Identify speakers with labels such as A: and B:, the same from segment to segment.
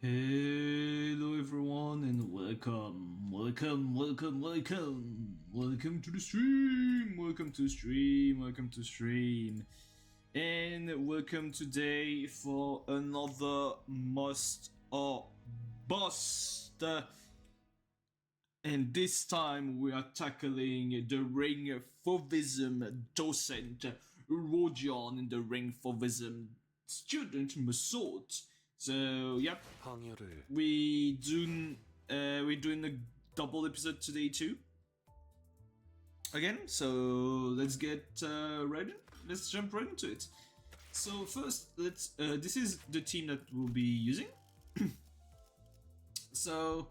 A: Hello everyone and welcome to the stream, and welcome today for another must or bust, and this time we are tackling the ring Fauvism Docent Rodion and the ring Fauvism student Meursault. So yep, we're doing a double episode today too. Again, so let's get ready. Let's jump right into it. So first, let's. This is the team that we'll be using. So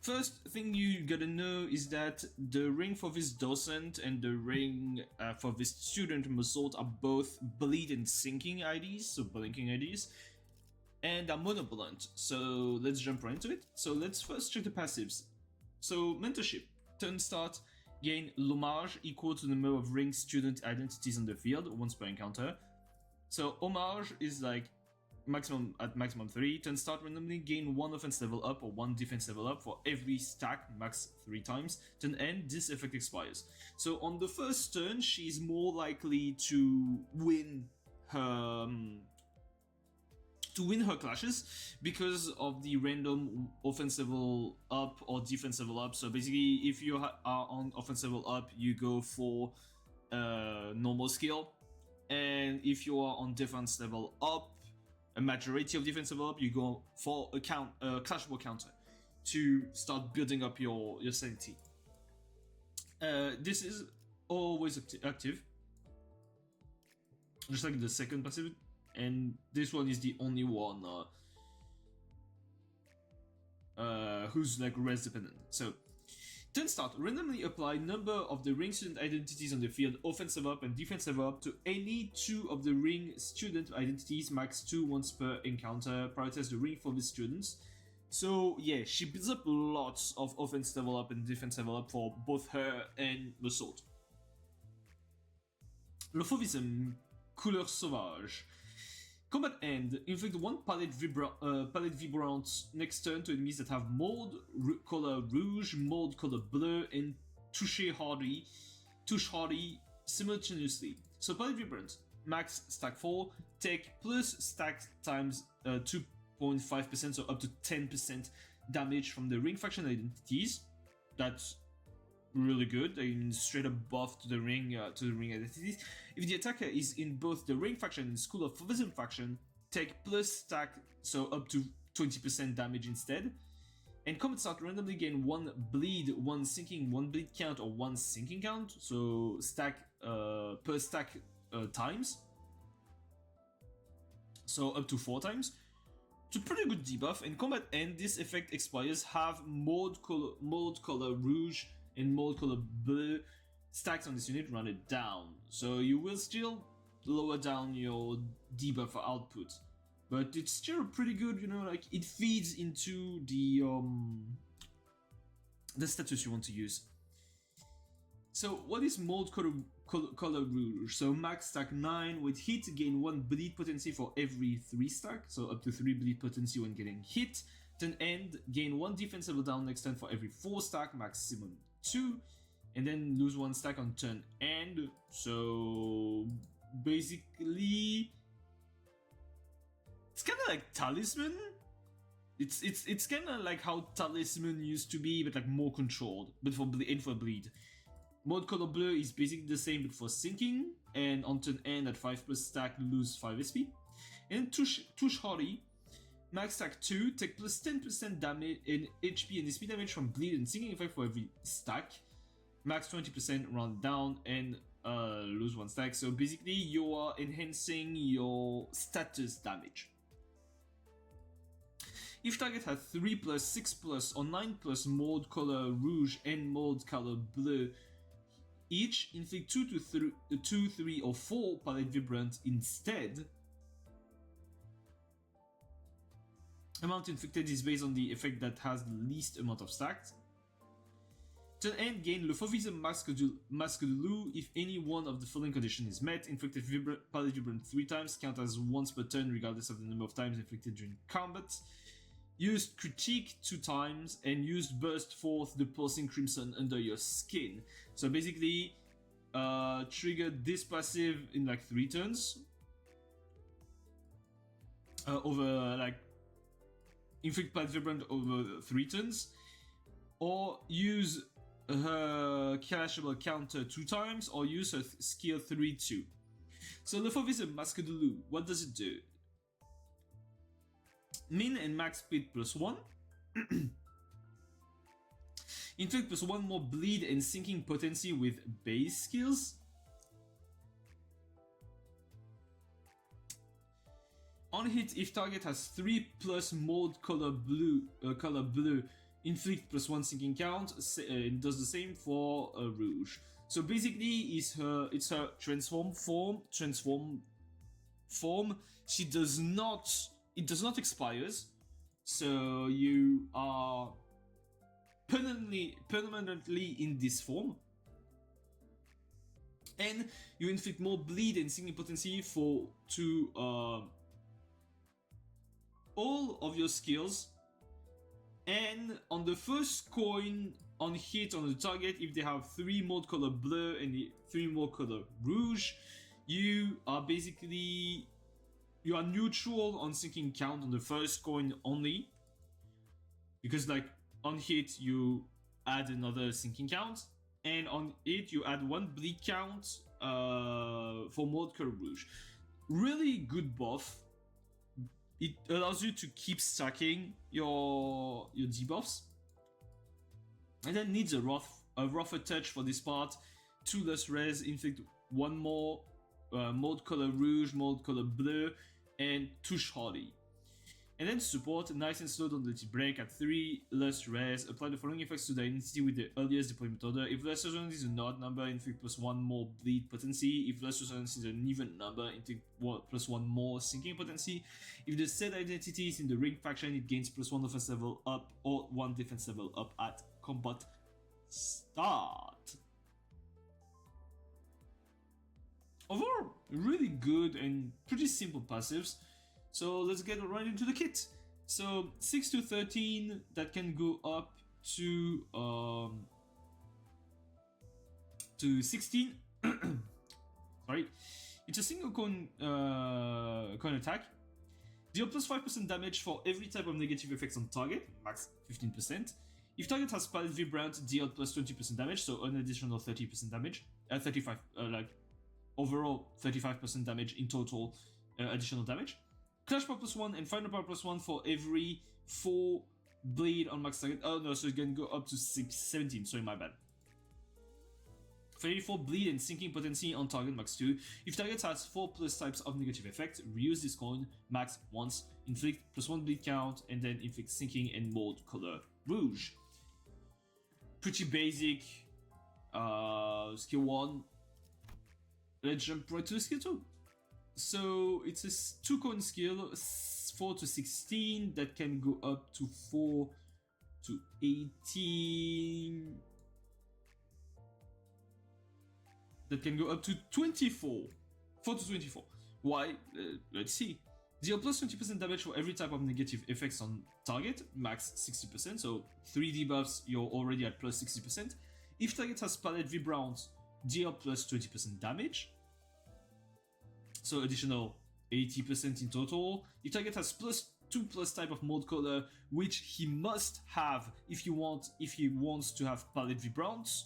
A: first thing you gotta know is that the ring for this docent and the ring for this student Meursault are both bleed and sinking IDs, so blinking IDs. And are monoblunt, so let's jump right into it. So let's first check the passives. So mentorship, turn start, gain l'hommage equal to the number of ring student identities on the field once per encounter. So homage is like maximum 3. Turn start, randomly gain 1 offense level up or 1 defense level up for every stack, max 3 times. Turn end, this effect expires. So on the first turn, she's more likely to win her clashes because of the random offense level up or defense level up. So basically, if you are on offense level up, you go for normal skill, and if you are on defense level up, a majority of defense level up, you go for a clashable counter to start building up your sanity. This is always active, just like the second passive. And this one is the only one who's like res dependent. So, turn start, randomly apply number of the ring student identities on the field, offense level up and defense level up, to any 2 of the ring student identities, max 2 once per encounter. Prioritize the ring for the students. So yeah, she builds up lots of offense level up and defense level up for both her and Meursault. Le Fauvism, couleur sauvage. Combat end, inflict 1 palette vibrant next turn to enemies that have mold color rouge, mold color bleu, and touche hardy simultaneously. So palette vibrant, max stack 4, take plus stack times 2.5%, so up to 10% damage from the ring faction identities. That's really good. I mean, straight up buff to the ring identities. If the attacker is in both the ring faction and School of Fauvism faction, take plus stack, so up to 20% damage instead. And combat start, randomly gain 1 bleed, 1 sinking, 1 bleed count, or 1 sinking count. So stack per stack times. So up to 4 times. It's a pretty good debuff. And combat end, this effect expires. Have mold color rouge and mold color bleu stacks on this unit, run it down. So you will still lower down your debuff for output, but it's still pretty good, you know, like it feeds into the status you want to use. So what is mold color rouge? So max stack 9, with hit gain 1 bleed potency for every 3 stack, so up to 3 bleed potency when getting hit. Turn end, gain 1 defense level down next turn for every 4 stack, maximum 2, and then lose 1 stack on turn end. So basically, it's kind of like Talisman. It's kind of like how Talisman used to be, but like more controlled, but for bleed. Mode color bleu is basically the same, but for sinking, and on turn end at 5 plus stack, lose 5 SP. And touche hardy, max stack 2, take plus 10% damage in HP and SP damage from bleed and sinking effect for every stack. Max 20% run down and lose 1 stack. So basically you are enhancing your status damage. If target has 3 plus, 6 plus, or 9 plus mold color rouge and mold color bleu each, inflict 2, 3, or 4 palette vibrant instead. Amount inflicted is based on the effect that has the least amount of stacks. Turn end, gain Le Fauvism Masque de Loup if any one of the following condition is met. Inflicted palette vibrant 3 times, count as once per turn regardless of the number of times inflicted during combat. Used Critique 2 times, and used Burst Forth the Pulsing Crimson under your skin. So basically, trigger this passive in like 3 turns. Over like inflict Pulse Vibrant over 3 turns. Or use her Clashable counter 2 times, or use her skill 3-2. So the Fauvist is a Masque de Loup. What does it do? Min and max speed +1. Inflict +1 more bleed and sinking potency with base skills. On hit, if target has 3+ mode color blue, inflict +1 sinking count, and does the same for Rouge. So basically, it's her transform form. She does not. It does not expires, so you are permanently in this form, and you inflict more bleed and sinking potency to all of your skills. And on the first coin on hit on the target, if they have 3 mode color bleu and 3 mode color rouge, you are basically. You are neutral on sinking count on the first coin only, because like on hit you add another sinking count, and on it you add 1 bleed count for mode color rouge. Really good buff. It allows you to keep stacking your debuffs, and then needs a rougher touch for this part. 2 less res, inflict 1 more mode color rouge, mode color bleu, and touche hardy. And then support, nice and slow, don't let it break at 3 less res. Apply the following effects to the entity with the earliest deployment order. If less resonance is an odd number, inflict +1 more bleed potency. If less resonance is an even number, inflict +1 more sinking potency. If the said identity is in the ring faction, it gains +1 offense level up or 1 defense level up at combat start. Overall, really good and pretty simple passives. So let's get right into the kit. So 6 to 13, that can go up to 16. Sorry, it's a single coin attack. Deal +5% damage for every type of negative effects on target, max 15%. If target has Palette Vibrant, deal +20% damage, so an additional 30% damage. 35, overall 35% damage in total, additional damage. Clash power +1 and final power +1 for every 4 bleed on max target. Oh no, so you can go up to 17, sorry, my bad. For every 4 bleed and sinking potency on target, max 2. If target has 4+ types of negative effect, reuse this coin max once, inflict +1 bleed count, and then inflict sinking and mode color rouge. Pretty basic. Skill 1. Let's jump right to skill 2. So it's a 2 coin skill, 4 to 16, that can go up to 4 to 18. That can go up to 24. 4 to 24. Why? Let's see. Deal +20% damage for every type of negative effects on target, max 60%, so 3 debuffs, you're already at +60%. If target has Palette Vibrant, deal +20% damage. So additional 80% in total. If target has +2+ type of mode color, which he must have if he wants to have Palette Vibrant.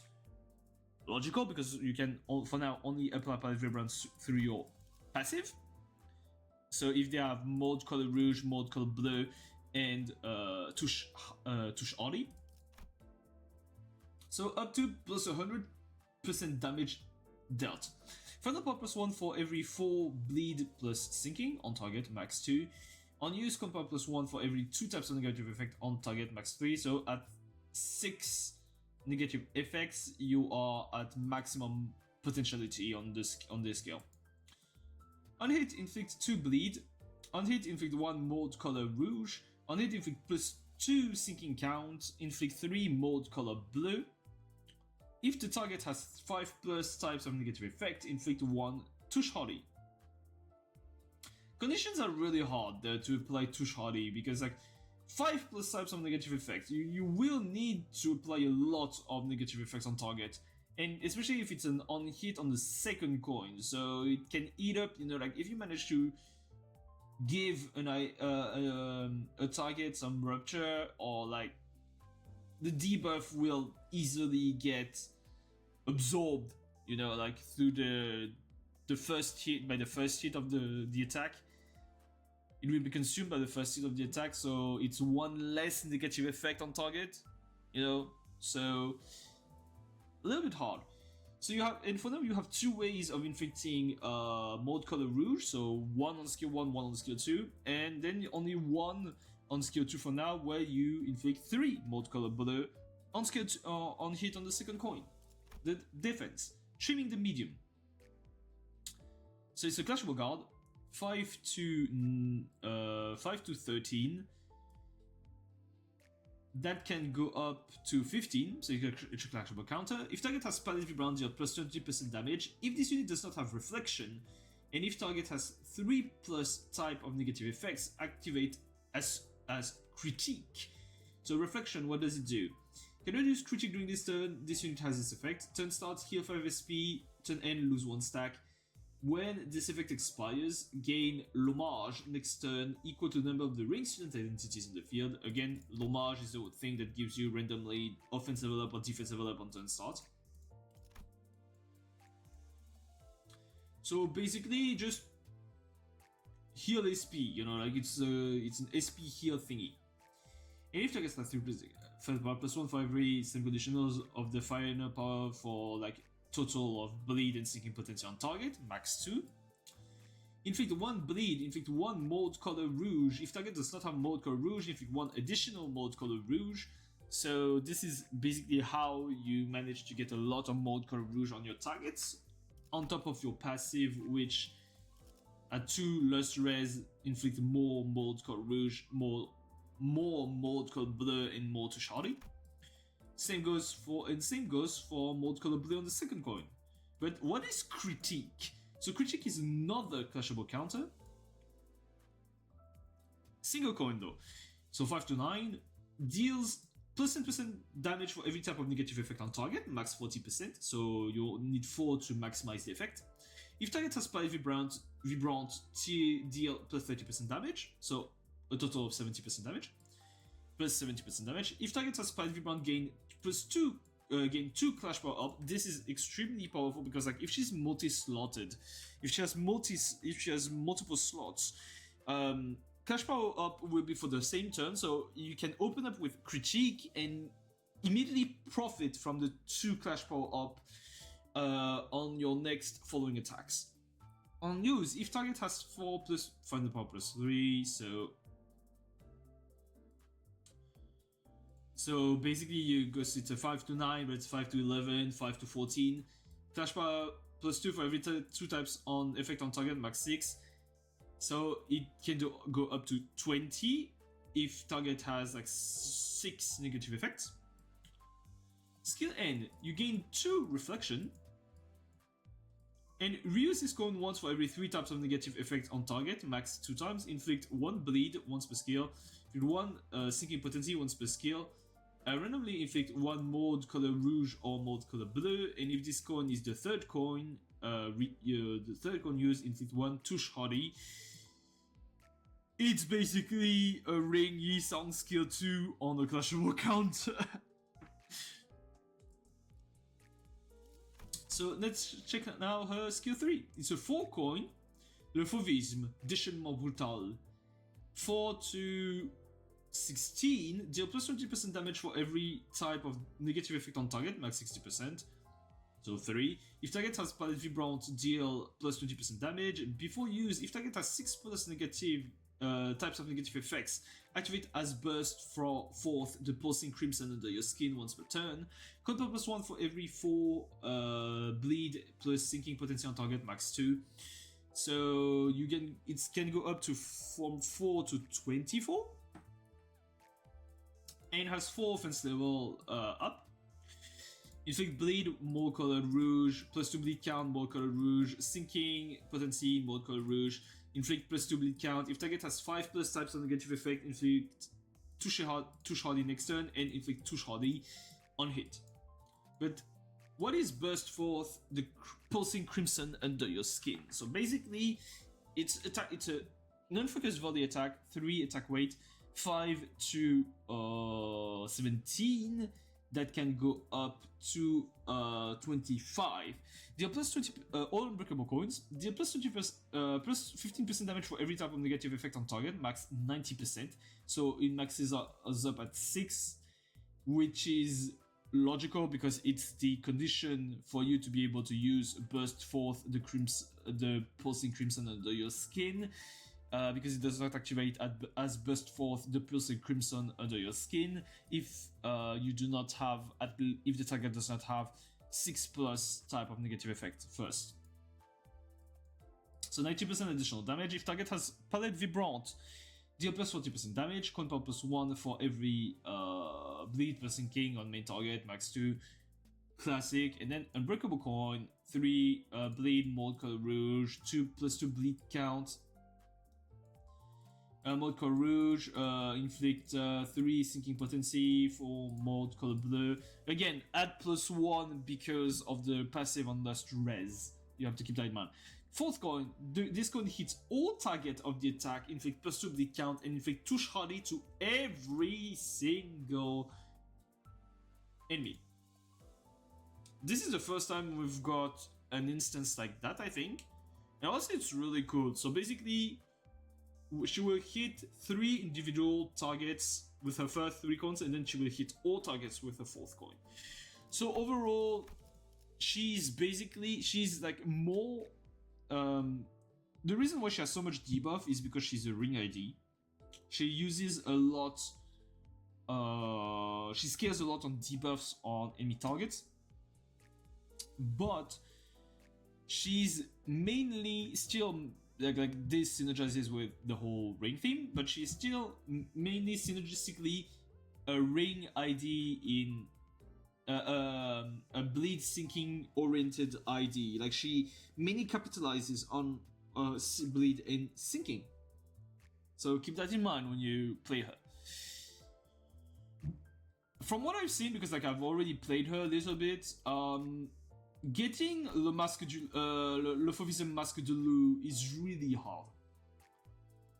A: Logical, because you can for now only apply Palette Vibrant through your passive. So if they have mode color rouge, mode color bleu, and touche hardy. So up to +100% damage dealt. Final power +1 for every 4 bleed plus sinking on target, max 2. On use, compower +1 for every 2 types of negative effect on target, max 3. So at 6 negative effects, you are at maximum potentiality on this scale. On hit, inflict 2 bleed. On hit, inflict 1 mode color rouge. On hit, inflict +2 sinking count. Inflict 3 mode color bleu. If the target has 5+ types of negative effect, inflict 1 touche hardy. Conditions are really hard to apply touche hardy, because like 5 plus types of negative effects. You will need to apply a lot of negative effects on target, and especially if it's an on hit on the second coin, so it can eat up, you know, like if you manage to give a target some rupture, or like the debuff will easily get absorbed, you know, like through the first hit, by the first hit of the attack. It will be consumed by the first hit of the attack, so it's one less negative effect on target, you know, so a little bit hard. So you have, and for now you have 2 ways of inflicting mode color rouge, so 1 on skill 1, 1 on skill 2, and then only 1 on skill 2 for now, where you inflict 3 mode color bleu on skill 2, on hit on the second coin. The defense, trimming the medium. So it's a clashable guard, 5 to 13. That can go up to 15, so it's a clashable counter. If target has Palette Vibrant, deal plus 20% damage. If this unit does not have Reflection, and if target has 3 plus type of negative effects, activate as Critique. So Reflection, what does it do? Can reduce Critique during this turn. This unit has this effect. Turn start, heal 5 SP. Turn end, lose 1 stack. When this effect expires, gain L'Hommage next turn equal to the number of the ring student identities in the field. Again, L'Hommage is the thing that gives you randomly offense level up or defense level up on turn start. So basically, just heal SP, you know, like it's an SP heal thingy. And if target has 3 plus 1 for every same conditionals of the final power for like total of bleed and sinking potential on target, max 2. Inflict 1 bleed, inflict 1 mode color rouge. If target does not have mode color rouge, inflict 1 additional mode color rouge. So this is basically how you manage to get a lot of mode color rouge on your targets, on top of your passive, which at 2 lust res inflict more mode color rouge, more mode color bleu, and more to shardy. Same goes for mode color blue on the second coin. But what is Critique? So Critique is another clashable counter. Single coin though. So 5 to 9 deals plus 10% damage for every type of negative effect on target, max 40%. So you'll need 4 to maximize the effect. If target has Palette Vibrant, deal plus 30% damage. So a total of 70% damage. Plus 70% damage. If target has Palette Vibrant, gain plus 2, gain 2 clash power up. This is extremely powerful because, like, if she's multi-slotted, if she has multiple slots, clash power up will be for the same turn. So you can open up with Critique and immediately profit from the 2 clash power up on your next following attacks. On use, if target has 4 plus final power plus 3, so basically you go, it's a 5 to 9, but it's 5 to 11, 5 to 14. Clash power plus 2 for every 2 types on effect on target, max 6. So it can go up to 20 if target has like 6 negative effects. Skill N, you gain 2 reflection. And reuse this coin once for every 3 types of negative effects on target, max 2 times. Inflict 1 bleed once per skill. Inflict 1 sinking potency once per skill. Randomly inflict 1 mode color rouge or mode color bleu, and if this coin is the third coin, the third coin used, inflict 1 touche hardy. It's basically a ring Yi Song skill 2 on a clashable counter. So let's check now her skill 3. It's a 4 coin, le Fauvisme, déchaînement brutal. 4 to 16, deal plus 20% damage for every type of negative effect on target, max 60%. So 3. If target has Palette Vibrant, deal plus 20% damage. Before use, if target has 6 plus negative types of negative effects, activate as burst forth the pulsing crimson under your skin once per turn. Counter plus 1 for every 4 bleed plus sinking potency on target, max 2. So it can go up to from 4 to 24. And has 4 offense level up. Inflict bleed, mode color rouge, plus 2 bleed count, mode color rouge, sinking potency, mode color rouge. Inflict plus 2 bleed count. If target has 5 plus types of negative effect, inflict touche hardy next turn and inflict touche hardy on hit. But what is burst forth the pulsing crimson under your skin? So basically, it's a non-focused volley attack, 3 attack weight, 5 to 17 that can go up to 25. Deal plus 20 all unbreakable coins. Deal plus 20% plus 15% damage for every type of negative effect on target, max 90%. So it maxes us up at 6, which is logical because it's the condition for you to be able to use burst forth the pulsing crimson under your skin. Because it does not activate as burst forth the pulsing crimson under your skin if you do not have if the target does not have 6+ type of negative effect first. So 90% additional damage. If target has Palette Vibrant, deal plus 40% damage, coin power plus 1 for every bleed plus sinking on main target, max 2, classic, and then unbreakable coin, 3 bleed, mold color rouge, 2 plus 2 bleed count. Mode color rouge, inflict 3 sinking potency for mode color bleu. Again, add plus 1 because of the passive on Lust Res. You have to keep that in mind. Fourth coin, this coin hits all target of the attack, inflict plus 2 bleed count, and inflict touche hardy to every single enemy. This is the first time we've got an instance like that, I think. And also it's really cool. So basically, she will hit 3 individual targets with her first 3 coins, and then she will hit all targets with her 4th coin. So overall, she's like more. The reason why she has so much debuff is because she's a ring ID. She uses a lot. She scales a lot on debuffs on enemy targets, but she's mainly still. Like this synergizes with the whole ring theme, but she's still mainly synergistically a ring ID in a bleed sinking oriented ID. Like she mainly capitalizes on bleed and sinking. So keep that in mind when you play her. From what I've seen, because like I've already played her a little bit, getting le Fauvism Masque de Loup is really hard.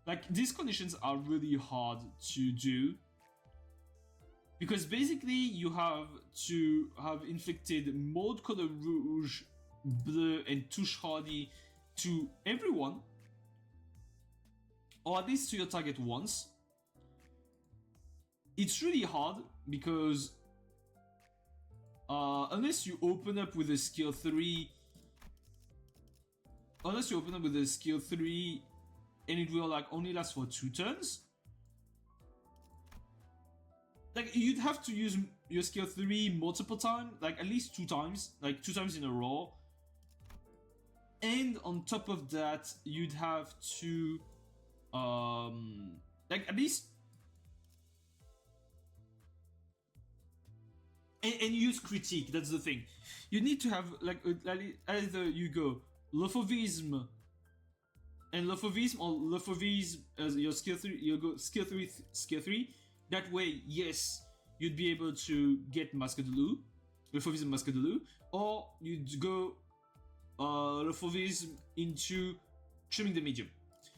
A: Like, these conditions are really hard to do. Because basically, you have to have inflicted Mode Color Rouge, Bleu, and Touche Hardy to everyone. Or at least to your target once. It's really hard because unless you open up with a skill 3, and it will like only last for 2 turns, like you'd have to use your skill 3 multiple times, like at least 2 times, like 2 times in a row, and on top of that you'd have to like at least and use critique. That's the thing. You need to have like either you go le Fauvisme and le Fauvisme, or le Fauvisme as your skill 3. You go skill 3. That way, yes, you'd be able to get Masque de Loup, le Fauvisme Masque de Loup, or you'd go le Fauvisme into trimming the medium.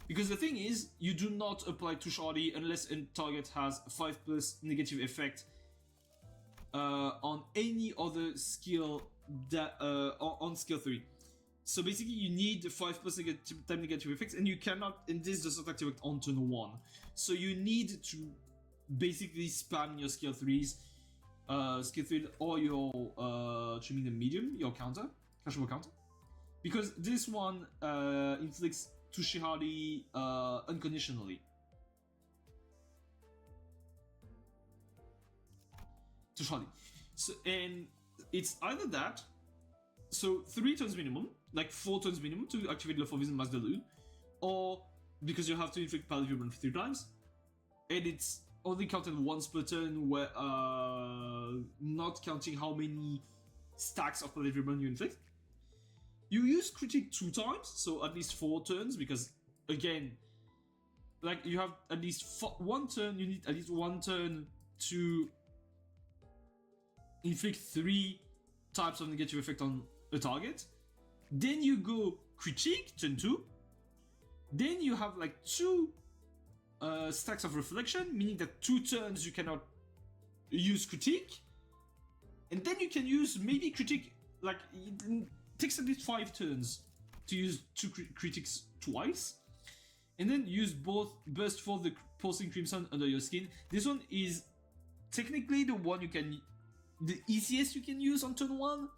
A: Because the thing is, you do not apply Touche Hardy unless a target has 5+ negative effect on any other skill that on skill 3. So basically you need the 5+ negative effects, and you cannot, and this does not activate on turn 1. So you need to basically spam your skill 3s, skill 3 or your trimming the medium, your counter, casual counter. Because this one inflicts Touche Hardy unconditionally. So, and it's either that, so 3 turns minimum, like 4 turns minimum to activate Le Fauvisme Masque de Loup, or because you have to inflict Palette Vibrant 3 times, and it's only counted once per turn, where not counting how many stacks of Palette Vibrant you inflict. You use critique 2 times, so at least 4 turns, because again, like you have at least one turn. You need at least one turn to inflict 3 types of negative effect on a target. Then you go critique, turn 2. Then you have like 2 stacks of reflection, meaning that 2 turns you cannot use critique. And then you can use maybe critique, like it takes at least 5 turns to use 2 critiques twice. And then use both burst for the pulsing crimson under your skin. This one is technically the one the easiest you can use on turn 1.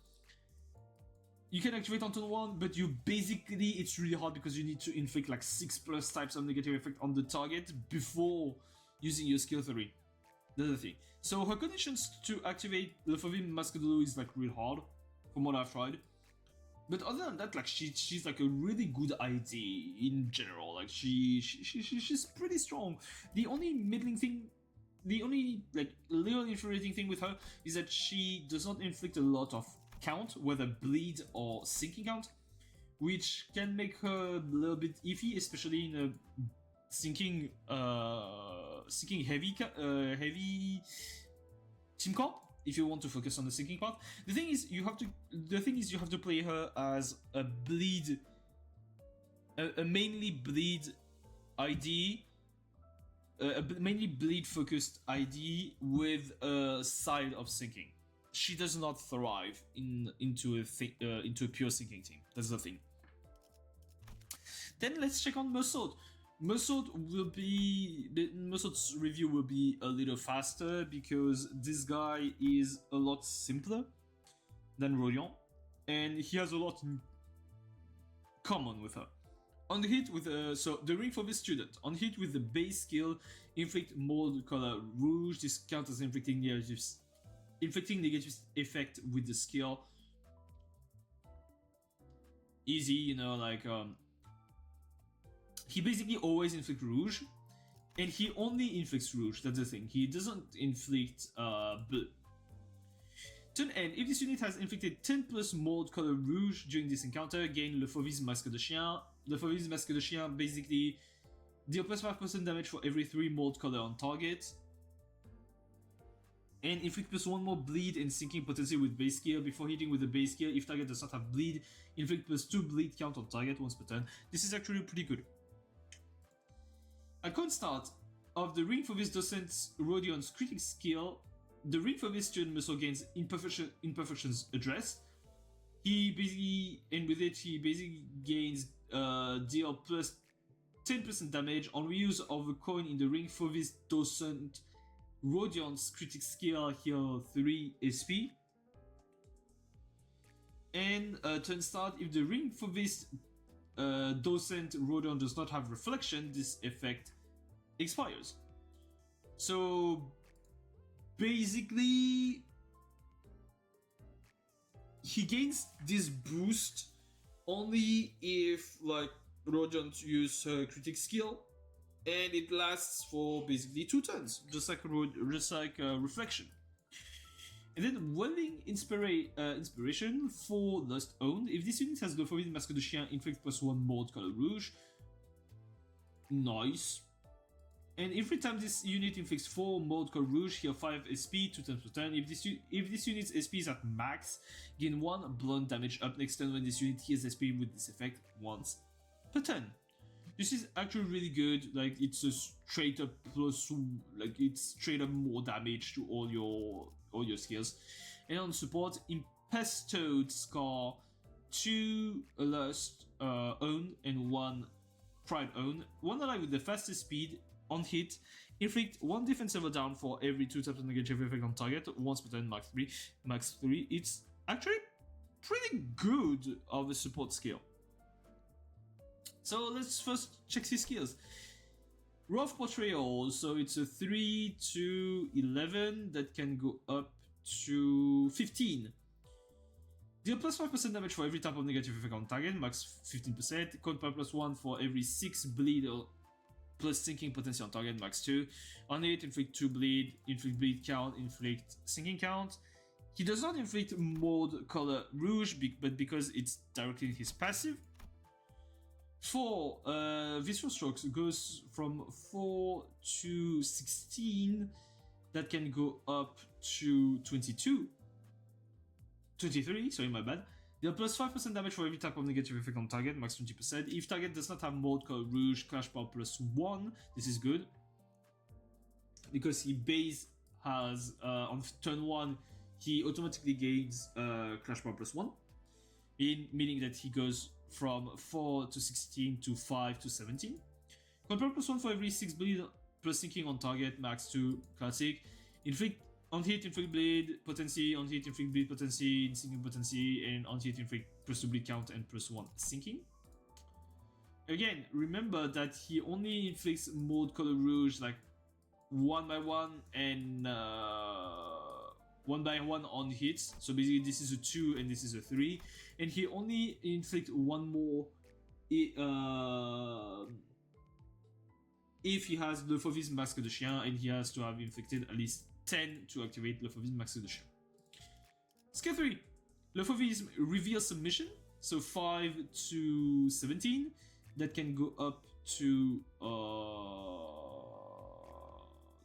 A: You can activate on turn 1, but it's really hard because you need to inflict like 6+ types of negative effect on the target before using your skill 3. That's the thing. So her conditions to activate the Fauvist Mascadolo is like real hard, from what I've tried. But other than that, like she's like a really good idea in general. Like she's pretty strong. The only middling thing, the only like little infuriating thing with her is that she does not inflict a lot of count, whether bleed or sinking count, which can make her a little bit iffy, especially in a sinking heavy team comp. If you want to focus on the sinking part, the thing is you have to play her as a bleed, a mainly bleed ID, a mainly bleed focused ID with a side of sinking. She does not thrive into a pure sinking team. That's the thing. Then let's check on Meursault. Meursault's review will be a little faster because this guy is a lot simpler than Rodion, and he has a lot in common with her. On hit with so the ring for this student. On hit with the base skill, inflict mold color rouge. This counts as inflicting negative effect with the skill. Easy, you know, like he basically always inflicts rouge, and he only inflicts rouge. That's the thing. He doesn't inflict blue. Turn end. If this unit has inflicted 10+ mold color rouge during this encounter, gain Le Fauvist Masque de Chien. Le Fauvist Masque de Chien basically deal +5% damage for every 3 mold color on target, and inflict +1 more bleed and sinking potency with base skill. Before hitting with the base skill, if target does not have bleed, inflict +2 bleed count on target once per turn. This is actually pretty good. At coin start of the ring for this Docent Rodion's critic skill, the ring for this student Meursault gains imperfections addressed. He basically gains deal +10% damage on reuse of a coin in the ring for this Docent Rodion's critic skill, heal 3 SP. And turn start, if the ring for this Docent Rodion does not have reflection, this effect expires. So basically he gains this boost only if like Rodion use her critic skill, and it lasts for basically 2 turns, just like reflection. And then Welding Inspiration for Lust Owned. If this unit has the Fauvist Masque de Chien, inflict +1 mold color rouge. Nice. And every time this unit inflicts 4 mold color rouge, heal 5 SP 2 times per turn. If this unit's SP is at max, gain 1 blunt damage up next turn when this unit heals SP with this effect once per turn. This is actually really good. Like it's a straight up more damage to all your skills. And on support, Impestowed Scar, 2 Lust Own and 1 Pride Own. 1 ally with the fastest speed. On hit, inflict 1 defense level down for every 2 types of negative effect on target once per turn, max 3. It's actually pretty good of a support skill. So let's first check his skills. Rough Portrayal, so it's a 3 to 11 that can go up to 15. Deal +5% damage for every type of negative effect on target, max 15%. Counter +1 for every 6 bleed or plus sinking potency on target, max 2. On it, inflict 2 bleed, inflict bleed count, inflict sinking count. He does not inflict mold color rouge, but because it's directly in his passive. For Visceral Strokes goes from 4 to 16, that can go up to 22. 23, sorry, my bad. Deal plus 5% damage for every type of negative effect on target, max 20%. If target does not have mode color rouge, clash power plus 1. This is good. Because he base has, on turn 1, he automatically gains clash power plus 1. Meaning that he goes from 4 to 16 to 5 to 17. Control plus 1 for every 6 bleed plus sinking on target, max 2, classic. Inflict on hit, inflict bleed potency, on hit, inflict bleed potency, sinking potency, and on hit, inflict plus 2 bleed count and plus 1 sinking. Again, remember that he only inflicts mode color rouge like 1 by 1 and 1 by 1 on hits. So basically this is a 2 and this is a 3. And he only inflict one more if he has Le Fauvist Masque de Chien, and he has to have inflicted at least 10 to activate Le Fauvist Masque de Chien. Skill 3. Le Fauvist Reveal Submission, so 5 to 17. That can go up to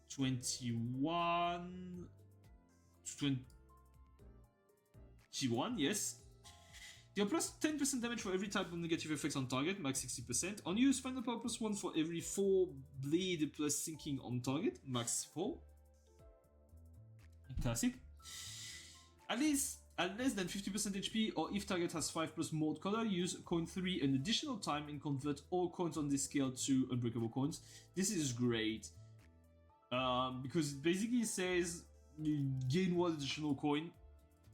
A: 21 to 21, yes. Deal plus 10% damage for every type of negative effects on target, max 60%. On use, final power plus 1 for every 4 bleed plus sinking on target, max 4. Classic. At less than 50% HP, or if target has 5 plus mode color, use coin 3 an additional time and convert all coins on this scale to unbreakable coins. This is great. Because basically it says you gain 1 additional coin.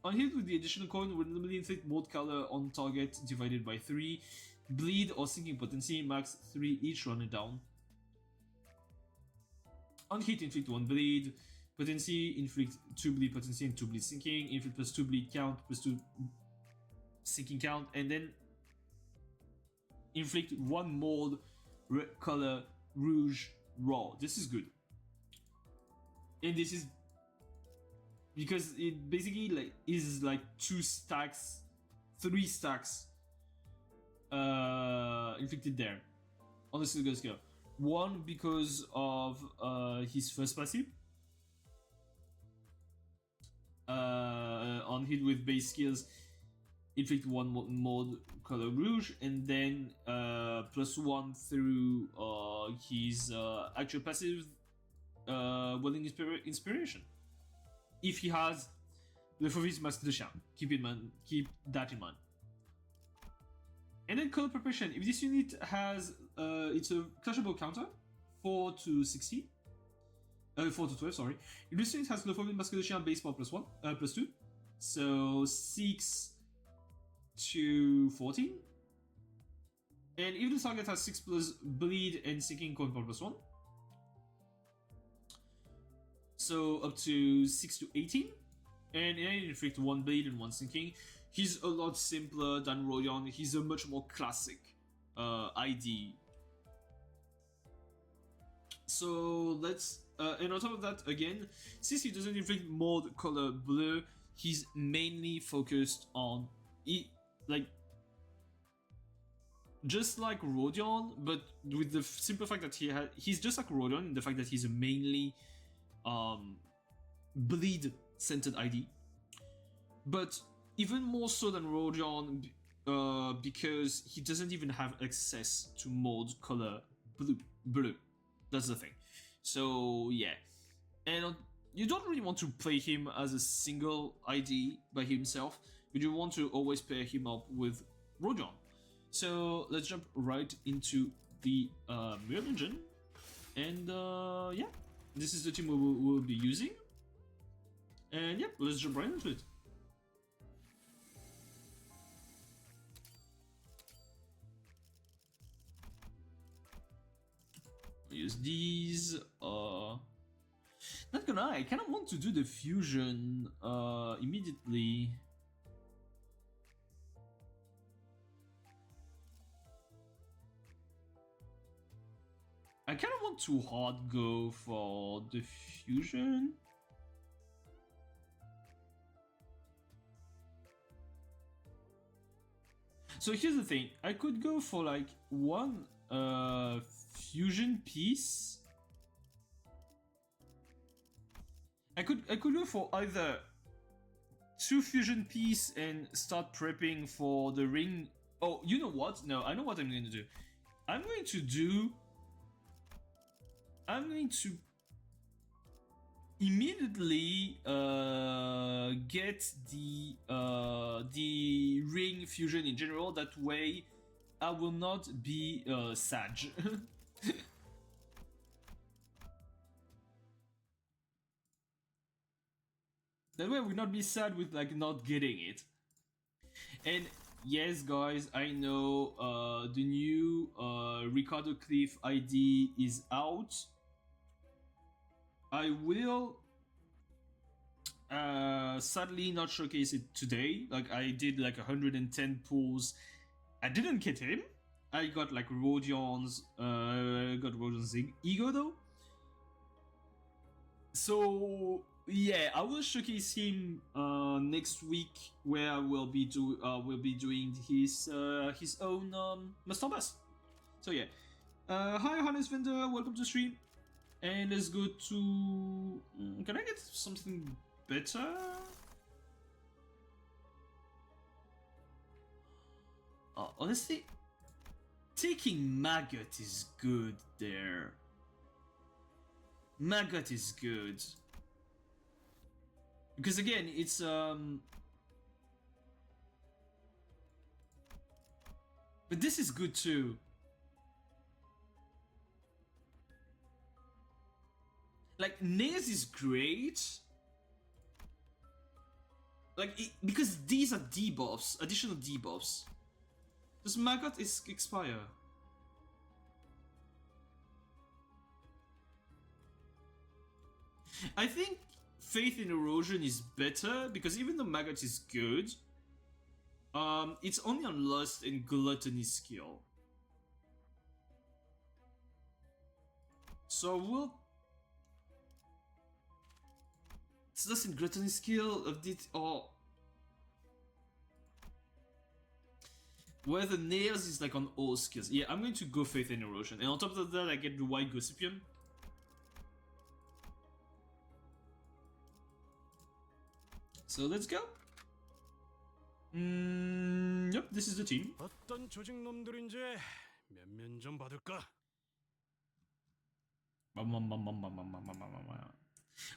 A: On hit with the additional coin, will normally inflict mode color on target divided by 3. Bleed or sinking potency, max 3 each, run it down. On hit, inflict 1 bleed. Potency, inflict 2 bleed potency and 2 bleed sinking. Inflict plus 2 bleed count, plus 2 sinking count. And then inflict 1 mode color rouge raw. This is good. And this is because it basically like is like 2 stacks, 3 stacks inflicted there on the single scale. 1 because of his first passive, on hit with base skills, inflict 1 mode color rouge, and then plus 1 through his actual passive, Welding Inspiration. If he has Le Fauvist Masque de Chien, keep that in mind. And then color preparation. If this unit has, it's a clashable counter, 4 to 16, 4 to 12, sorry. If this unit has Le Fauvist Masque de Chien base power plus 1, plus 2, so 6 to 14. And if the target has 6 plus bleed and sinking coin power plus 1, so up to 6 to 18, and inflict 1 bleed and 1 sinking. He's a lot simpler than Rodion. He's a much more classic ID. So let's and on top of that, again, since he doesn't inflict mode color bleu, he's mainly focused on just like Rodion, but with the simple fact that he's just like Rodion in the fact that he's a mainly bleed centered ID, but even more so than Rodion, because he doesn't even have access to mode color blue. That's the thing. So yeah, and you don't really want to play him as a single ID by himself. You do want to always pair him up with Rodion. So let's jump right into the Mirror Engine, and yeah. This is the team we will be using. And yep, let's jump right into it. Use these. Not gonna lie, I kind of want to do the fusion immediately. I kind of want to hard go for the fusion. So here's the thing, I could go for like one fusion piece. I could go for either 2 fusion piece and start prepping for the ring. Oh, you know what? No, I know what I'm going to do. I'm going to immediately get the ring fusion in general. That way, I will not be sad. That way, I will not be sad with like not getting it. And yes, guys, I know the new Ricardo Cliff ID is out. I will sadly not showcase it today. Like I did like 110 pulls. I didn't get him. I got like Rodion's ego though. So yeah, I will showcase him next week, where I will be doing his own Mustang bus. So yeah, hi Hannes Vendor, welcome to stream. And let's go to... Can I get something better? Honestly, taking Maggot is good there. Maggot is good. Because again, it's... But this is good too. Like, Nails is great. Like, because these are debuffs, additional debuffs. Does Maggot expire? I think Faith in Erosion is better, because even though Maggot is good, it's only on Lust and Gluttony skill. So we'll... It's Lust and Gluttony skill of this, or... Where the Nails is like on all skills. Yeah, I'm going to go Faith and Erosion. And on top of that, I get the White Gossipian. So let's go. Yep, this is the team.
B: 어떤 조직 놈들인지 면면 좀 받을까?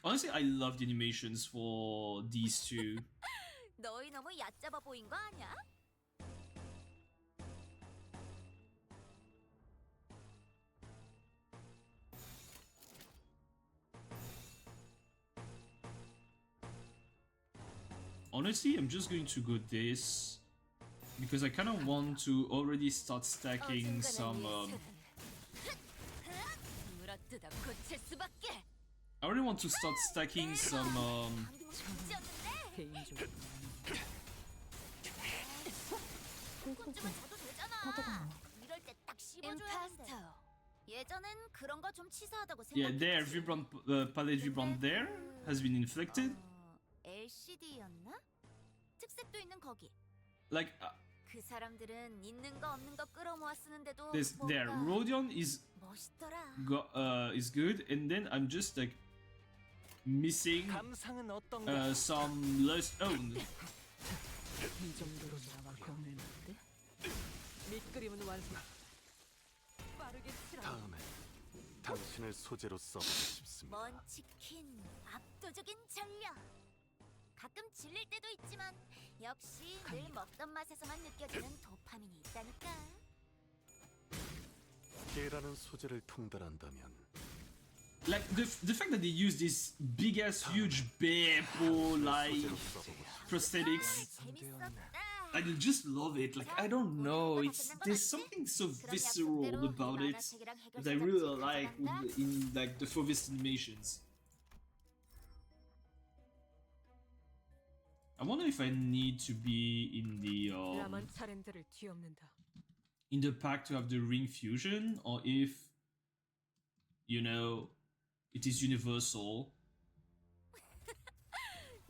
A: Honestly, I love the animations for these two.
C: 너희 너무 얕잡아 보인 거 아니야?
A: Honestly, I'm just going to go this because I kind of want to already start stacking some. I already want to start stacking some. Yeah, there, Vibrant Palette Vibrant there has been inflicted.
C: LCD였나? 특색도 있는 거기.
A: Like
C: 그 사람들은 있는 거 없는 거 끌어모아 쓰는데도
A: this there Rodion is is good, and then I'm just like missing some lust. Oh.
D: 이 정도로 나와 경례는데 밑그림은 완성. 빠르게 치라.
B: 다음에 당신을 소재로 써보고 싶습니다.
C: 먼치킨 압도적인 전력. 가끔 질릴 때도 있지만 역시 늘 먹던 맛에서만 느껴지는 도파민이 있다니까.
B: 깨라는 소재를 통달한다면
A: Like the fact that they use this big ass huge bear for like prosthetics, I just love it. Like I don't know, there's something so visceral about it that I really like in like the Fauvist animations. I wonder if I need to be in the pack to have the ring fusion, or if, you know, it is universal.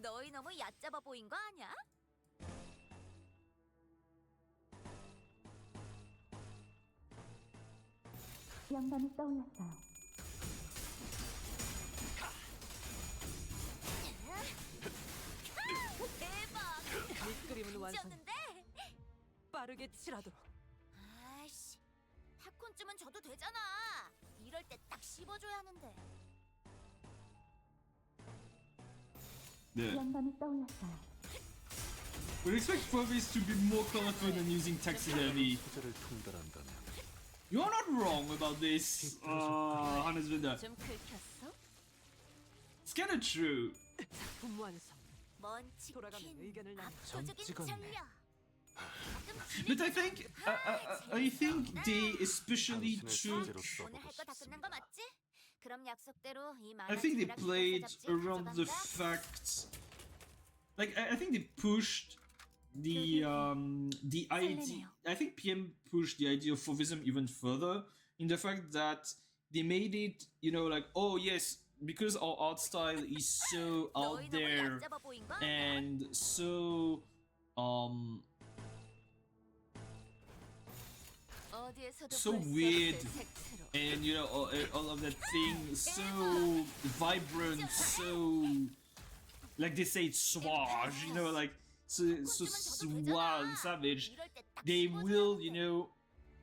C: 너희 너무 얕잡아 보인 거 아니야? 영감이 떠올랐어요. 대박!
D: 밑그림은 완성.
C: 미쳤는데?
D: 빠르게 칠하도록.
C: 아이씨, 팝콘쯤은 줘도 되잖아. 이럴 때 딱 씹어줘야 하는데.
A: Yeah.
C: 영감이 떠올랐어요.
A: We expect Fauvist to be more colorful than using taxidermy.
B: 소재를 통달한다면
A: You're not wrong about this, Hannes Winder.
C: 좀 긁혔어?
A: It's kind of true.
D: 작품 완성.
C: 먼
D: 돌아가는
C: 치킨,
D: 의견을 나누.
C: 압도적인
B: 좀 찍었네.
C: 전력.
A: But I think they especially took.
C: 오늘 할 거 다 끝난 거 맞지? 그럼 약속대로 이
A: I think they
C: 만화책이랑
A: played
C: 잡지
A: around the
C: 가져간다.
A: fact. Like I think they pushed the idea. I think PM pushed the idea of Fauvism even further in the fact that they made it, you know, like, oh yes, because our art style is so out
C: 너희 너무
A: there
C: 얕잡아 보인 거 아니야?
A: and so
C: 어디에서도
A: so
C: 볼수
A: weird.
C: 없을 색채로.
A: and you know all of that thing so vibrant, so like they say swage, you know, like so suave and savage.
C: 이럴 때딱
A: They
C: 씹어줘야
A: will, you
C: 하는데.
A: know,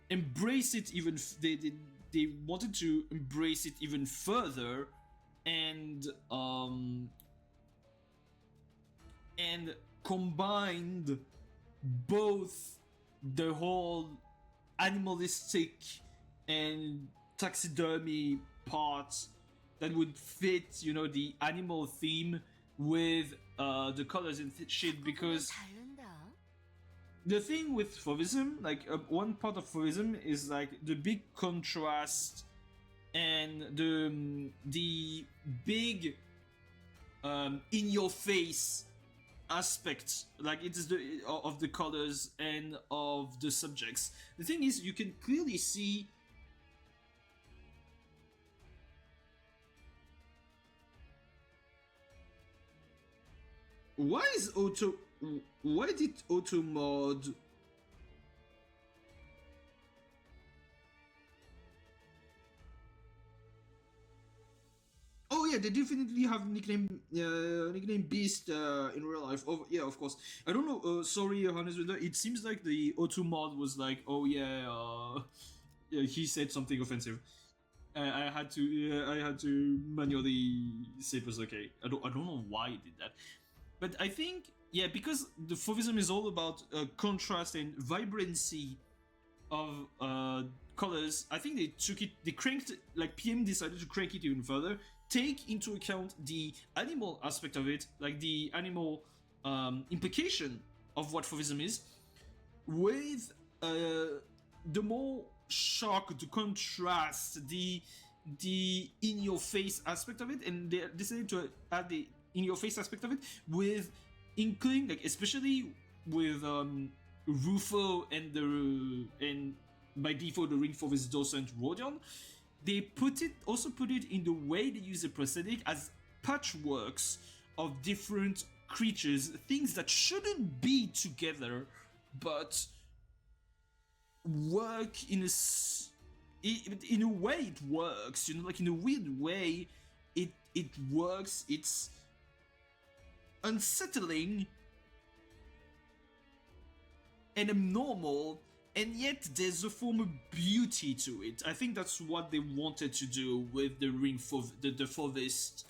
A: embrace it even. They wanted to embrace it even further, and combined both the whole animalistic and taxidermy parts that would fit, you know, the animal theme with the colors and shit, because
C: 다른다.
A: the thing with Fauvism, like one part of Fauvism is like the big contrast and the big in your face aspect, like it is the of the colors and of the subjects. The thing is, you can clearly see why did auto mod Oh yeah, they definitely have nickname Beast in real life. Oh yeah, of course. I don't know. Sorry, Hannes. It seems like the auto mod was like, oh yeah, yeah, he said something offensive. I had to manually say it was okay. I don't know why he did that, but I think yeah, because the Fauvism is all about contrast and vibrancy of colors. I think they cranked, like PM decided to crank it even further, take into account the animal aspect of it, like the animal implication of what Fauvism is, with the more shock, the contrast, the in-your-face aspect of it, and they decided to add the in-your-face aspect of it with including, like, especially with Rufo and by default the ring for this Docent Rodion. They also put it in the way they use the prosthetic as patchworks of different creatures, things that shouldn't be together, but work in a way it works, you know, like in a weird way it works. It's unsettling and abnormal, and yet there's a form of beauty to it. I think that's what they wanted to do with the ring for the Fauvist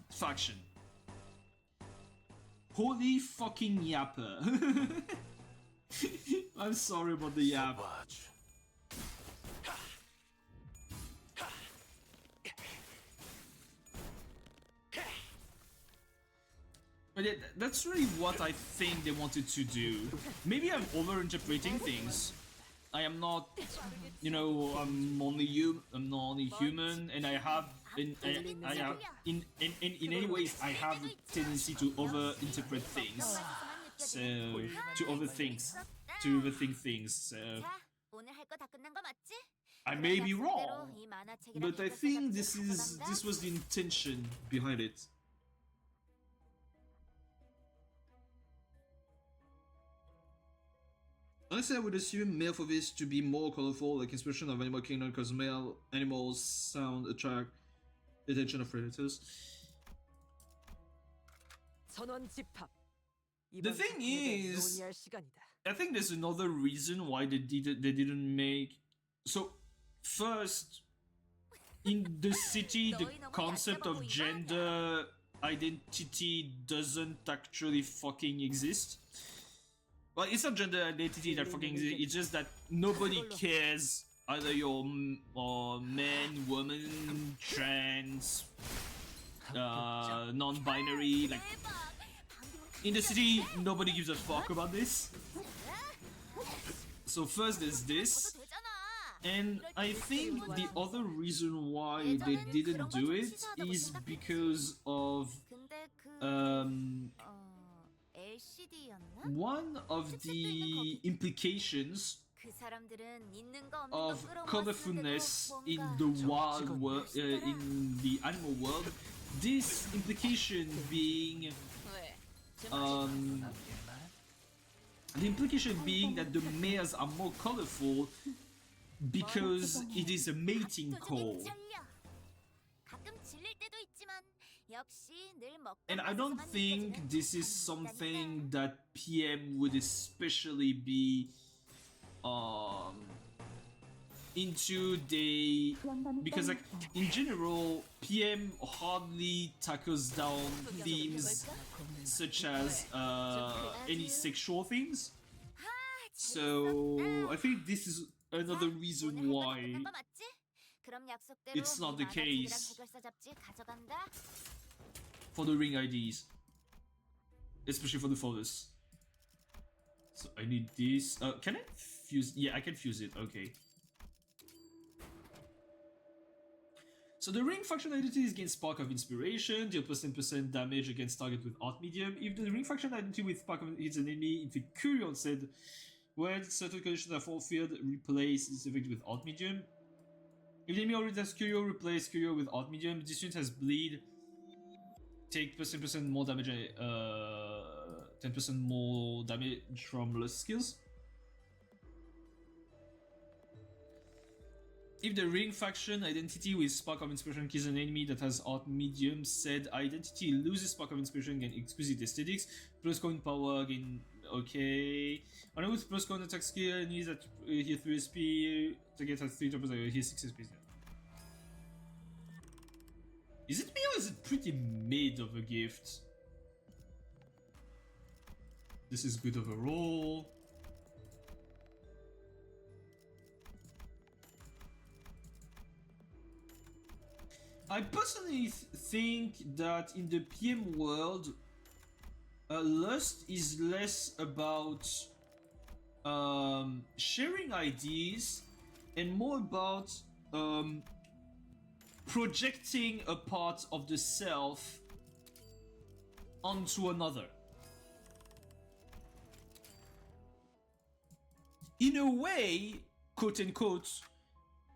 A: faction. Holy fucking yapper. I'm sorry about the yap. But yeah, that's really what I think they wanted to do. Maybe I'm overinterpreting things. I am not, you know, I'm only human, and I have, in any ways, I have a tendency to overinterpret things. So, to overthink things. So,
C: 오늘 할 거 다 끝난 거 맞지?
A: I may be wrong, but I think this was the intention behind it. Honestly, I would assume male Fauvist to be more colorful, like inspiration of Animal Kingdom, because male animals sound attract the attention of predators.
D: 전원 집합.
A: The
D: 이번
A: thing
D: 사건에 대해
A: is,
D: 논의할 시간이다.
A: I think there's another reason why they didn't make. So first, in the city, the concept of gender identity doesn't actually fucking exist. Well, it's not gender identity that fucking exists. It's just that nobody cares either you're man, woman, trans, non-binary. Like in the city, nobody gives a fuck about this. So first there's this, and I think the other reason why they didn't do it is because of
C: LCD였나?
A: one of the implications of colorfulness in the wild world, in the animal world. This implication being, the implication being that the males are more colorful because it is a mating call. And I don't think this is something that PM would especially be into the, because like in general PM hardly tackles down themes such as any sexual themes. So I think this is another reason why it's not the case for the ring IDs, especially for the Fauvist. So I need this. Can I fuse? Yeah, I can fuse it. Okay. So the ring faction identity is gain Spark of Inspiration, deal +10% damage against target with Art Medium. If the ring faction identity with Spark of hits an enemy inflict Curion said, when certain conditions are fulfilled, replace this effect with Art Medium. If the enemy already has Curio, replace Curio with Art Medium. This unit has Bleed. Take +10% more damage, 10% more damage from Lust skills. If the ring faction identity with Spark of Inspiration kills an enemy that has Art Medium, said identity loses Spark of Inspiration, gain Exquisite Aesthetics, plus coin power, gain. Okay. And with plus coin attack skill, enemies that heal 3 SP, target has 3 times, heal 6 SP. Is it me or is it pretty mid of a gift? This is good overall. I personally think that in the PM world, Lust is less about sharing ideas and more about projecting a part of the self onto another. In a way, quote unquote,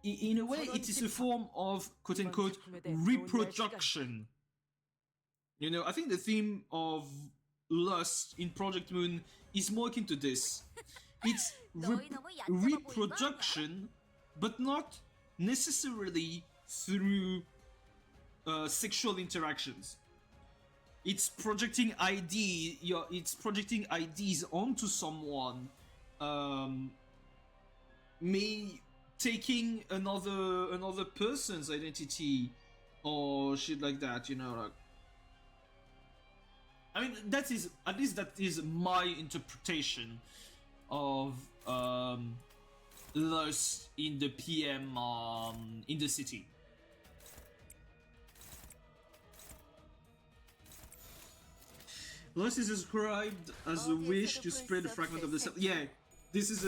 A: in a way, it is a form of quote unquote reproduction. You know, I think the theme of Lust in Project Moon is more akin to this. It's reproduction, but not necessarily through sexual interactions. It's projecting it's projecting ideas onto someone. Me taking another person's identity or shit like that, you know, like. I mean, that is, at least that is my interpretation of Lust in the PM in the city. Lust is described as a wish to spread a fragment of the self. Yeah, this is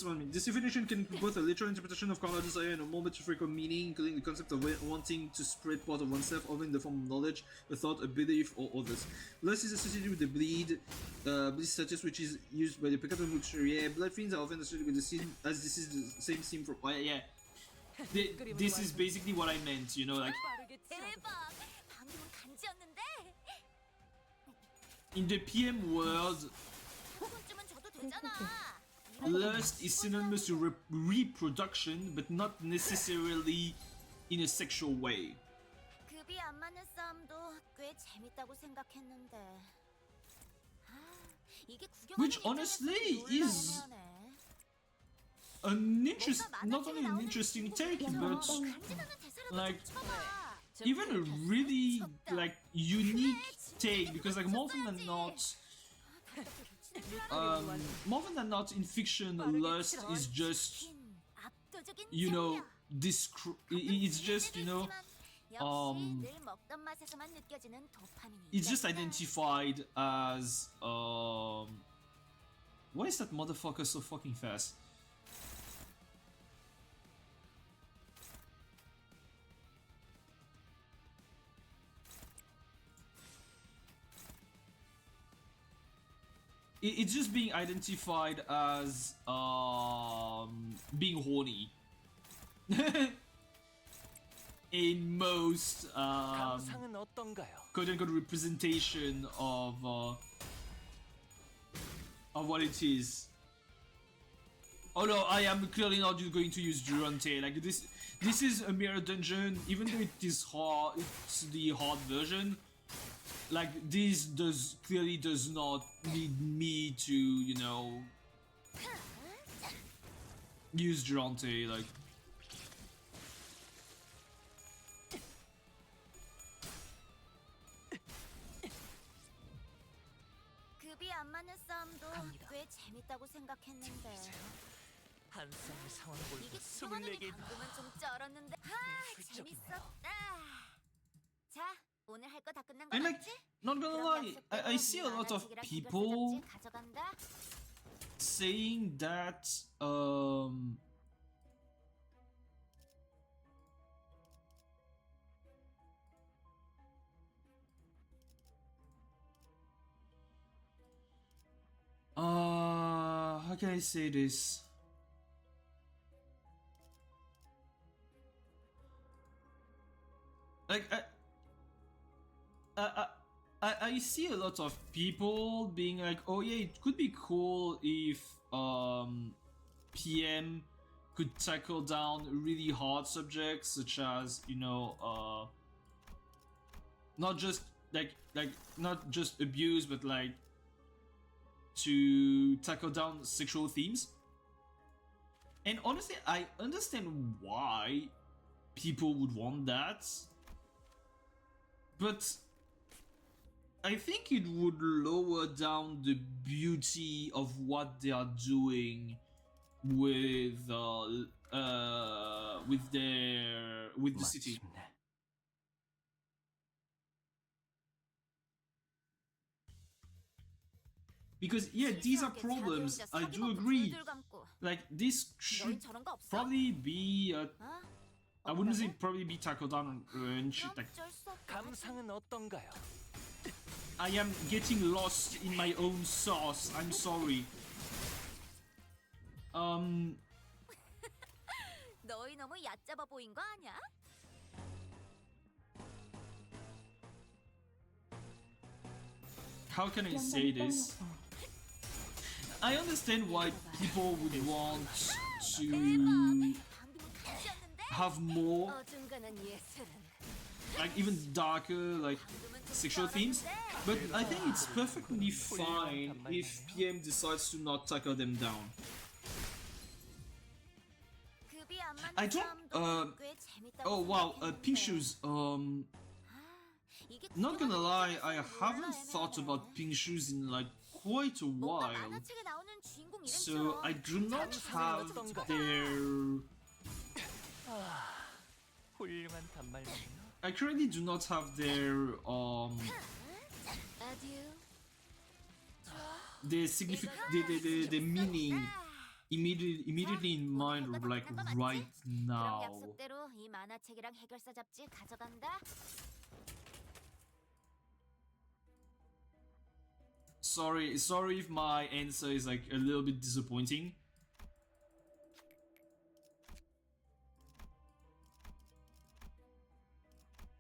A: what I mean. This definition can include both a literal interpretation of carnal desire and a more metaphorical meaning, including the concept of wanting to spread part of oneself, either in the form of knowledge, a thought, a belief, or others. Lust is associated with the bleed status, which is used by the Peccatum Luxury. Yeah, blood fiends are often associated with the sin, as this is the same theme from. Yeah. This is basically what I meant, you know, like. In the PM world, lust is synonymous to reproduction, but not necessarily in a sexual way.
C: 급이 안 맞는 싸움도 꽤 재밌다고 생각했는데. 이게
A: Which honestly is not only an interesting take, but like even a really like unique take, because like more often than not in fiction, lust is just, you know, it's just, you know, it's just identified as why is that motherfucker so fucking fast? It's just being identified as being horny in most quote-unquote representation of what it is. Oh no, I am clearly not going to use Durante. Like this is a mirror dungeon, even though it is hard, it's the hard version. Like this clearly does not need me to, you know, use Durante. Like
C: 급이 안 맞는 싸움도 꽤 재밌다고 생각했는데.
E: 한 쌍의 상황을
C: 이게
E: 보고
C: 수많은
E: 24개의
C: 방금은 좀 쩔었는데. 재밌었다. 자, 오늘 할 거 다 끝난 거
A: and like,
C: 맞지?
A: not gonna lie, I see a lot of people saying that how can I say this? Like I see a lot of people being like, oh yeah, it could be cool if PM could tackle down really hard subjects such as, you know, not just not just abuse, but like to tackle down sexual themes. And honestly, I understand why people would want that, but I think it would lower down the beauty of what they are doing with the city. Because yeah, these are problems. I do agree. Like this should probably be I wouldn't say probably be tackled down and shit like.
E: 감상은 어떤가요?
A: I am getting lost in my own sauce. I'm sorry.
C: 너희 너무 얕잡아 보인 거 아니야?
A: How can I say this? I understand why people would want to have more, like even darker, like sexual themes, but I think it's perfectly fine if PM decides to not tackle them down. I don't, oh wow, pink shoes, not gonna lie, I haven't thought about pink shoes in like quite a while, so I do not have their...
E: 훌륭한 단말이네요.
A: I currently do not have their the meaning immediately in mind, like right now.
C: 약속대로 이 만화책이랑 해결사 잡지 가져간다.
A: Sorry if my answer is like a little bit disappointing.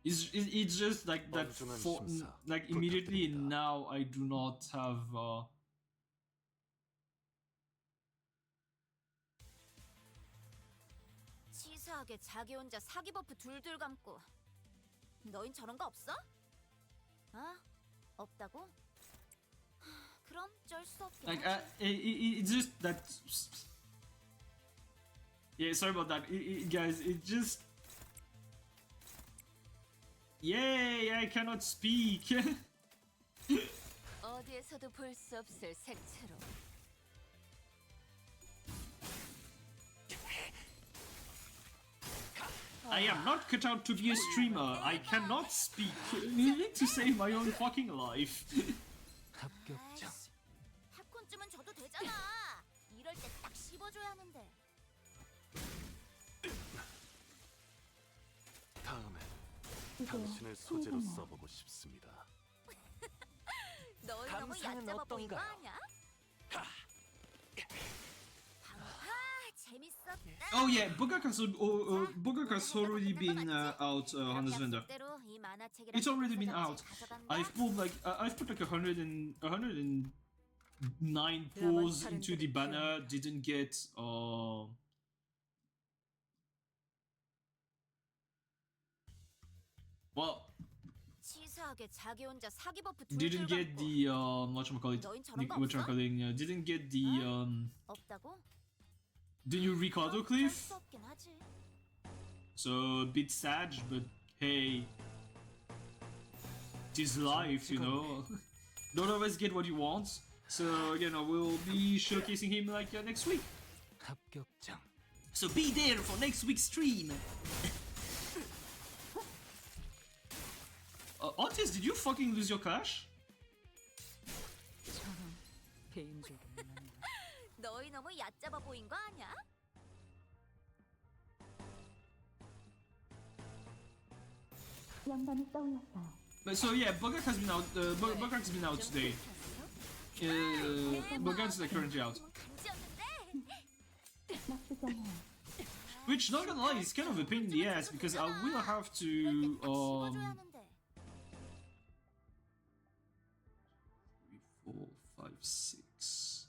A: It's just like that for like immediately now I do not have
C: 치사하게 자기 혼자 사기 버프 둘둘 감고. 너흰 저런 거 없어? 아, 없다고? 그럼 쩔 수 없긴
A: Like,
C: 하지.
A: it's just that. Yeah, sorry about that, guys. It just. Yay! I cannot speak.
C: 어디에서도 볼 수 없을 색채로.
A: I am not cut out to be a streamer. I cannot speak to save my own fucking life.
E: 합격점.
C: 아이씨, 팝콘쯤은 줘도 되잖아. 이럴 때 딱 씹어줘야 하는데.
B: 다음엔 당신을 소재로 써보고 싶습니다.
C: 너 너무
E: 감상은
C: 얕잡아 보인 거
E: 어떤가요?
C: 아니야? 재밌었다.
A: Oh yeah, Bugak has already been out on this vendor. It's already been out. I've pulled like I've put like 109 pulls into the banner. Didn't get well,
C: 치사하게 자기 혼자 사기 버프
A: didn't get the whatchamacallit, didn't get the
C: 없다고?
A: the new Rick autoclave.
C: 수 없긴 하지.
A: So a bit sad, but hey, it is life, you know. Don't always get what you want. So again, I will be showcasing him like next week.
E: 합격점.
A: So be there for next week's stream. Otis, did you fucking lose your cash?
D: 저런 개인적인 난
C: 너희 너무 얕잡아 보인 거 아니야?
F: 영감이 떠올랐어요.
A: But so yeah, Bugak has been out. Bugak has been out today. Bugak is like currently out.
F: 나쁘지 않아요.
A: Which, not gonna lie, is kind of a pain in the ass because I will have to 3, 4, 5, 6.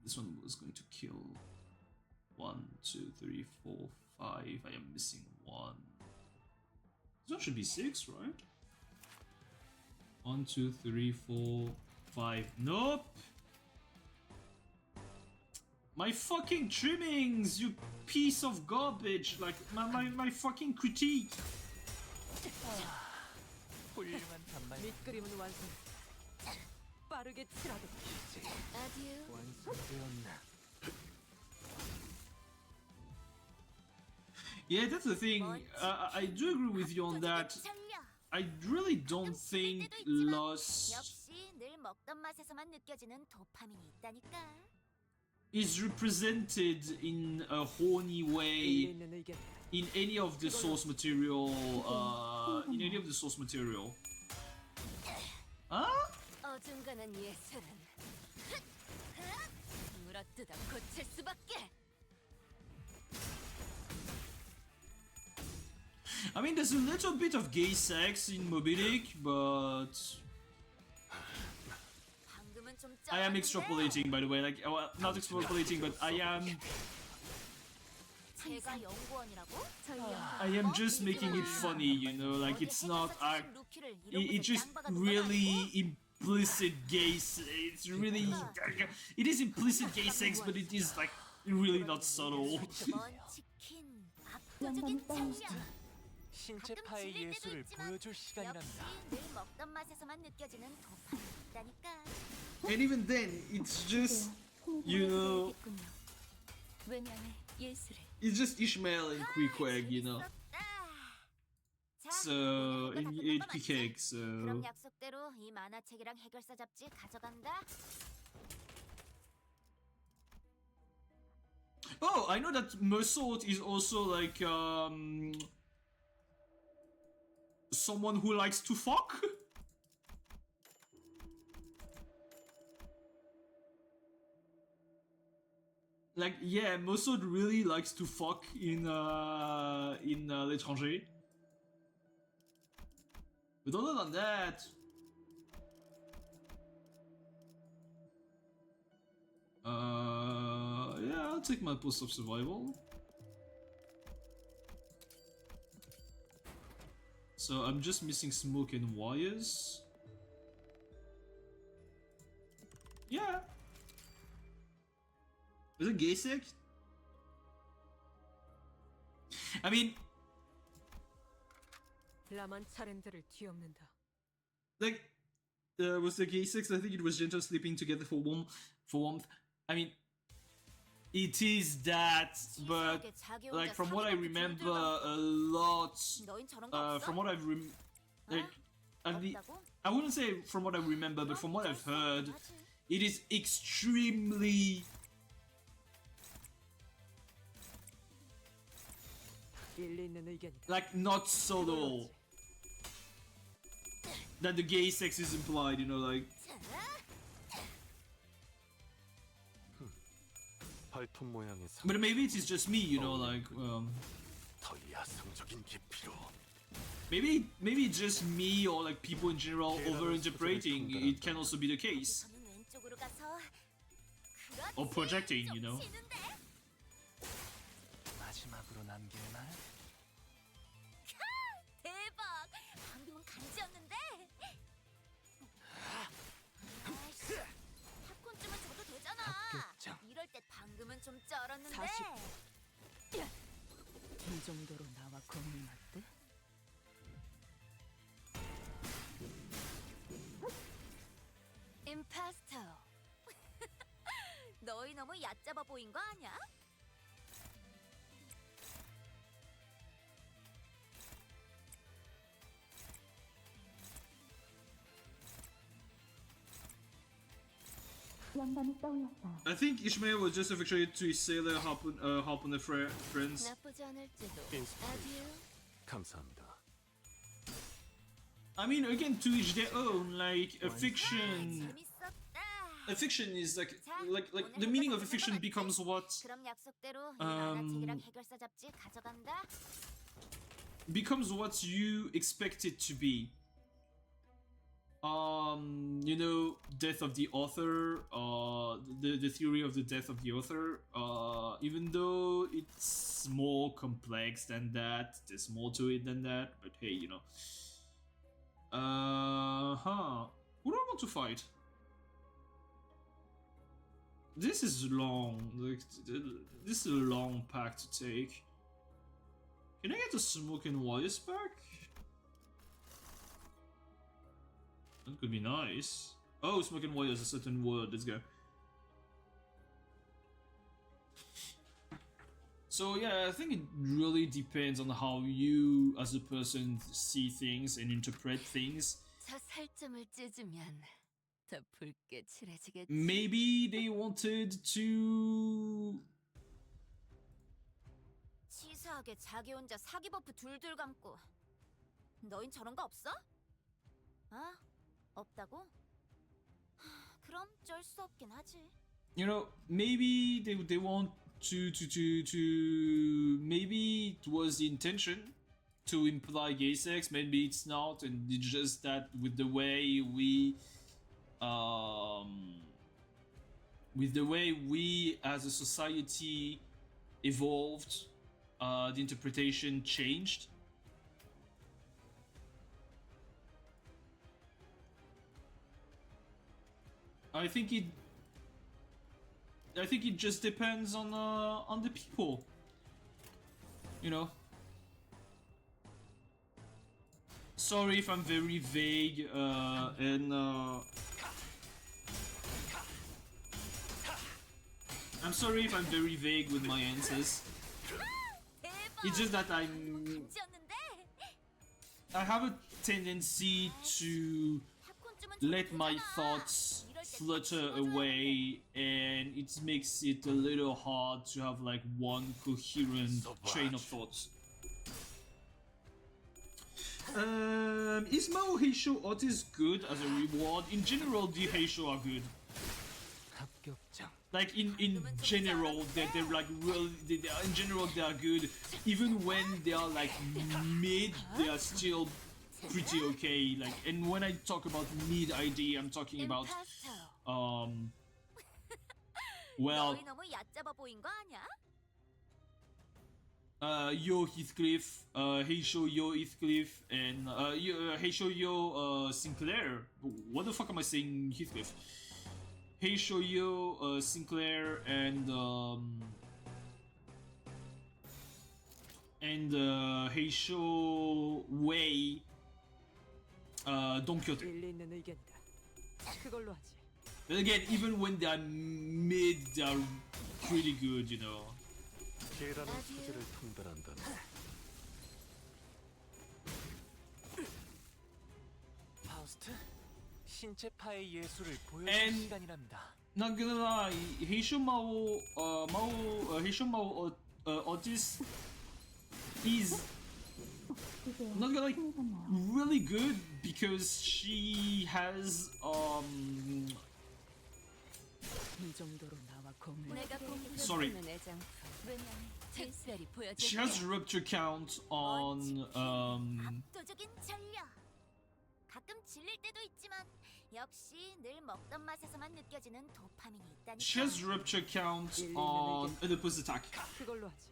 A: This one was going to kill 1, 2, 3, 4, 5. I am missing 1. This one should be 6, right? 1, 2, 3, 4, 5. Nope! My fucking trimmings, you piece of garbage! Like, my fucking critique!
E: 훌륭한 단말.
D: 밑그림은 완성. 빠르게 치라도
C: 아듀.
E: 완성되었나?
A: Yeah, that's the thing. I do agree with you on that. I really don't think loss
C: 역시 늘 먹던 맛에서만 느껴지는 도파민이 있다니까.
A: is represented in a horny way
D: 일리 있는 의견.
A: in any of the source material. In any of the source material. Huh?
C: 어중간한 예술은 물어뜯어 고칠 수밖에.
A: I mean, there's a little bit of gay sex in Moby Dick, but
C: 방금은 좀
A: I am
C: 쩌는데?
A: extrapolating, by the way. Like, well, not extrapolating, but I am
C: 제가 연구원이라고?
A: I am just making it funny, you know. Like, it's not it's just really implicit gay sex. It's really it is implicit gay sex, but it is like really not subtle.
C: 먼치킨 압도적인 전략.
E: 신체 파의 예술을 보여줄
C: 역시
E: 시간이랍니다.
C: 늘 먹던 맛에서만 느껴지는 도파민이 있다니까.
A: And even then, it's just, you know,
C: 왜냐해 예술을.
A: it's just Ishmael and Queequeg, you know. So in HPK,
C: 그럼
A: so
C: 약속대로 이 만화책이랑 해결사 잡지 가져간다.
A: oh, I know that Meursault is also like someone who likes to fuck. Like, yeah, Meursault really likes to fuck in l'étranger. But other than that, yeah, I'll take my post of survival. So I'm just missing smoke and wires. Yeah. Is it gay sex? I mean,
D: 라만 차렌들을 뒤엎는다.
A: like, was the gay sex? I think it was gentle sleeping together for warmth. I mean, it is that, but like from what I remember, a lot.
C: 너흰 저런 거
A: From
C: 없어?
A: what I've like,
C: 없다고?
A: I wouldn't say from what I remember, but from what I've heard, it is extremely
D: 일리 있는 의견이다.
A: like not subtle that the gay sex is implied. You know, like.
E: 발톱 모양의 상.
A: But maybe it is just me, you know, like
E: 더 야성적인 깊이로.
A: maybe it's just me or like people in general over-interpreting. It can also be the case.
C: 저는 왼쪽으로 가서
A: Or projecting, you know.
C: 쉬는데?
E: 마지막으로 남길 말.
C: 대박! 방금은 간지였는데? 아이씨, 팝콘쯤은 줘도 되잖아.
E: 합격장.
C: 이럴 때 방금은 좀 쩔었는데.
D: 40. 이 정도로 나와 겁이 났대?
C: 임파스터. 너희 너무 얕잡아 보인 거 아니야?
A: I think Ishmael was just affectionate to his sailor harpooner friends.
C: 나쁘지 않을지도.
E: 인스피레이션.
C: 아듀.
E: 감사합니다.
A: I mean, again, to each their own. Like a fiction,
C: 재밌었다.
A: a fiction is like the meaning of a fiction becomes what
C: 그럼 약속대로 이 만화책이랑
A: um,
C: 해결사 잡지 가져간다.
A: becomes what you expect it to be. You know, death of the author, the theory of the death of the author, even though it's more complex than that, there's more to it than that, but hey, you know. Who do I want to fight? This is long, like, this is a long pack to take. Can I get the smoke and wires back? That could be nice. Oh, smoke and wire is a certain word. Let's go. So yeah, I think it really depends on how you, as a person, see things and interpret things.
C: 저 살점을 찢으면 더 붉게 칠해지겠지.
A: Maybe they wanted to.
C: 치사하게 자기 혼자 사기 버프 둘둘 감고. 너흰 저런 거 없어? 아? 없다고? 그럼 쩔 수 없긴 하지.
A: You know, maybe they want to maybe it was the intention to imply gay sex. Maybe it's not, and it's just that with the way we as a society evolved, the interpretation changed. I think it just depends on the people, you know. Sorry if I'm very vague and I'm sorry if I'm very vague with my answers. It's just that I have a tendency to let my thoughts flutter away, and it makes it a little hard to have like one coherent train of thoughts. Is Mao Heisho Otis good as a reward? In general, the Heisho are good.
E: 합격장.
A: Like in general, they're like really. In general, they are good. Even when they are like mid, they are still pretty okay. Like, and when I talk about mid ID, I'm talking about well,
C: 너희 너무 얕잡아 보인 거 아니야?
A: Yo Heathcliff, Heisho Yo Heathcliff, and Heisho Yo Sinclair. What the fuck am I saying Heathcliff? Heisho Yo Sinclair and Heisho Wei Don Quixote.
D: 일리 있는 의견이다. 그걸로 하지.
A: Then again, even when they are mid, they are pretty good, you know.
E: 계란은 수지를 통달한다. 파우스트, 신체파의 예술을 보여줄
A: And-
E: 시간이랍니다.
A: Not gonna lie, Heisho Mao Otis is not gonna like really good because she has
D: 이 정도로 나와 공을
C: 내가
A: Sorry.
C: 특별히 보여줄
A: she has rupture count on
C: 압도적인 전력. 가끔 질릴 때도 있지만 역시 늘 먹던 맛에서만 느껴지는 도파민이 있다니까.
A: she has rupture count on Oedipus attack.
D: 그걸로 하지.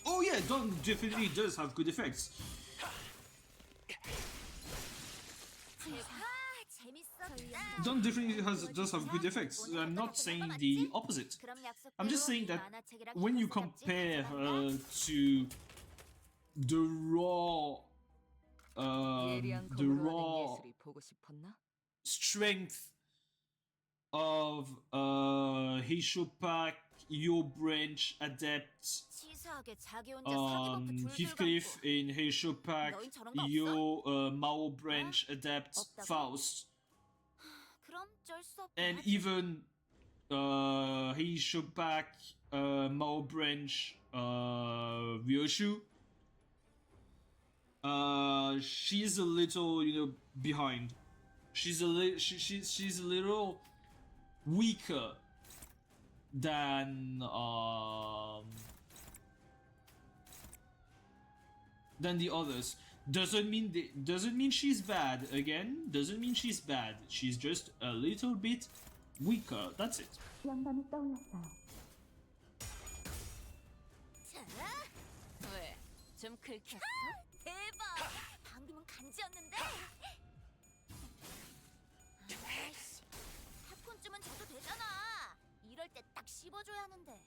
A: Oh yeah, Don definitely does have good effects.
C: 재밌었다.
A: Don definitely does have good effects. I'm not saying the opposite. I'm just saying that when you compare her to the raw,
D: 예리한
A: the
D: 검으로
A: raw
D: 하는 예술이 보고 싶었나?
A: strength of Heishopak, Yo Branch Adept,
C: 치사하게 자기 혼자 사기버프 둘둘
A: Heathcliff
C: 감고.
A: in Heishopak,
C: 너흰 저런 거
A: Yo Mao Branch Adept,
C: 없다고?
A: Faust,
C: 그럼 쩔 수 없구나.
A: and even Heishopak, Mao Branch, Ryoshu. She's a little, you know, behind. She's a little weaker than the others. Doesn't mean she's bad. Again, doesn't mean she's bad. She's just a little bit weaker. That's it.
F: 영감이 떠올랐어요.
C: 자, 왜? 좀 긁혔어? 대박! 방금은 간지였는데? 아이씨, 팝콘쯤은 줘도 되잖아. 이럴 때 딱 씹어줘야 하는데.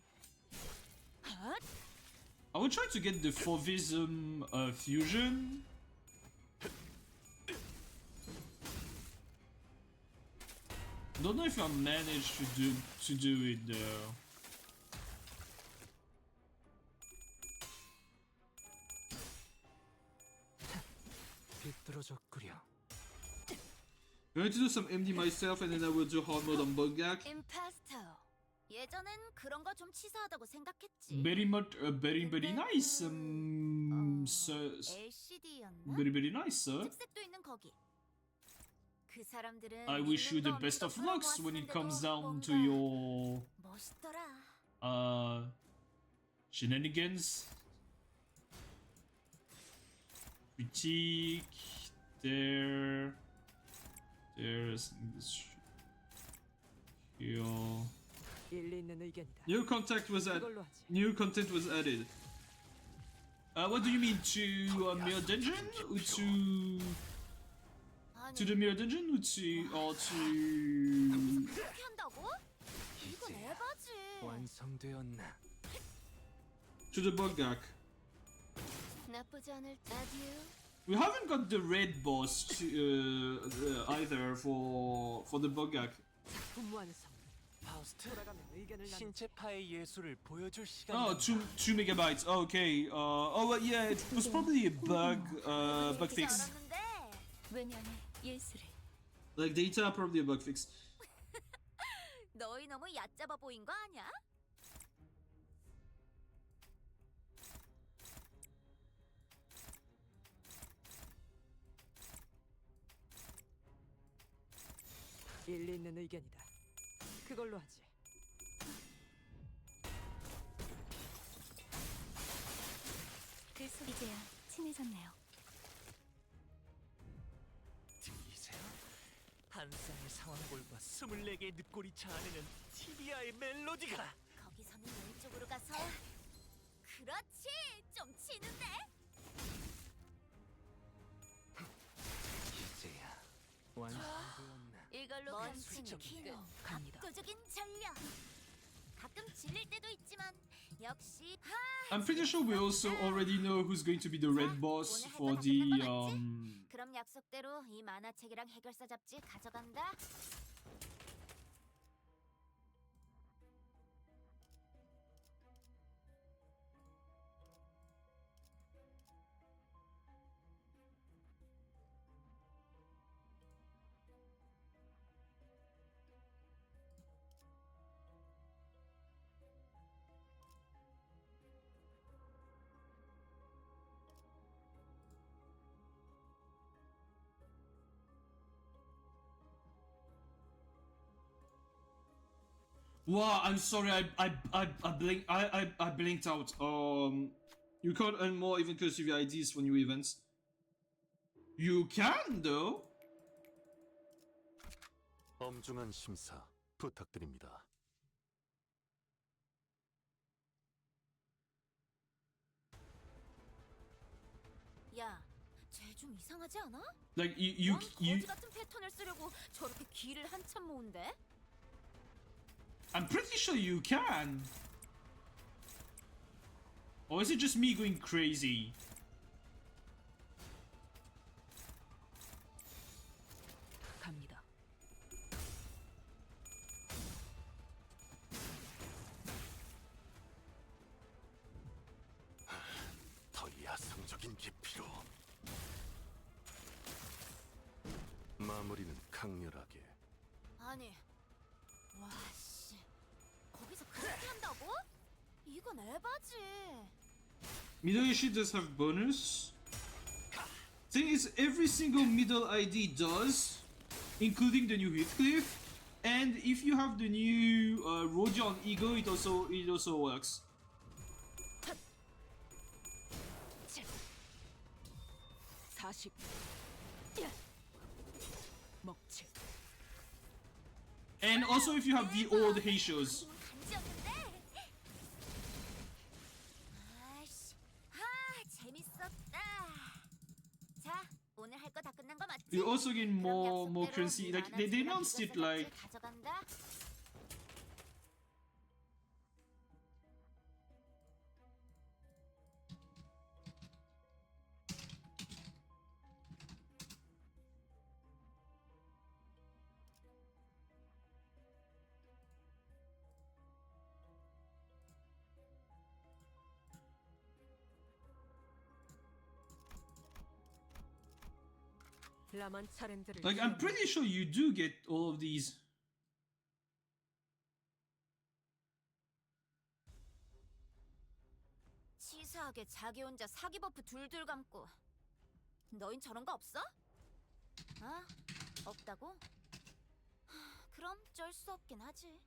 A: I will try to get the Fauvism fusion. Don't know if I managed to do it though.
E: 비뚤어졌구려.
A: I'm going to do some MD myself and then I will do hard mode on Bogak.
C: 임파스터. 예전엔 그런 거 좀 치사하다고 생각했지.
A: Very nice.
C: LCD였나?
A: Very nice, sir.
C: 특색도 있는 거기. 그 사람들은
A: I wish you
C: 있는
A: the
C: 거
A: best
C: 없는
A: of
C: 거
A: lucks when it comes down to
C: 뭔가
A: your
C: 멋있더라.
A: shenanigans. Critique. There's this here.
D: 일리 있는 의견이다.
A: New content was
D: 그걸로 하지.
A: New content was added. What do you mean to Mirror Dungeon? Or to the Mirror Dungeon? Or to
C: 그렇게 한다고? 이건
E: 이제
C: 에바지.
E: 완성되었나?
A: to the Bogak?
C: 나쁘지 않을 아듀.
A: We haven't got the red boss either for the Bogak.
D: 작품 완성.
E: 파우스트,
D: 돌아가면 의견을 나누.
E: 신체파의 예술을 보여줄
A: Oh,
E: 시간이랍니다.
A: 2 megabytes. Okay. Oh, well, yeah. It was probably a bug fix.
C: 왜냐면 예술이.
A: Like data, probably a bug fix.
C: 너희 너무 얕잡아 보인 거 아니야?
D: 일리 있는 의견이다. 그걸로 하지.
C: 그래서 이제야 친해졌네요.
E: 들리세요? 한 쌍의 상황골과 24개의 늑골이 자아내는 티비아의 멜로디가
C: 거기서는 왼쪽으로 가서 그렇지. 좀 치는데.
E: 이제야 완성되었나?
C: 이걸로
D: 멋진
C: 감춘
D: 키
C: 키노.
D: 갑니다.
C: 압도적인 전력. 가끔 질릴 때도 있지만 역시
A: I'm pretty sure we also already know who's going to be the red boss for the
C: 그럼 약속대로 이 만화책이랑 해결사 잡지 가져간다.
A: Wow, I'm sorry, I blinked out. You can't earn more even because of your IDs for new events. You can though.
F: 엄중한 심사 부탁드립니다.
C: 야, 쟤 좀 이상하지 않아?
A: Like
C: 넌 거지 같은 패턴을 쓰려고 저렇게 기를 한참 모은대?
A: I'm pretty sure you can. Or is it just me going crazy?
D: 갑니다.
F: 더 야성적인 깊이로 마무리는 강렬하게.
C: 아니, 와 씨, 거기서 그렇게 한다고? 이건 에바지.
A: Middle issue does have bonus. Thing is, every single middle ID does, including the new Heathcliff. And if you have the new Rodion Ego, it also works.
D: 40. 먹칠.
A: And also if you have the old Heishos.
C: 간지였는데. 아이씨, 재밌었다. 자, 오늘 할 거 다 끝난 거 맞지?
A: You also get
C: 그럼
A: more
C: 약속대로
A: currency.
C: 이
A: Like they
C: 만화책이랑
A: announced it
C: 해결사
A: like
C: 잡지 가져간다.
D: 라만 차렌드를
A: I'm
D: 위하여
A: pretty sure you do get all of these.
C: 치사하게 자기 혼자 사기 버프 둘둘 감고. 너흰 저런 거 없어? 아, 없다고? 그럼 쩔 수 없긴 하지.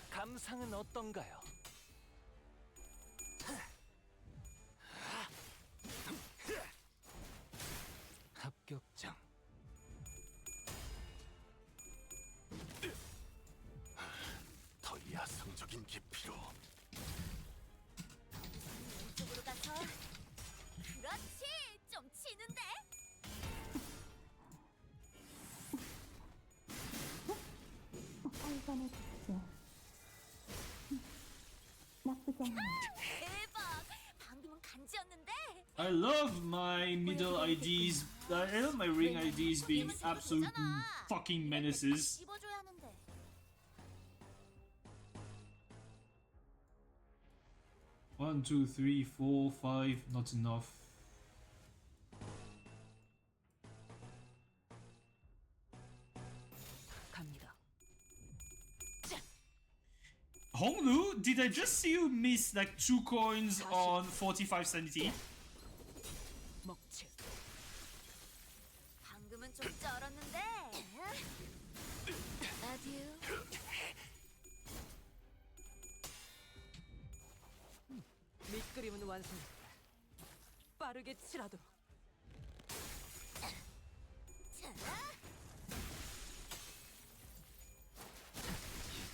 E: 감상은 어떤가요? 합격장.
F: 더 야성적인 깊이로
C: 왼쪽으로 가서. 그렇지, 좀 치는데. 대박, 방금은 간지였는데.
A: I love my middle IDs. I love my ring IDs being absolute fucking menaces.
C: 씹어줘야 하는데.
A: 1, 2, 3, 4, 5, not enough.
D: 갑니다.
A: Honglu, did I just see you miss like 2 coins on 45 sanity?
D: 먹칠.
C: 방금은 좀
D: 완성했다. 빠르게 치라도.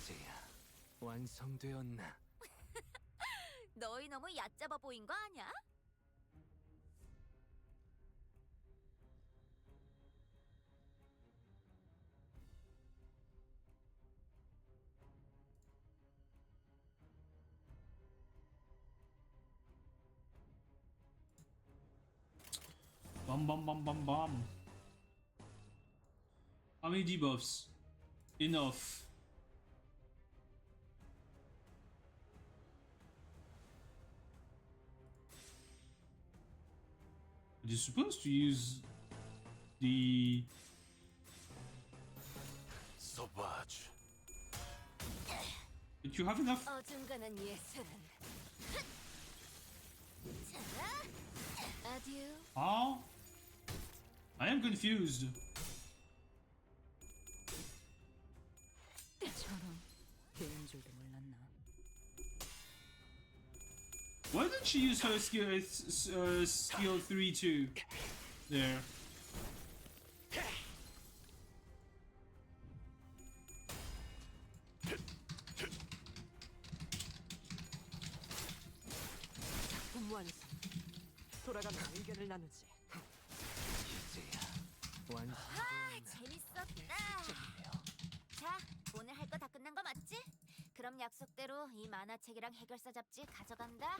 E: 이제야 완성되었나?
C: 너희 너무 얕잡아 보인 거 아니야?
A: Bum bum bum bum bum. How many debuffs? Enough. You're supposed to use the
F: 소바주.
A: but you have enough.
C: 어중간한 예술은. 아듀.
A: Huh? I am confused.
D: 저런 개인 줄도 몰랐나.
A: Why didn't she use her skill 3 too? There.
D: 작품 완성. 돌아가면 의견을 나누지.
E: 이제야 완성되었나?
C: 재밌었다. 자, 오늘 할 거 다 끝난 거 맞지? 그럼 약속대로 이 만화책이랑 해결사 잡지 가져간다.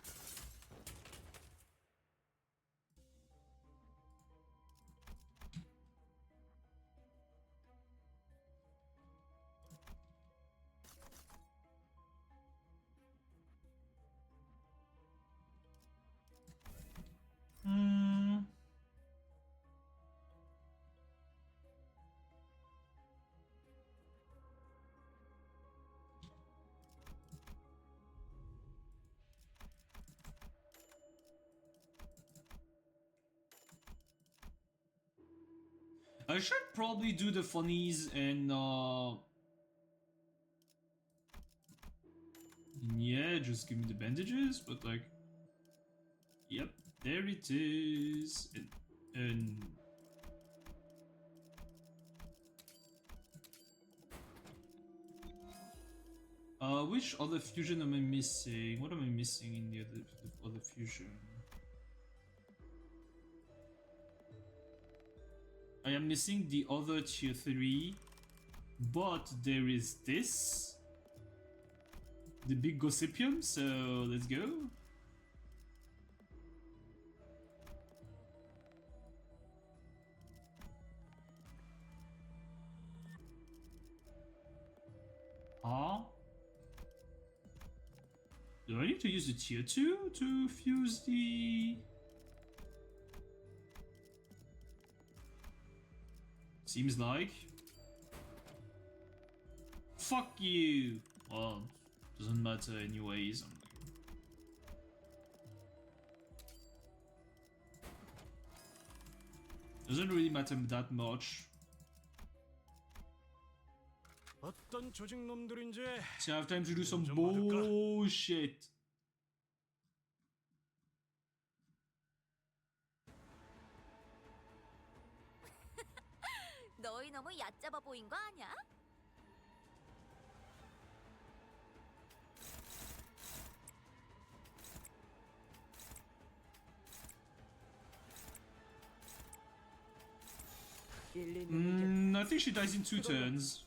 A: I should probably do the funnies and yeah, just give me the bandages, but like, yep, there it is. And which other fusion am I missing? What am I missing in the other fusion? I am missing the other tier 3, but there is this, the big Gossipium, so let's go. Huh? Do I need to use the tier 2 to fuse the... Seems like. Fuck you! Well, doesn't matter anyways. Doesn't really matter that much.
B: 어떤 조직 놈들인지
A: So I have time to do some
B: 좀 받을까?
A: bullshit.
C: 너희 너무 얕잡아 보인 거 아니야?
A: I think she dies in 2 turns.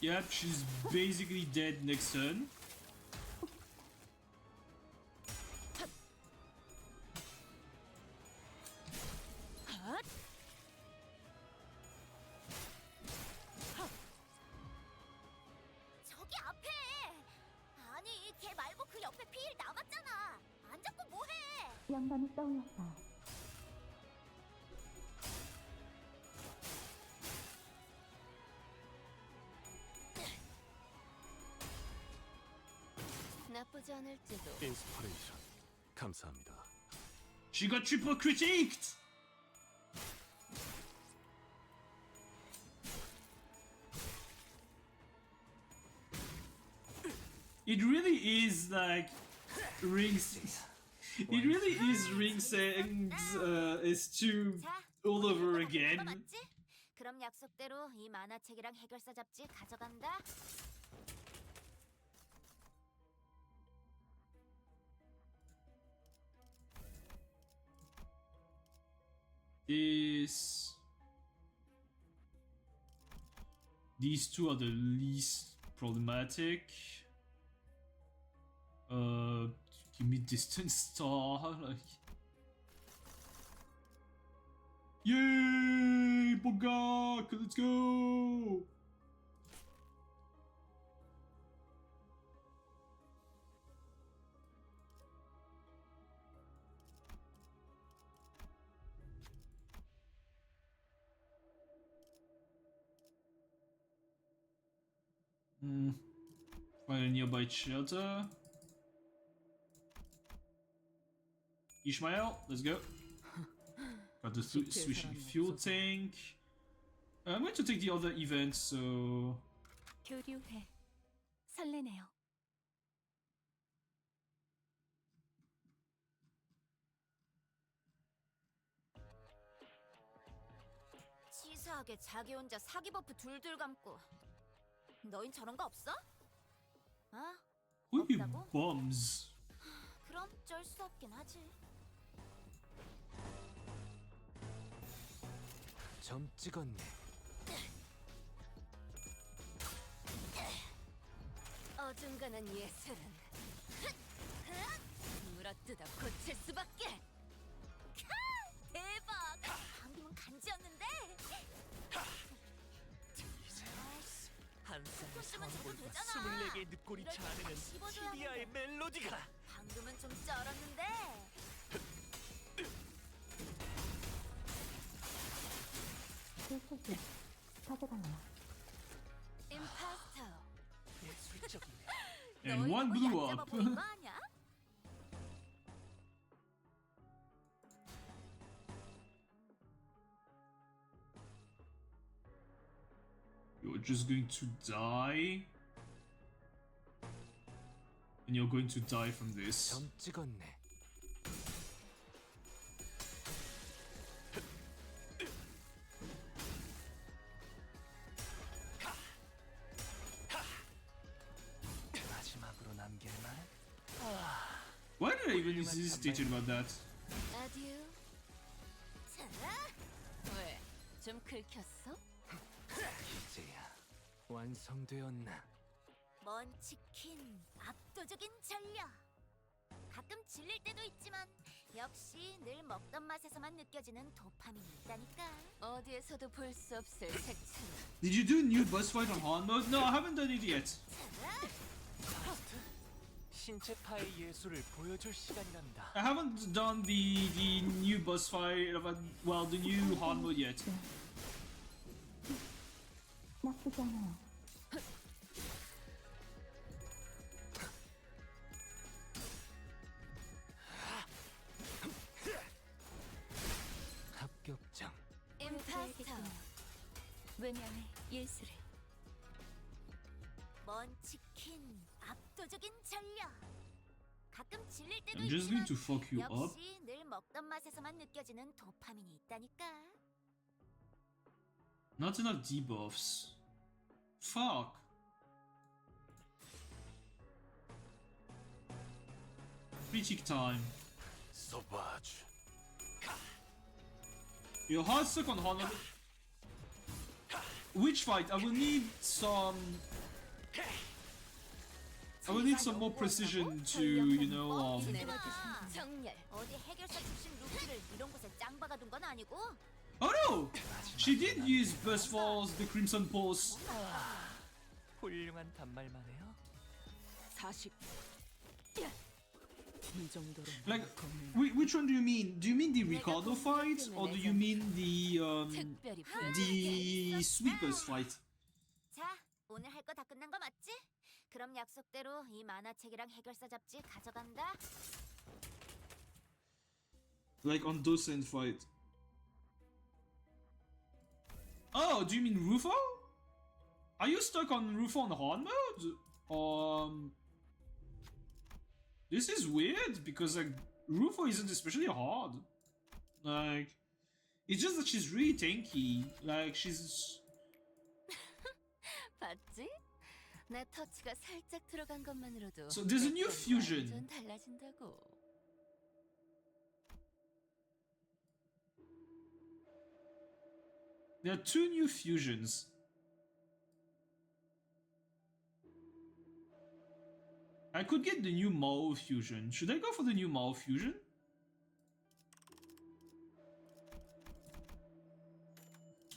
A: Yep, she's basically dead next turn.
C: 저기 앞에! 아니, 걔 말고 그 옆에 피일 남았잖아. 안 잡고 뭐해?
G: 영감이 떠올랐다.
C: 나쁘지 않을지도.
F: 인스퍼레이션 감사합니다.
A: She got triple critiqued! It really is like rings. It really is rings and S2
C: 자,
A: all over
C: 오늘 거
A: again.
C: 맞지? 그럼 약속대로 이 만화책이랑 해결사 잡지 가져간다.
A: These two are the least problematic. Give me distant star, like. Yay! Bogak! Let's go! Find a nearby shelter. Ishmael, let's go. Got the switching fuel tank. I'm going to take the other event, so.
C: 교류해. 설레네요. 치사하게 자기 혼자 사기 버프 둘둘 감고. 너흰 저런 거 없어? 아?
A: Who are you
C: 없다고?
A: bums?
C: 그럼 쩔 수 없긴 하지.
E: 점 찍었네.
C: 어중간한 예술은 물어뜯어 고칠 수밖에. 대박! 방금은 간지였는데. 아이씨,
E: 한 쌍의
C: 조금씩만 줘도
E: 사원볼과
C: 되잖아.
E: 24개의 늪골이
C: 이럴 때
E: 자아내는
C: 씹어줘야
E: 티리아의
C: 하는데.
E: 멜로디가
C: 방금은 좀 쩔었는데. 임파스터.
E: 예술적이네.
A: And one blew up.
C: 거 아니야?
A: You're just going to die. And you're going to die from this.
E: 점 찍었네. 마지막으로 남길 말?
A: Why did I even hesitate about that?
C: 아듀. 자, 왜? 좀 긁혔어?
E: 이제야 완성되었나?
C: 먼치킨 압도적인 전력. 가끔 질릴 때도 있지만 역시 늘 먹던 맛에서만 느껴지는 도파민이 있다니까. 어디에서도 볼 수 없을 색채로.
A: Did you do a new boss fight on hard mode? No, I haven't done it yet.
E: 신체파의 예술을 보여줄 시간이란다.
A: I haven't done the new boss fight, well, the new hard mode yet.
G: 나쁘지 않아요.
E: 합격점.
C: 임파스터.
G: 외면의 예술을.
C: 먼치킨 압도적인 전력. 가끔 질릴 때도
A: I'm just going
C: 있지만
A: to fuck you up.
C: 역시 늘 먹던 맛에서만 느껴지는 도파민이 있다니까.
A: Not enough debuffs. Fuck. Critique time.
F: 소바주.
A: You're hard stuck on hard mode. Which fight? I will need some. I will need some more precision to, you know,
C: 정렬. 어디 해결사 출신 루키를 이런 곳에 짱 박아둔 건 아니고.
A: Oh no! She did use Burst Falls, the Crimson Pulse.
E: 훌륭한 단말만 해요.
D: 40. 이 정도로
A: Like, which one do you mean? Do you mean the Ricardo fight, or do you mean
C: 특별히
A: the Sweepers fight?
C: 자, 오늘 할 거 다 끝난 거 맞지? 그럼 그럼 약속대로 이 만화책이랑 해결사 잡지 가져간다.
A: Like on Docent fight. Oh, do you mean Rufo? Are you stuck on Rufo on hard mode? This is weird because like Rufo isn't especially hard. Like, it's just that she's really tanky. Like she's.
C: 봤지? 내 터치가 살짝 들어간 것만으로도
A: So there's a new
C: 내
A: fusion.
C: 완전 달라진다고.
A: There are 2 new fusions. I could get the new Mao fusion. Should I go for the new Mao fusion?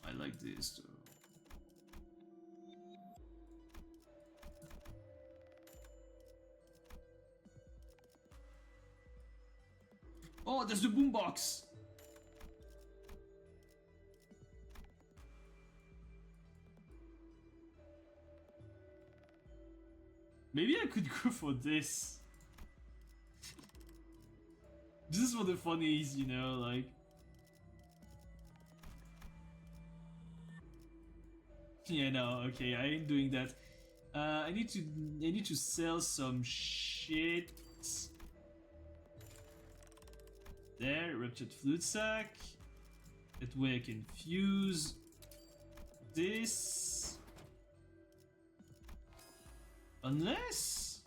A: I like this though. Oh, there's the boombox. Maybe I could go for this. This is for the funnies, you know, like. Yeah, no, okay, I ain't doing that. I need to sell some shit. There, ruptured flute sack. That way I can fuse this. Unless...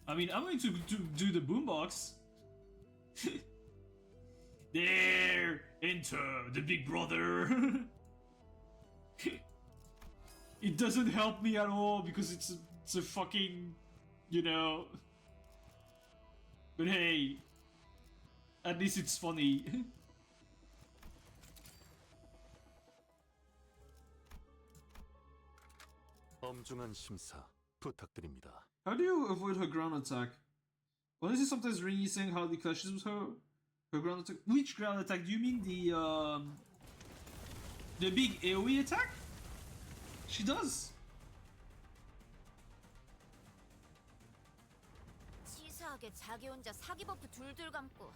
A: I mean, I'm going to do the boombox. There! Enter the big brother! It doesn't help me at all because it's a fucking... You know... But hey... At least it's funny.
F: 엄중한 심사 부탁드립니다.
A: How do you avoid her ground attack? Honestly, sometimes Ringy saying how the clashes with her ground attack. Which ground attack? Do you mean the big AoE attack? She does.
C: 치사하게 자기 혼자 사기 버프 둘둘 감고.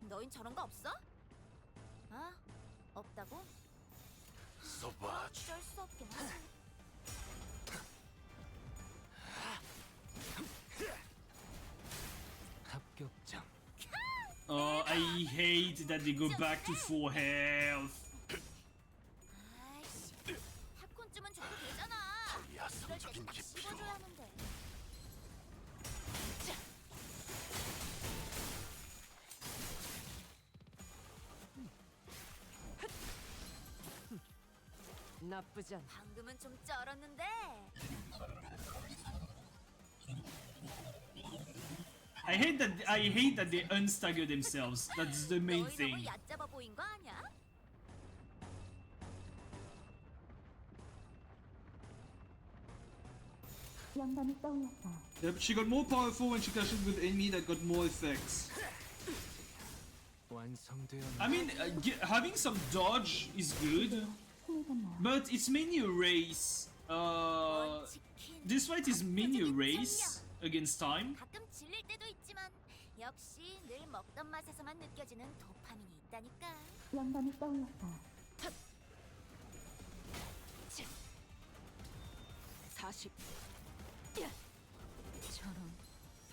C: 너흰 저런 거 없어? 아? 없다고?
F: 소바주.
C: 어쩔 수 없긴 하지.
E: 합격점.
A: Oh, I hate that they go back to full health.
C: 아이씨, 팝콘쯤은 줘도 되잖아. 이럴 때
F: 야성적인
C: 딱
F: 게
C: 씹어줘야
F: 필요.
C: 하는데.
D: 나쁘지 않아.
C: 방금은 좀 쩔었는데.
A: I hate that they unstagger themselves. That's the main
C: 너희
A: thing.
C: 너무 얕잡아 보인 거 아니야?
G: 영감이 떠올랐어.
A: Yeah, but she got more powerful when she clashed with enemy that got more effects.
E: 완성되었나?
A: I mean, having some dodge is good,
G: 후회가
A: but it's mainly a race.
C: 원치킨.
A: This fight is mainly a race against time.
C: 가끔 질릴 때도 있지만 역시 늘 먹던 맛에서만 느껴지는 도파민이 있다니까.
G: 영감이 떠올랐어.
D: 40. 저런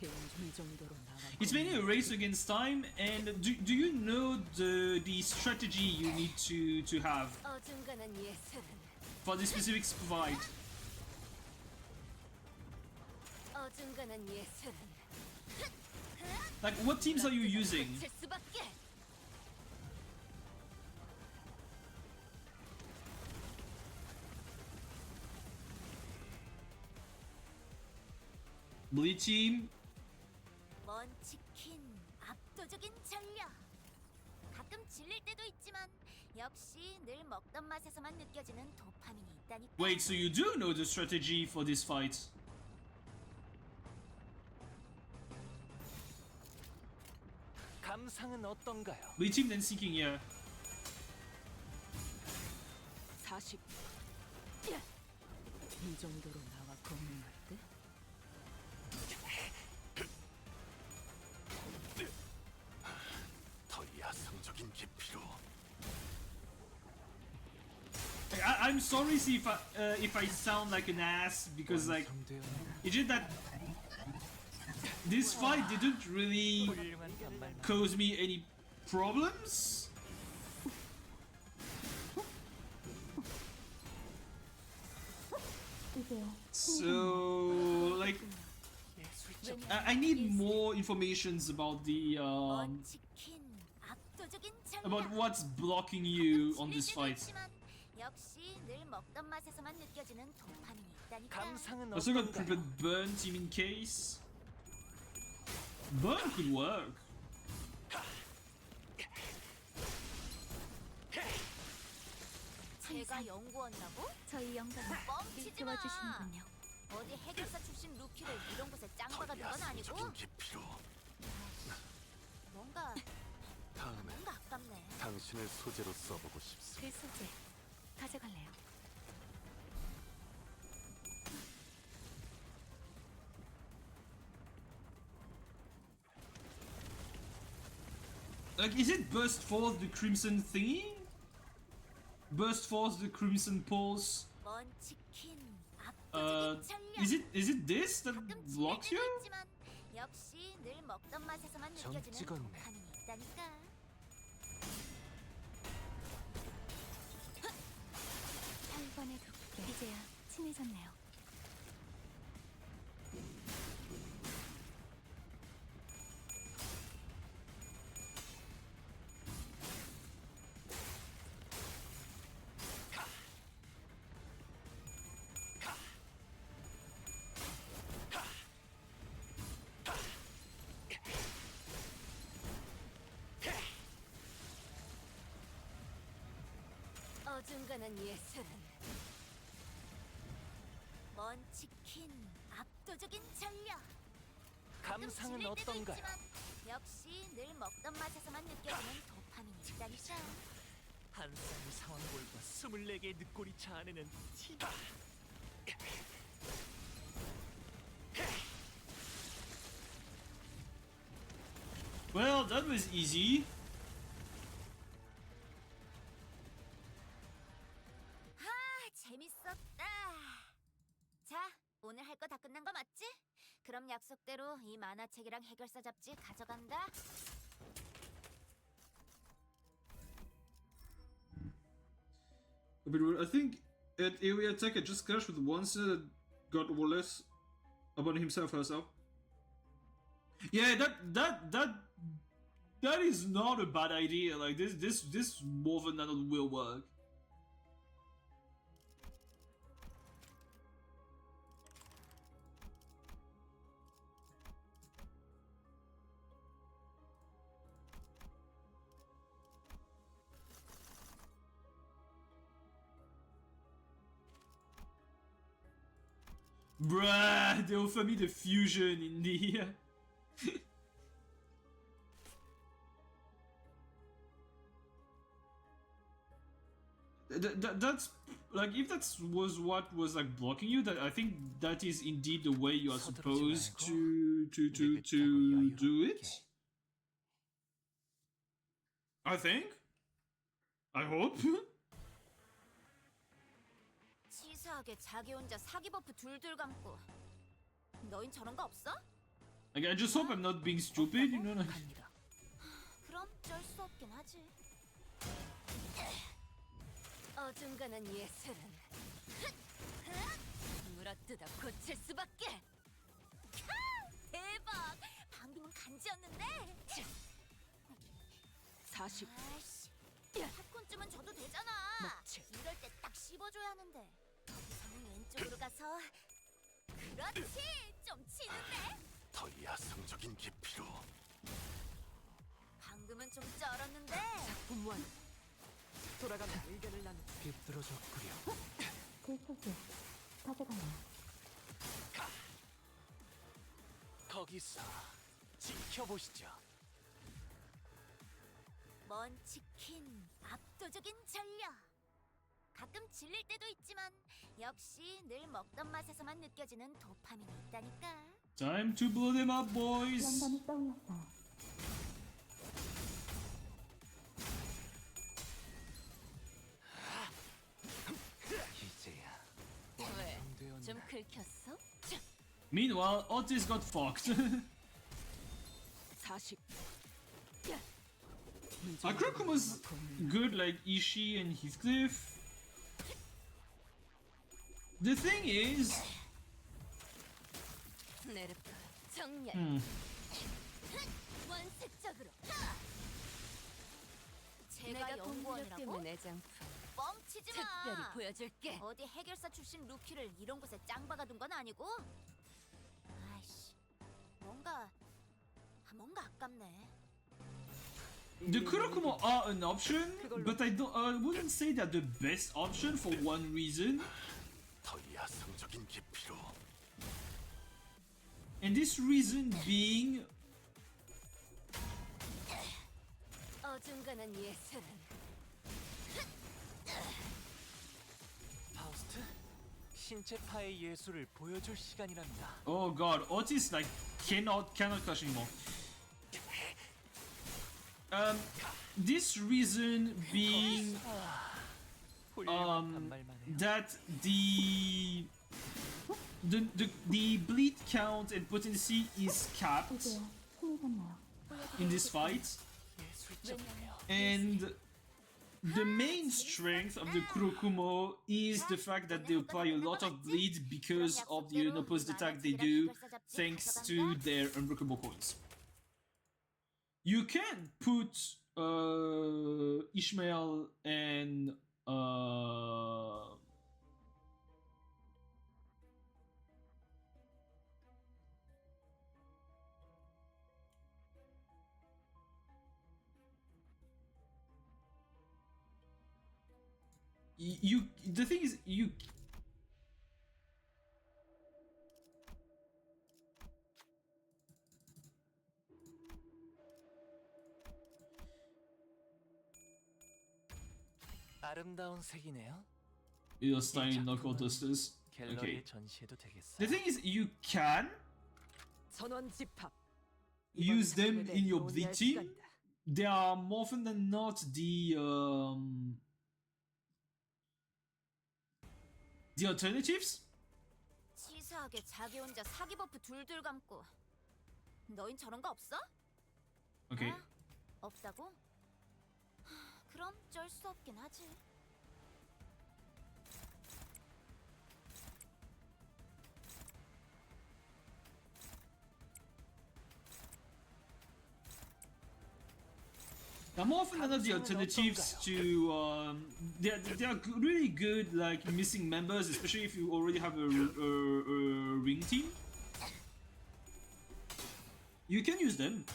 D: 배운 이 정도로 나가.
A: It's mainly a race against time, and do you know the strategy you need to have
C: 어중간한 예술은
A: for this specific fight?
C: 어중간한 예술은
A: Like, what teams are you using?
C: 칠 수밖에.
A: Blue team.
C: 먼치킨 압도적인 전력. 가끔 질릴 때도 있지만 역시 늘 먹던 맛에서만 느껴지는 도파민이 있다니까.
A: Wait, so you do know the strategy for this fight?
E: 감상은 어떤가요?
A: Bleaching then sinking, yeah.
D: 40. 이 정도로 나와 검문할 때?
F: 더 야성적인 깊이로.
A: I'm sorry if I sound like an ass because like
E: 완성되었나?
A: it's just that this fight didn't really
E: 훌륭한 단말만.
A: cause me any problems.
G: 이제야
A: So like I need more informations about the
C: 먼치킨 압도적인
A: about
C: 전략.
A: what's blocking you on
C: 질릴
A: this
C: 때도
A: fight.
C: 있지만 역시 늘 먹던 맛에서만 느껴지는 도파민이 있다니까.
E: 감상은
A: Also got
E: 어떤가요?
A: prevent burn team in case. Burn could work.
C: 제가 연구원이라고?
G: 저희 영감을
C: 뻥치지 마.
G: 도와주시는군요.
C: 어디 해결사 출신 루키를 이런 곳에 짱박아 둔 건 아니고
F: 야성적인 깊이로.
C: 뭔가
F: 다음에
C: 아깝네.
F: 당신을 소재로 써보고 싶습니다.
G: 그 소재 가져갈래요.
A: Like, is it burst forth the crimson thingy? Burst forth the crimson pulse.
C: 먼치킨
A: Uh,
C: 압도적인 전략.
A: is it this that
C: 가끔 질릴
A: blocks
C: 때도
A: you?
C: 있지만 역시 늘 먹던 맛에서만
E: 점
C: 느껴지는
E: 찍었네.
C: 도파민이 있다니까.
G: 8번의 두께 이제야 친해졌네요.
C: 어중간한 예술은 먼치킨 압도적인 전략. 가끔
E: 감상은
C: 질릴 때도
E: 어떤가요?
C: 있지만 역시 늘 먹던 맛에서만 느껴지는 도파민이 있다니까.
E: 한 쌍의 상황골과 24개의 늑골이 자아내는 티.
A: Well, that was easy.
C: 재밌었다. 자, 오늘 할 거 다 끝난 거 맞지? 그럼 약속대로 이 만화책이랑 해결사 잡지 가져간다.
A: But I think at area attack I just clashed with one set that got Wallace about himself herself. Yeah, that is not a bad idea. Like this more than that will work. Bruh, they offer me the fusion in the... that's... Like, if that was what was, like, blocking you, that I think that is indeed the way you are supposed to do it. I think? I hope?
C: 치사하게 자기 혼자 사기 버프 둘둘 감고. 너흰 저런 거 없어?
A: Like, I just hope I'm not being stupid, you know? Like,
D: 갑니다.
C: 그럼 쩔 수 없긴 하지. 어중간한 예술은 물어뜯어 고칠 수밖에. 대박! 방금은 간지였는데.
D: 40.
C: 아이씨, 팝콘쯤은 줘도 되잖아.
D: 먹지.
C: 이럴 때 딱 씹어줘야 하는데. 거기서는 왼쪽으로 가서. 그렇지, 좀 치는데.
F: 더 야성적인 깊이로.
C: 방금은 좀 쩔었는데.
D: 분무한. 돌아가며 의견을 나누.
E: 삐뚤어졌구려.
G: 그 소재 가져갈래요.
E: 거기서 지켜보시죠.
C: 먼치킨 압도적인 전력. 가끔 질릴 때도 있지만 역시 늘 먹던 맛에서만 느껴지는 도파민이 있다니까.
A: Time to blow them up, boys.
G: 영감이 떠올랐어요.
F: 이제야
C: 왜? 좀 긁혔어?
A: Meanwhile, Otis got fucked.
D: 40.
A: Akrokuma's good like Ishii and Heathcliff. The thing is,
C: 네르프 정렬. 원색적으로. 제가 연구원이라고? 뻥치지 마. 특별히 보여줄게. 어디 해결사 출신 루키를 이런 곳에 짱박아둔 건 아니고. 아이씨, 뭔가 아깝네.
A: the Kurokuma are an option, but I wouldn't say they're the best option for one reason.
F: 더 야성적인 깊이로
A: And this reason being,
C: 어중간한 예술은
E: 파우스트, 신체파의 예술을 보여줄 시간이랍니다.
A: oh god, Otis like cannot clash anymore. This reason being
E: 훌륭한 반말만 해요.
A: that the bleed count and potency is capped
G: 이제야 친해졌나요?
A: in this fight,
E: 예술적이네요.
A: and the main strength of the Kurokumo is the fact that they apply a lot of bleed because of the unopposed attack they do thanks to their unbreakable coins. You can put Ishmael and the thing is you
E: 아름다운 색이네요.
A: you're styling knuckle dusters.
E: 갤러리에
A: Okay.
E: 전시해도 되겠어요.
A: The thing is you can
D: 전원 집합.
A: use them in your bleed team. They are more often than not the alternatives.
C: 치사하게 자기 혼자 사기 버프 둘둘 감고. 너흰 저런 거 없어?
A: Okay.
C: 아, 없다고? 그럼 쩔 수 없긴 하지.
A: Now, more often than not, the alternatives to they are really good, like missing members, especially if you already have a ring team. You can use them.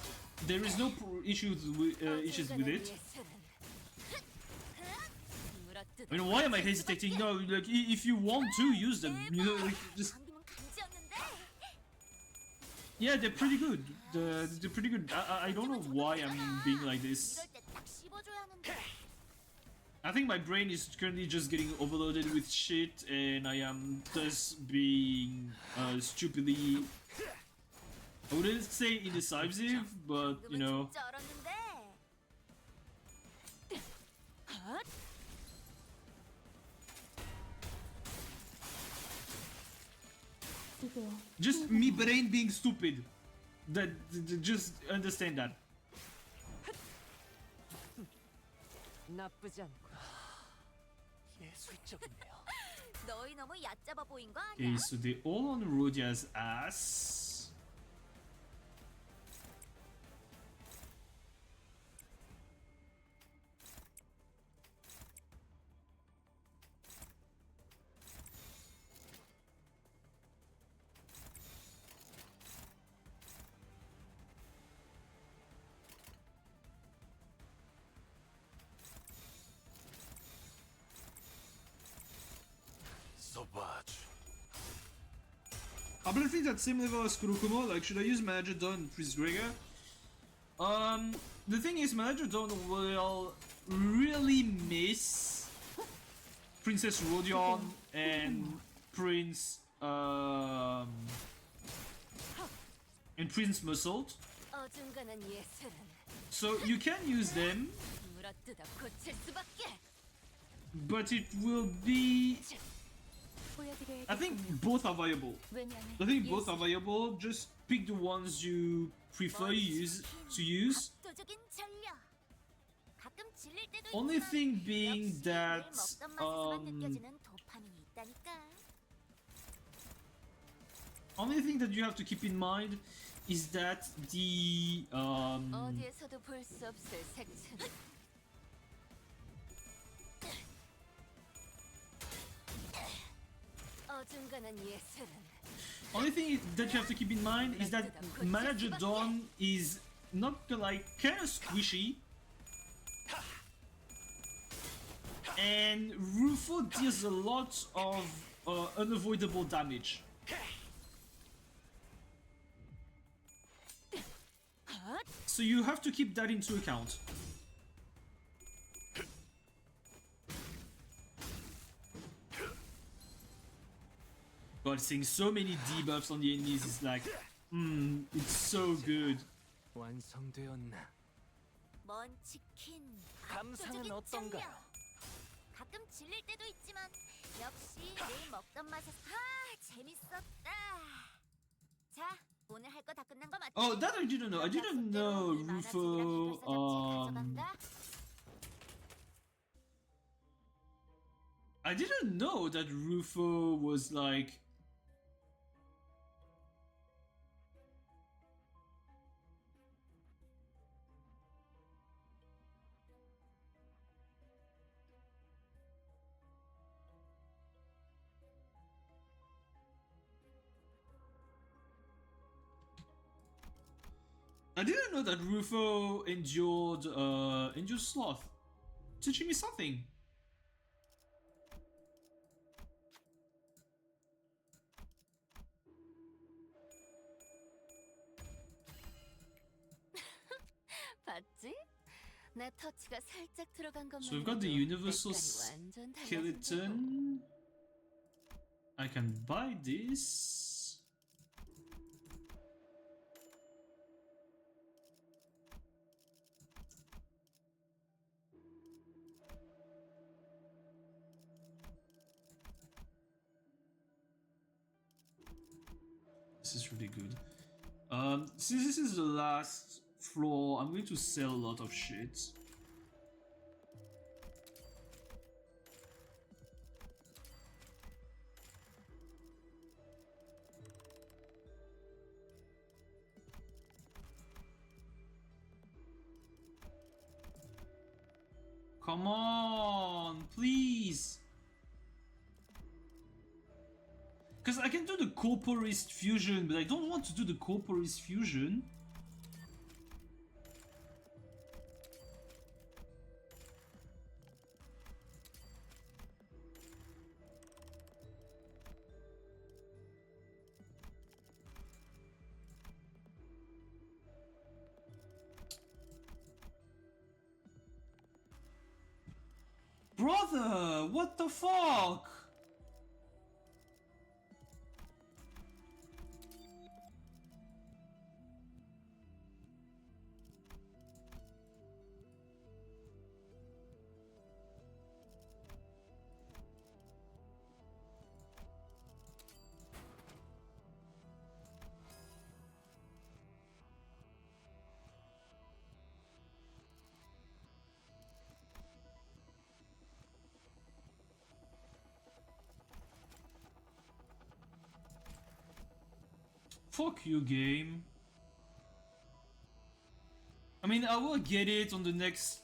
A: There is no issues with it. I mean, why am I hesitating? No, like if you want to use them, you know, like just yeah, they're pretty good. They're pretty good. I don't know why I'm being like this. I think my brain is currently just getting overloaded with shit, and I am just being stupidly. I wouldn't say indecisive, but you know.
G: 이제야
A: Just me brain being stupid. Just understand that.
D: 나쁘지 않고.
E: 예술적이네요.
C: 너희 너무 얕잡아 보인 거 아니야?
A: Okay, so they all on Rodia's ass.
F: Sauvage.
A: I believe it's at same level as Kurokumo. Like, should I use Manager Don and Priest Gregor? the thing is, Manager Dawn will really miss Princess Rodion and Prince Meursault.
C: 어중간한 예술은
A: So you can use them,
C: 물어뜯어 고칠 수밖에.
A: but it will be.
C: 보여드려야
A: I think both are viable.
C: 왜냐면
A: I think both are viable. Just pick the ones you prefer to use.
C: 압도적인 전력. 가끔 질릴 때도
A: Only
C: 있지만
A: thing being
C: 역시
A: that
C: 늘 먹던 맛에서만 느껴지는 도파민이 있다니까.
A: only thing that you have to keep in mind is that the
C: 어디에서도 볼 수 없을 색채. 어중간한 예술은
A: only thing that you have to keep in mind is that Manager Dawn is not like kind of squishy, and Rufo deals a lot of unavoidable damage. So you have to keep that into account. God, seeing so many debuffs on the enemies is like, it's so good.
E: 완성되었나?
C: 먼 치킨
E: 감상은
C: 압도적인
E: 어떤가요?
C: 전력. 가끔 질릴 때도 있지만 역시 늘 먹던 맛에서 재밌었다. 자, 오늘 할 거 다 끝난 거 맞지?
A: Oh, that I didn't know. I didn't know Rufo. I didn't know that Rufo was like. I didn't know that Rufo endured sloth. Teaching me something.
C: 봤지? 내 터치가 살짝 들어간 것만.
A: So we've got the universal skeleton. I can buy this. This is really good. Since this is the last floor, I'm going to sell a lot of shit. Come on, please. Because I can do the Corporist fusion, but I don't want to do the Corporist fusion. Brother, what the fuck? Fuck you, game. I mean, I will get it on the next.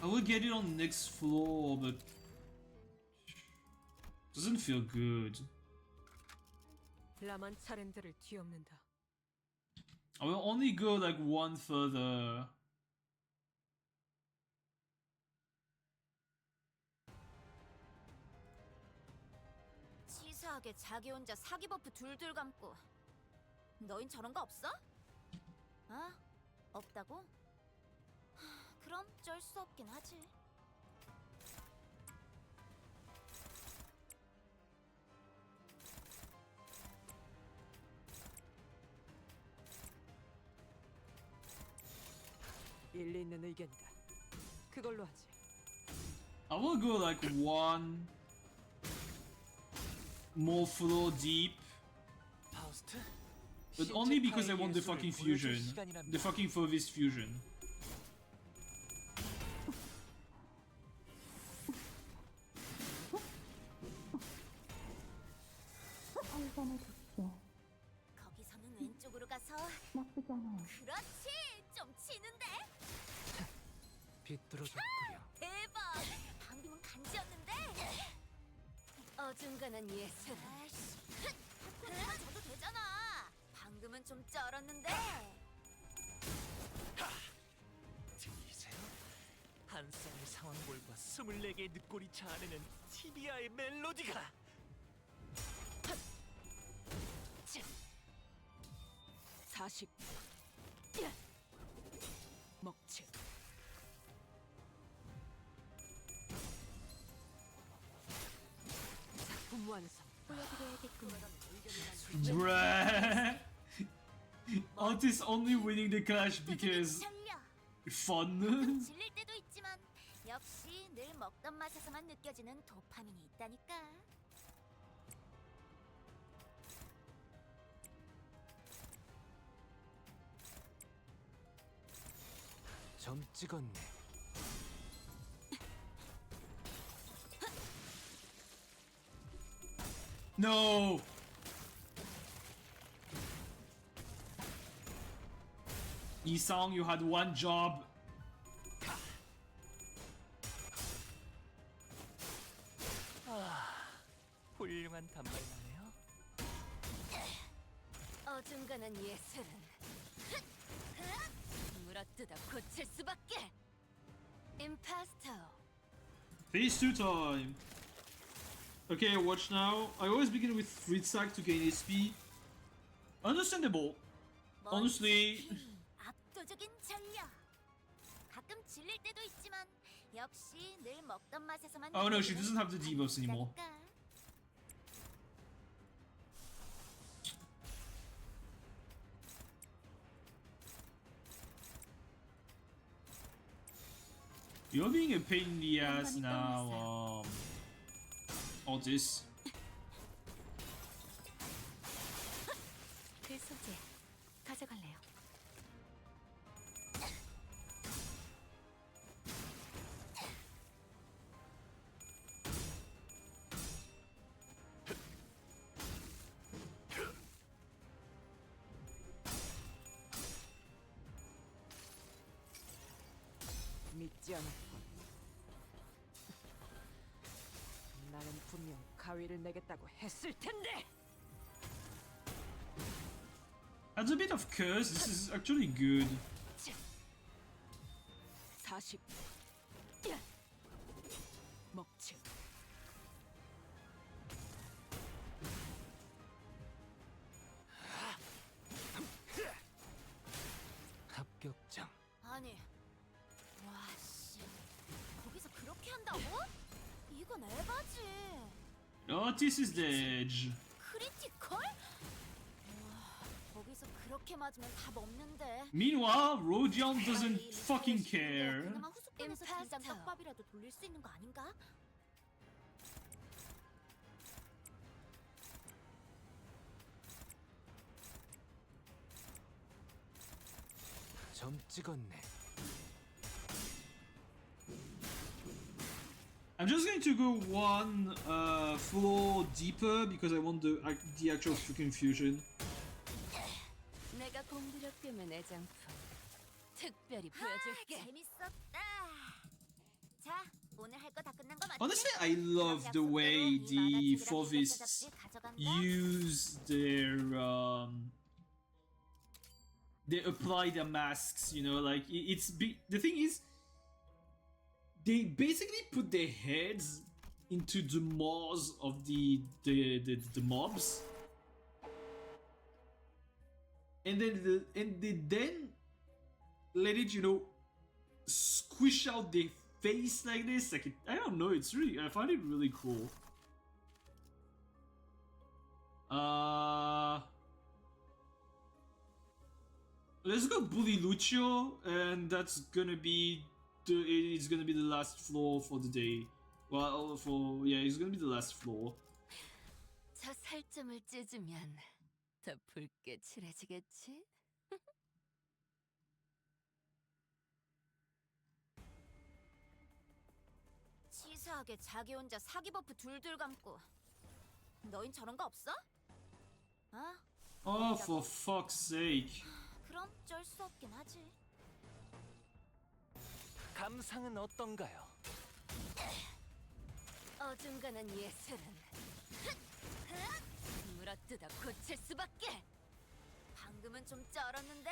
A: I will get it on the next floor, but doesn't feel good.
D: 라만 차렌들을 뒤엎는다.
A: I will only go like one further.
C: 치사하게 자기 혼자 사기 버프 둘둘 감고 너흰 저런 거 없어? 아, 없다고? 그럼 쩔 수 없긴 하지.
D: 일리 있는 의견이다. 그걸로 하지.
A: I will go like one more floor deep,
E: 파우스트?
A: but only because I want the
E: 예술을
A: fucking
E: 보여줄
A: fusion,
E: 시간이랍니다.
A: the fucking Fauvist fusion.
G: 살산을 주십시오.
C: 거기서는 왼쪽으로 가서.
G: 나쁘지 않아요.
C: 그렇지, 좀 치는데.
E: 비뚤어졌구려.
C: 대박. 방금은 간지였는데. 어중간한 예술. 아이씨. 그래만 줘도 되잖아. 방금은 좀 쩔었는데.
E: 들리세요? 한 쌍의 상황골과 24개의 늑골이 자아내는 티비아의 멜로디가
D: 40. 먹칠. 작품 완성.
A: Bruh. Artists only winning the clash because
C: 살려.
A: fun.
C: 질릴 때도 있지만 역시 늘 먹던 맛에서만 느껴지는 도파민이 있다니까.
E: 점 찍었네.
A: No. Isang, you had one job.
E: 훌륭한 단말이네요.
C: 어중간한 예술은 물어뜯어 고칠 수밖에. 임파스터.
A: Phase 2 time. Okay, watch now. I always begin with Fritz Sack to gain HP. Understandable. Honestly.
C: 압도적인 전력. 가끔 질릴 때도 있지만 역시 늘 먹던 맛에서만.
A: Oh no, she
C: 느껴지는
A: doesn't have the debuffs anymore.
C: 있다니까.
A: You're being a pain in the ass now, Otis.
C: 그 소재 가져갈래요.
D: 믿지 않았군. 나는 분명 가위를 내겠다고 했을 텐데.
A: Adds a bit of curse. This is actually good.
D: 40. 먹칠.
E: 합격장.
C: 아니, 와씨, 거기서 그렇게 한다고? 이건 에바지.
A: Otis is the edge.
C: 크리티컬? 와, 거기서 그렇게 맞으면 답 없는데.
A: Meanwhile, Rodion doesn't fucking care.
C: 그나마 후속편에서 진짜 떡밥이라도 돌릴 수 있는 거 아닌가?
E: 점 찍었네.
A: I'm just going to go one floor deeper because I want the actual freaking fusion.
C: 내가 공부력되면 애장품 특별히 보여줄게. 재밌었다. 자, 오늘 할 거 다 끝난 거 맞지?
A: Honestly, I love the way the Fauvists use they apply their masks, you know, like the thing is they basically put their heads into the maws of the mobs, and then let it, squish out their face like this. Like I don't know. It's really, I find it really cool. Let's go bully Lucio, and that's gonna be it's gonna be the last floor for the day. Well, it's gonna be the last floor.
C: 저 살점을 찢으면 더 붉게 칠해지겠지? 치사하게 자기 혼자 사기 버프 둘둘 감고. 너흰 저런 거 없어? 어?
A: Oh, for fuck's sake.
C: 그럼 쩔 수 없긴 하지.
E: 감상은 어떤가요?
C: 어중간한 예술은 물어뜯어 고칠 수밖에. 방금은 좀 쩔었는데.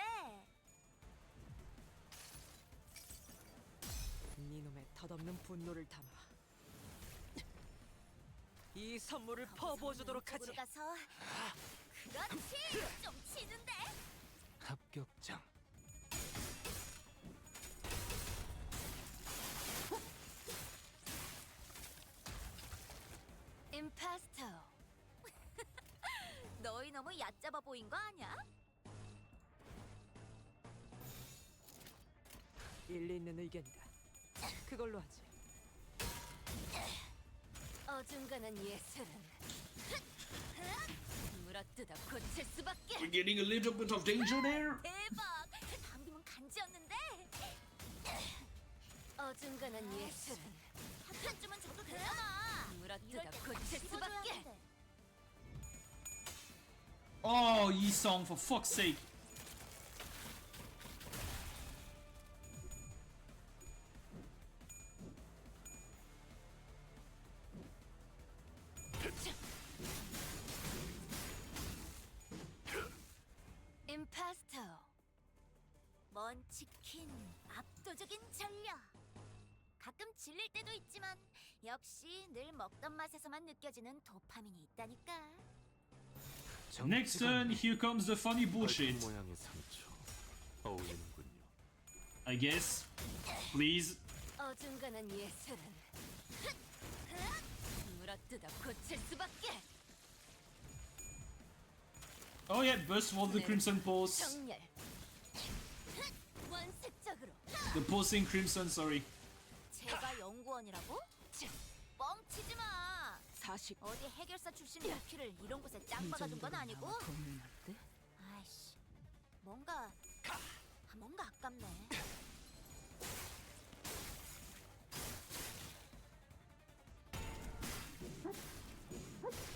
D: 니놈의 덧없는 분노를 담아 이 선물을 퍼부어주도록 하지.
C: 쪽으로 가서. 그렇지. 좀 치는데.
E: 합격장.
C: 임파스터. 너희 너무 얕잡아 보인 거 아니야?
D: 일리 있는 의견이다. 그걸로 하지.
C: 어중간한 예술은 물어뜯어 고칠 수밖에.
A: We're getting a little bit of danger there.
C: 대박! 방금은 간지였는데. 어중간한 예술은 한 편쯤은 줘도 되잖아. 물어뜯어 고칠 수밖에.
A: Oh, Yi-song, for fuck's sake.
C: 임파스터. 먼 치킨 압도적인 전력. 가끔 질릴 때도 있지만 역시 늘 먹던 맛에서만 느껴지는 도파민이 있다니까.
A: Next turn, here comes the funny bullshit.
F: 모양의 상처 어울리는군요.
A: I guess. Please.
C: 어중간한 예술은 물어뜯어 고칠 수밖에.
A: Oh yeah, burst of the Crimson Pulse.
C: 정렬. 원색적으로.
A: The pulsing Crimson, sorry.
C: 제가 연구원이라고? 뻥치지 마.
D: 40.
C: 어디 해결사 출신 루키를 이런 곳에 짱 박아둔 건 아니고. 아이씨, 뭔가 아깝네.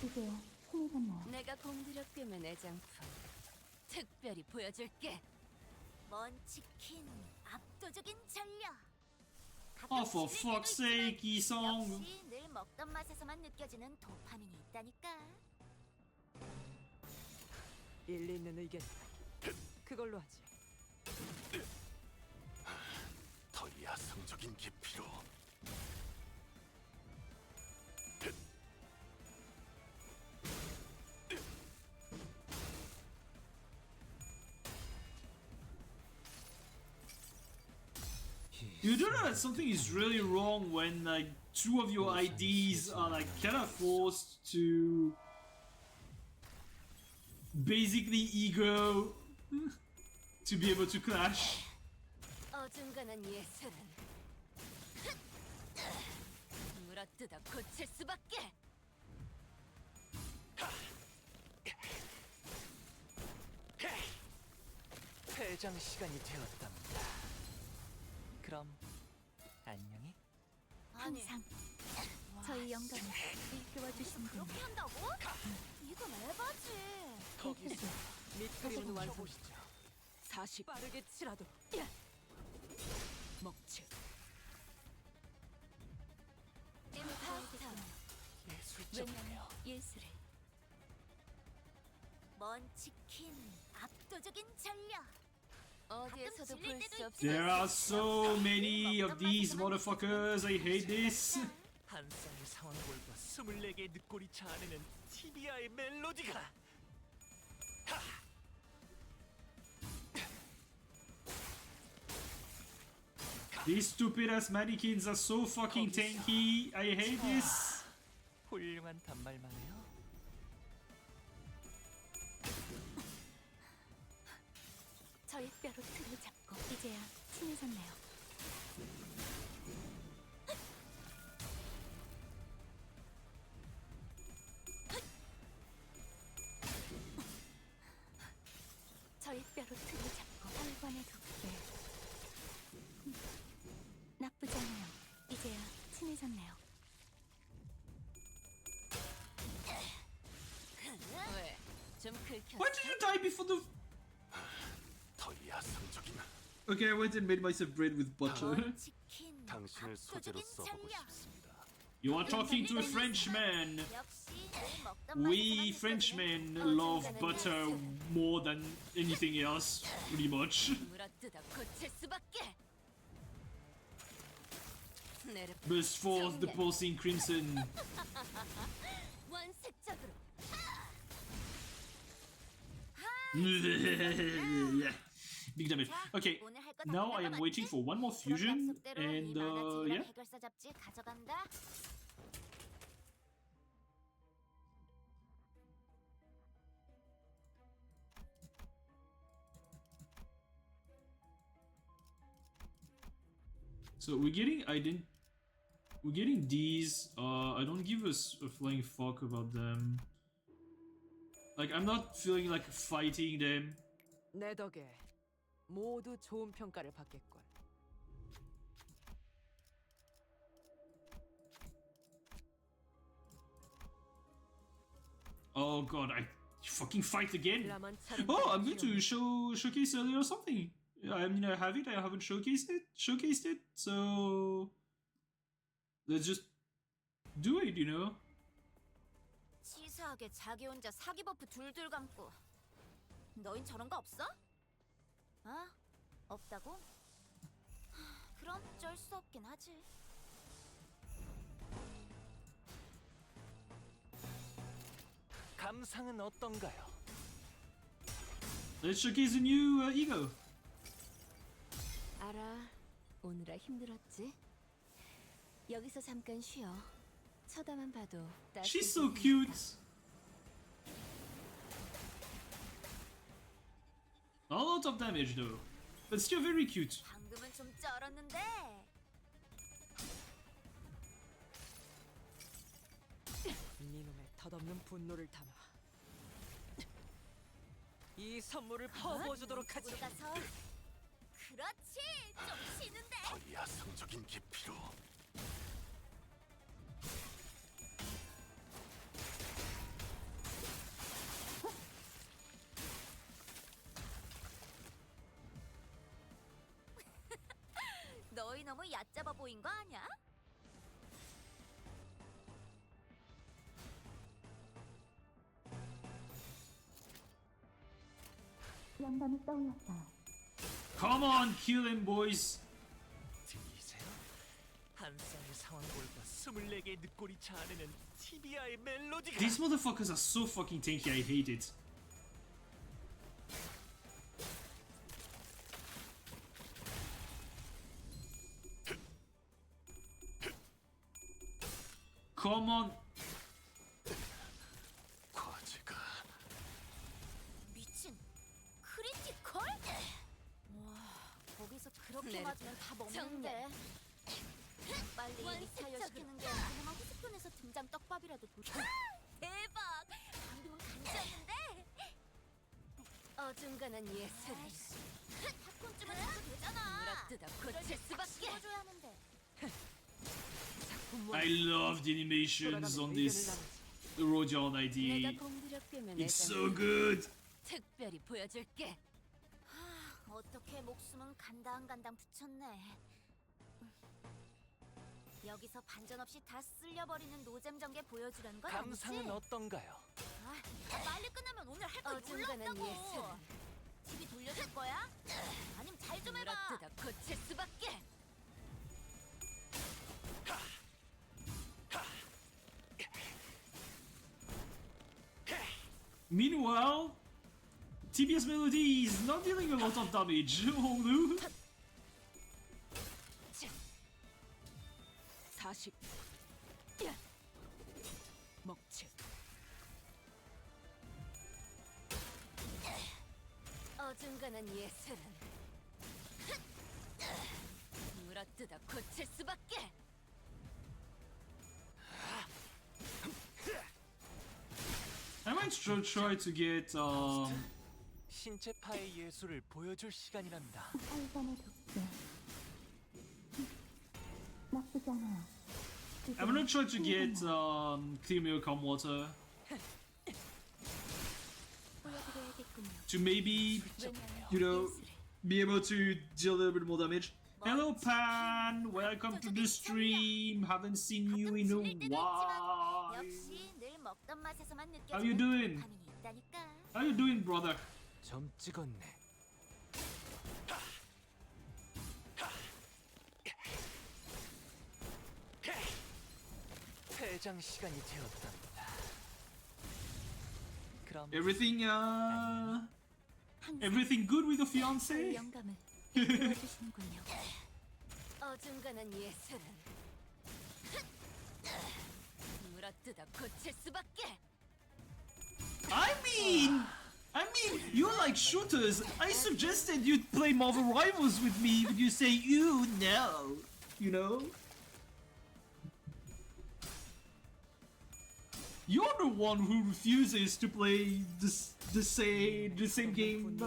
G: 이제야 힘이 졌나요?
C: 내가 공들여 꿰맨 애장품 특별히 보여줄게. 먼 치킨 압도적인 전력.
A: Oh, for fuck's sake, Yi-song.
C: 역시 늘 먹던 맛에서만 느껴지는 도파민이 있다니까.
D: 일리 있는 의견이다. 그걸로 하지.
F: 더 야성적인 깊이로.
A: You do know that something is really wrong when like two of your IDs are like kind of forced to basically ego to be able to clash.
C: 어중간한 예술은 물어뜯어 고칠 수밖에.
E: 회장 시간이 되었답니다. 그럼 안녕히.
G: 항상 저희 영감을 이끌어 주신 분
C: 그렇게 한다고? 이건 에바지.
D: 거기서 밑그림은 완성시켜. 40. 빠르게 치라도. 먹지.
C: 임파스터.
E: 예술적이네요.
C: 예술을. 먼 치킨 압도적인 전력. 어디에서도 볼 수 없어.
A: There are so many of these motherfuckers. I hate this.
E: 한 쌍의 상황골과 24개의 늑골이 자아내는 티비아의 멜로디가
A: These stupid ass mannequins are so fucking tanky. I hate this.
E: 훌륭한 단말만 해요.
G: 저희 뼈로 틀을 잡고 이제야 친해졌네요. 저희 뼈로 틀을 잡고 혈관에 돋게. 나쁘지 않아요. 이제야 친해졌네요.
C: 왜? 좀 긁혔어?
A: Why did you die before the?
F: 더 야성적인
A: Okay, I went and made myself bread with butter.
C: 치킨
F: 당신을 소재로
C: 압도적인
F: 써보고
C: 전략.
F: 싶습니다.
A: You are talking to a Frenchman.
C: 역시 늘 먹던
A: We
C: 맛에서만
A: Frenchmen
C: 느껴지는
A: love
C: 어중간한
A: butter
C: 맛.
A: more than anything else, pretty much.
C: 물어뜯어 고칠 수밖에.
A: Burst forth the pulsing crimson.
C: 원색적으로.
A: Big damage. Okay,
C: 오늘 할거
A: now I am waiting for one more fusion, and yeah.
C: 해결사 잡지 가져간다.
A: So we're getting we're getting these. I don't give a flying fuck about them. Like I'm not feeling like fighting them.
D: 내 덕에 모두 좋은 평가를 받겠군.
A: Oh god, I fucking fight again.
D: 라만 차는
A: Oh, I'm going to
D: 귀여운
A: showcase earlier or something. I mean, I have it. I haven't showcased it. So let's just do it, you know.
C: 치사하게 자기 혼자 사기 버프 둘둘 감고. 너흰 저런 거 없어? 아? 없다고? 그럼 어쩔 수 없긴 하지.
E: 감상은 어떤가요?
A: Let's showcase a new ego.
C: 알아. 오늘아 힘들었지? 여기서 잠깐 쉬어. 쳐다만 봐도
A: She's so cute. A lot of damage though, but still very cute.
C: 방금은 좀 쩔었는데.
D: 이놈의 덧없는 분노를 담아 이 선물을 퍼부어주도록 하지.
C: 우리 가서. 그렇지. 좀 치는데.
F: 더 야성적인 깊이로
C: 너희 너무 얕잡아 보인 거 아니야?
G: 영감이 떠올랐어요.
A: Come on, kill him, boys.
E: 들리세요? 한 쌍의 상황골과 24개의 늑골이 자아내는 티비아의 멜로디가
A: These motherfuckers are so fucking tanky. I hate it. Come on.
F: 과제가
C: 미친. 크리티컬? 와, 거기서 그렇게 맞으면 다 먹는데. 빨리 리타이어 시키는 게 그나마 후스편에서 등장 떡밥이라도 도착. 대박! 방금은 간지였는데. 어중간한 예술. 팝콘쯤은 해도 되잖아. 물어뜯어 고칠 수밖에. 줘야 하는데.
A: I love the animations on this Rodion ID.
C: 공들여
A: It's so good.
C: 특별히 보여줄게. 어떻게 목숨은 간당간당 붙였네. 여기서 반전 없이 다 쓸려버리는 노잼 전개 보여주려는 건 아니지?
E: 감상은 어떤가요?
C: 빨리 끝나면 오늘 할 거 놀러 없다고. TV 돌려줄 거야? 아니면 잘 좀 해봐. 물어뜯어 고칠 수밖에.
A: Meanwhile, TBS Melody is not dealing a lot of damage. Oh no.
D: 자식. 먹지.
C: 어중간한 예술은 물어뜯어 고칠 수밖에.
A: I might try to get
E: 신체파의 예술을 보여줄 시간이란다.
A: I'm gonna try to get clear milk and water to maybe, you know, be able to deal a little bit more damage. Hello Pan, welcome to the stream. Haven't seen you in a while.
C: 역시 늘 먹던 맛에서만
A: How you
C: 느껴지는
A: doing?
C: 도파민이 있다니까.
A: How you doing, brother?
E: 점 찍었네. 퇴장 시간이 되었답니다. 그럼
A: Everything good with the fiance?
G: 영감을 이끌어주시는군요.
C: 어중간한 예술은 물어뜯어 고칠 수밖에.
A: I mean, you like shooters. I suggested you play Marvel Rivals with me, but you say you no. You know. You're the one who refuses to play the same game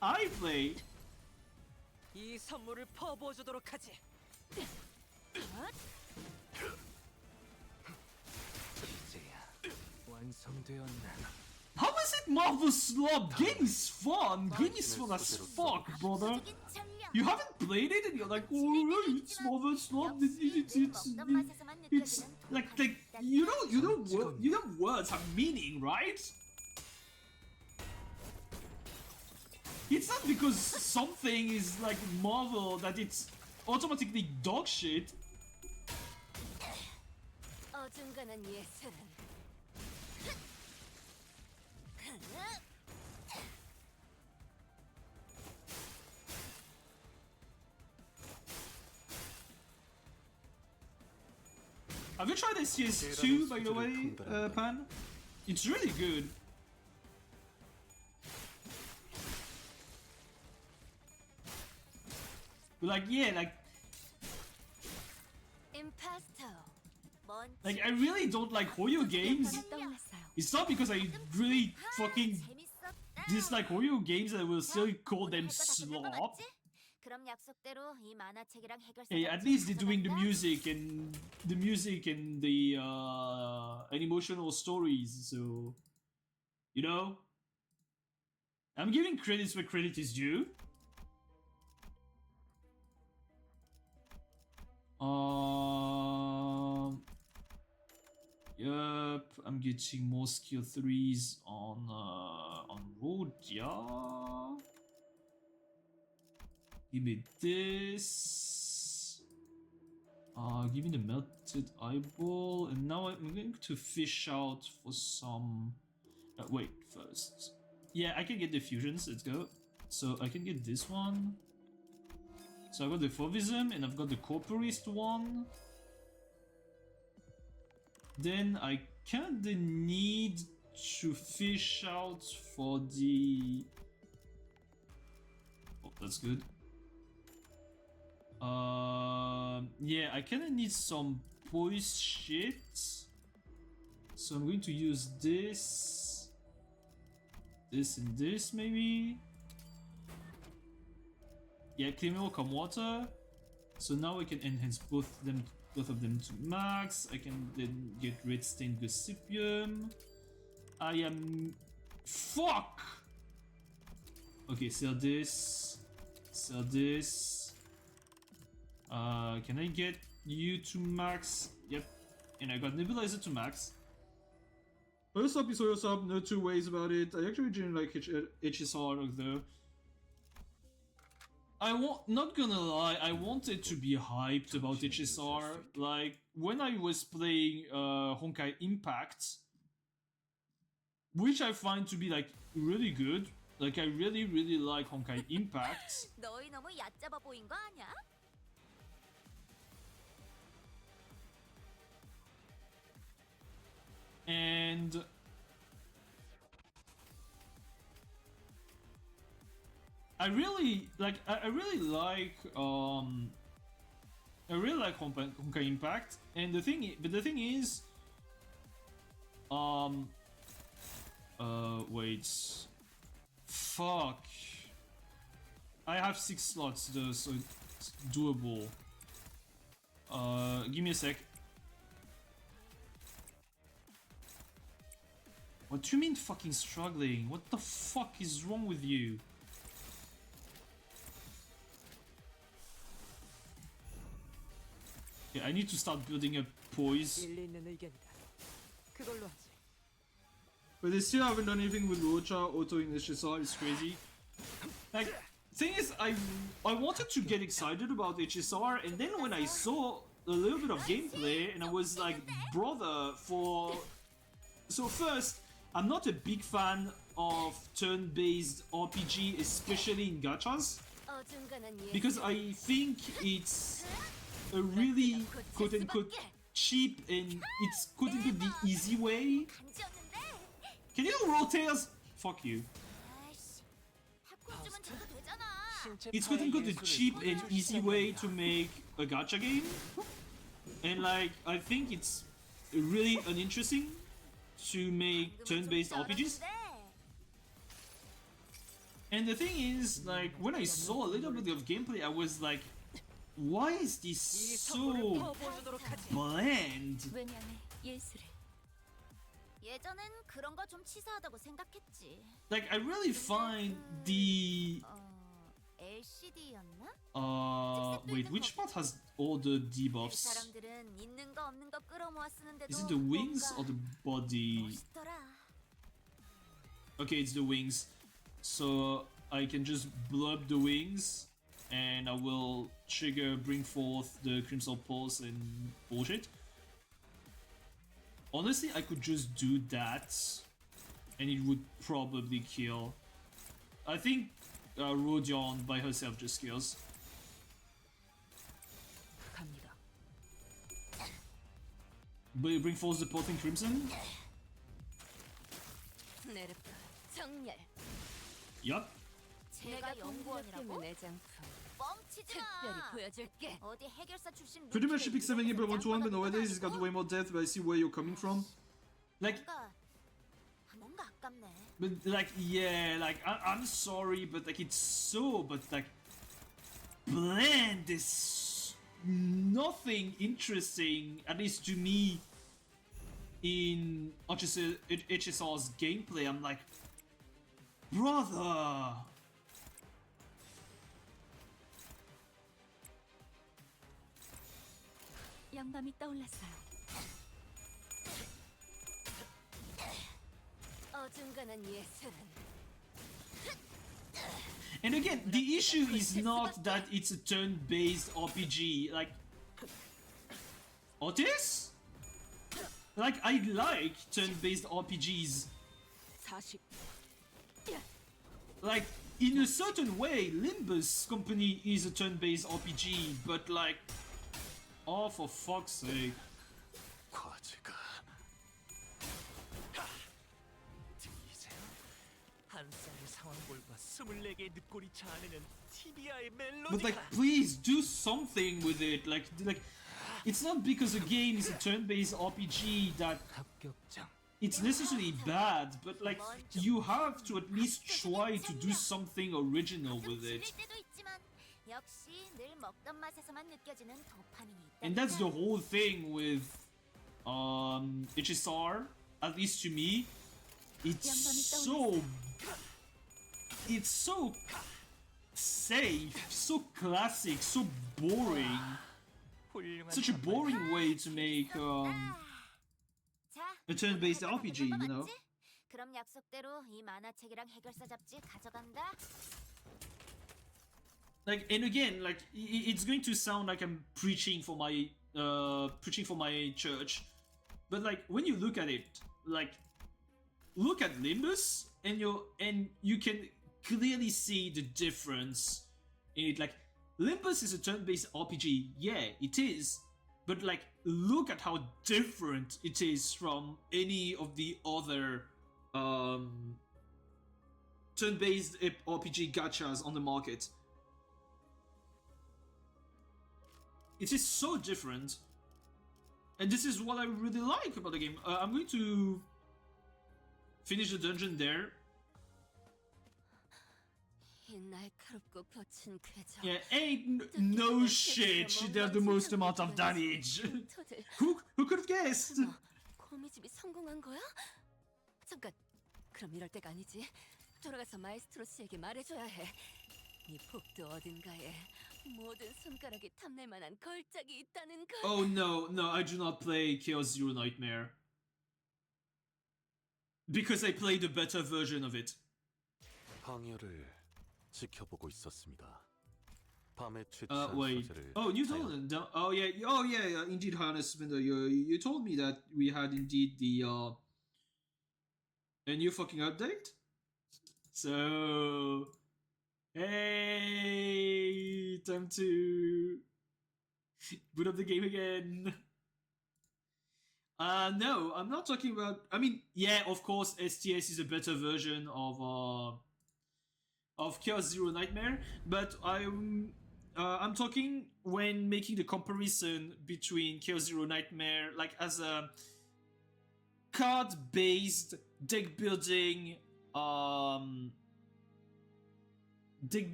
A: I play.
D: 이 선물을 퍼부어 주도록 하지.
E: 이제야 완성되었나?
A: How is it Marvel Slop? Game is fun. Game is fun as fuck, brother.
C: 압도적인 전력.
A: You haven't played it and you're like, oh, it's Marvel Slop. It's like you know words have meaning, right? It's not because something is like Marvel that it's automatically dog shit.
C: 어중간한 예술은
A: Have you tried SCS2 by the way, Pan? It's really good. But like, yeah, like I really don't like Hoyo games.
G: 떠올랐어요.
A: It's not because I really fucking dislike Hoyo games that I will still call them slop.
C: 그럼 약속대로 이 만화책이랑 해결사.
A: Hey, at least they're doing the music and the and emotional stories, so you know. I'm giving credits where credit is due. Yep, I'm getting more skill 3s on Rodion. Give me this. Give me the melted eyeball, and now I'm going to fish out for some. Wait, first. Yeah, I can get the fusions. Let's go. So I can get this one. So I got the Fauvism and I've got the Corporist one. Then I kinda need to fish out for the. Oh, that's good. Yeah, I kinda need some poise shit. So I'm going to use this, and this maybe. Yeah, clear milk and water. So now I can enhance both of them to max. I can then get red stained gossipium. I am fuck. Okay, sell this. Sell this. Can I get you to max? Yep. And I got nebulizer to max. Soyosop is Soyosop, no two ways about it. I actually didn't like HSR though. Not gonna lie, I wanted to be hyped about HSR. Like, when I was playing Honkai Impact, which I find to be like really good. Like, I really like Honkai Impact.
C: 너희 너무 얕잡아 보인 거 아니야?
A: and I really like Honkai Impact, and the thing is, wait, fuck, I have 6 slots though, so it's doable. Give me a sec. What do you mean fucking struggling? What the fuck is wrong with you? Yeah, I need to start building up poise.
D: 일리 있는 의견이다. 그걸로 하지.
A: But they still haven't done anything with Rocha auto in HSR, it's crazy. Like, thing is, I wanted to get excited about HSR, and then when I saw a little bit of gameplay, and I was like, brother, So first, I'm not a big fan of turn-based RPG, especially in gachas, because I think it's a really quote-unquote cheap and it's quote-unquote the easy way. Can you rotate? Fuck you. It's quote-unquote the cheap and easy way to make a gacha game, and like I think it's really uninteresting to make turn-based RPGs. And the thing is, like, when I saw a little bit of gameplay, I was like, why is this so bland?
G: 왜냐하면 예술을
C: 예전엔 그런 거 좀 치사하다고 생각했지.
A: Like, I really find the
C: LCD였나?
A: wait, which part has all the
C: 그
A: debuffs?
C: 사람들은 있는 거 없는 거 끌어모아 쓰는데도
A: Is it the wings or the body?
C: 멋있더라.
A: Okay, it's the wings. So I can just blow up the wings, and I will bring forth the Crimson Pulse and bullshit. Honestly, I could just do that, and it would probably kill. I think Rodion by herself just kills.
D: 갑니다.
A: But you bring forth the Pulsing Crimson?
G: 내렵다. 정렬.
A: Yup.
C: 제가 연구원이라고?
G: 내 장품.
C: 뻥치지
G: 특별히
C: 마.
G: 보여줄게.
C: 어디 해결사 출신
A: Pretty much
C: 루키를
A: Epic 7 game
C: 이용해서
A: 1-1, but nowadays
C: 양보하는
A: it's got
C: 거
A: way more depth, but I see where you're coming from. Like,
C: 뭔가 아깝네.
A: but like, yeah, like, I'm sorry, but like, it's so, but like, bland. There's nothing interesting, at least to me, in HSR's gameplay. I'm like, brother.
G: 영감이 떠올랐어요.
C: 어중간한 예술은
A: And again, the issue is not that it's a turn-based RPG. Like, Otis? Like, I like turn-based RPGs.
D: 40.
A: Like, in a certain way, Limbus company is a turn-based RPG, but like, oh, for fuck's sake.
F: 과제가
E: 한 쌍의 상황골과 24개의 늑골이 자아내는 티비아의
A: But like,
E: 멜로디가
A: please do something with it. Like, it's not because a game is a turn-based RPG that
E: 합격장.
A: it's necessarily bad, but like, you have to at least try to do something original with
C: 질릴
A: it.
C: 때도 있지만 역시 늘 먹던 맛에서만 느껴지는 도파민이 있다.
A: And that's the whole thing with HSR, at least to me. It's so safe, so classic, so boring.
E: 훌륭한
A: Such a boring way to make
C: 자,
A: a turn-based
C: 해결사
A: RPG,
C: 되는 거
A: you know?
C: 맞지? 그럼 약속대로 이 만화책이랑 해결사 잡지 가져간다.
A: Like, and again, like, it's going to sound like I'm preaching for my church, but like, when you look at it, like, look at Limbus, and you can clearly see the difference in it. Like, Limbus is a turn-based RPG, yeah, it is, but like look at how different it is from any of the other turn-based RPG gachas on the market. It is so different, and this is what I really like about the game. I'm going to finish the dungeon there.
G: 이 날카롭고 거친 궤적.
A: Yeah, ain't no shit. She dealt the most amount of damage.
G: 토들.
A: Who could have guessed?
G: 어머, 거미집이 성공한 거야? 잠깐, 그럼 이럴 때가 아니지. 돌아가서 마에스트로 씨에게 말해줘야 해. 이 복도 어딘가에 모든 손가락이 탐낼 만한 걸작이 있다는 걸.
A: Oh no, I do not play Chaos Zero Nightmare. Because I played a better version of it.
F: 방열을 지켜보고 있었습니다. 밤에 취취한
A: Wait.
F: 소재를
A: Oh, you
F: 자연-
A: told them. Oh yeah. Indeed, Hannes Spindler. You told me that we had indeed the a new fucking update. So, hey, time to boot up the game again. No, I'm not talking about. I mean, yeah, of course, STS is a better version of Chaos Zero Nightmare, but I'm talking when making the comparison between Chaos Zero Nightmare, like as a card-based deck building,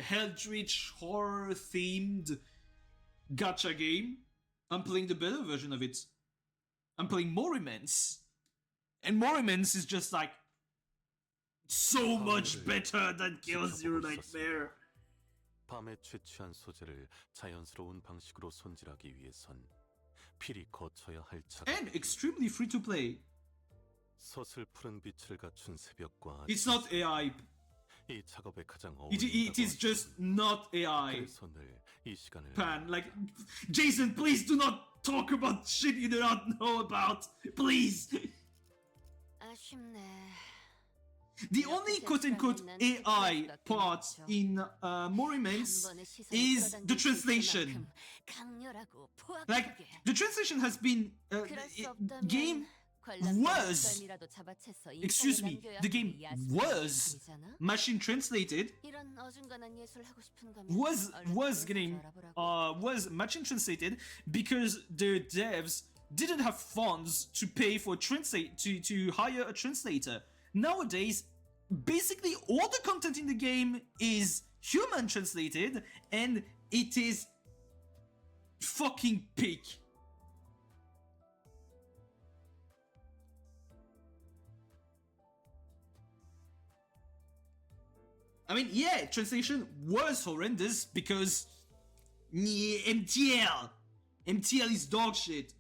A: Eldritch horror themed gacha game. I'm playing the better version of it. I'm playing more immense, and more immense is just like so much better than Chaos Zero Nightmare.
F: 밤에 취취한 소재를 자연스러운 방식으로 손질하기 위해선 필히 거쳐야 할 작업.
A: And extremely free to play.
F: 서슬푸른 빛을 갖춘 새벽과
A: It's not AI.
F: 이 작업에 가장
A: It is just not AI.
F: 그래서 늘 이 시간을
A: Pan, like, Jason, please do not talk about shit you do not know about. Please.
G: 아쉽네.
A: The only quote-unquote AI part in More Immense is the translation. Like, the translation has been game was, excuse me, the game was machine translated, was machine translated because the devs didn't have funds to pay for to hire a translator. Nowadays, basically all the content in the game is human translated, and it is fucking peak. I mean, yeah, translation was horrendous because MTL is dog shit.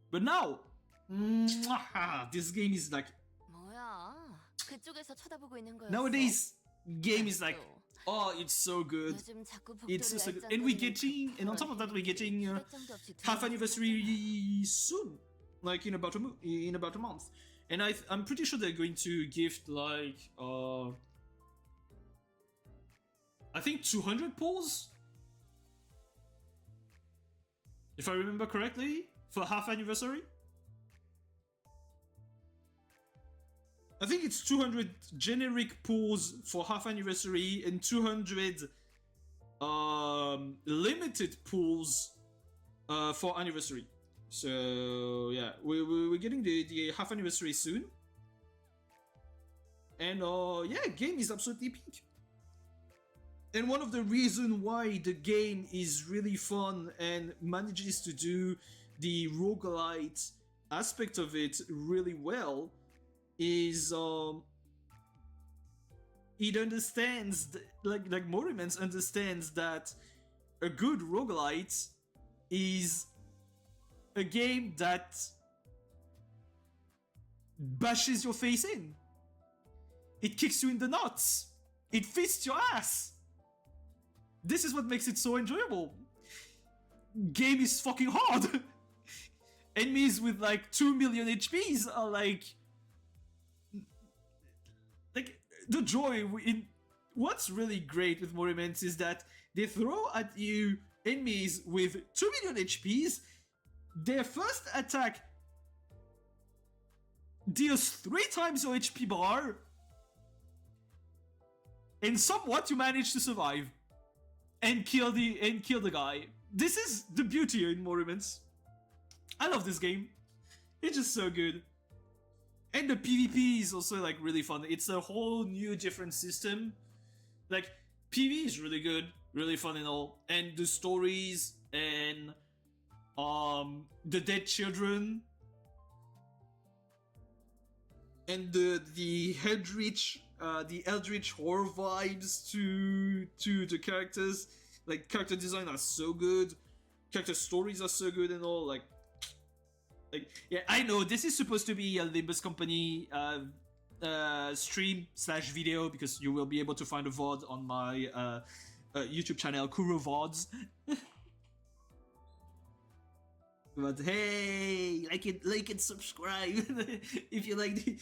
A: But now, this game is like,
G: 뭐야? 그쪽에서 쳐다보고 있는 거였어?
A: nowadays game is like, oh, it's so good.
G: 요즘 자꾸
A: It's
G: 복도를
A: so good. And we're getting, and on top of that, we're getting half anniversary soon, like in about a month. And I'm pretty sure they're going to gift like I think 200 pulls, if I remember correctly, for half anniversary. I think it's 200 generic pulls for half anniversary and 200 limited pulls for anniversary. So yeah, we're getting the half anniversary soon, and yeah, game is absolutely peak. And one of the reasons why the game is really fun and manages to do the roguelite aspect of it really well is it understands like Morimans understands that a good roguelite is a game that bashes your face in. It kicks you in the nuts. It fists your ass. This is what makes it so enjoyable. Game is fucking hard. Enemies with like 2 million HPs are like the joy in what's really great with Moriments is that they throw at you enemies with 2 million HPs. Their first attack deals 3 times your HP bar, and somewhat you manage to survive and kill the guy. This is the beauty in Monuments. I love this game. It's just so good. And the PvP is also like really fun. It's a whole new different system. Like PvP is really good, really fun and all. And the stories and the dead children and the Eldritch horror vibes to the characters. Like character design are so good, character stories are so good and all. Like yeah, I know this is supposed to be a Limbus company stream / video, because you will be able to find a VOD on my YouTube channel, Kuro VODs. But hey, like and subscribe if you like the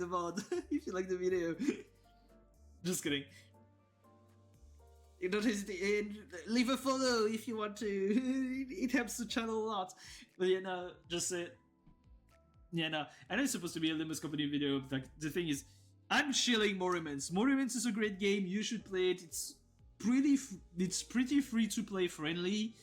A: VOD, if you like the video. Just kidding. You don't hesitate, and leave a follow if you want to. It helps the channel a lot. But yeah, no, just yeah, no. I know it's supposed to be a Limbus company video. But like, the thing is, I'm shilling Monuments. Monuments is a great game. You should play it. It's pretty free to play friendly.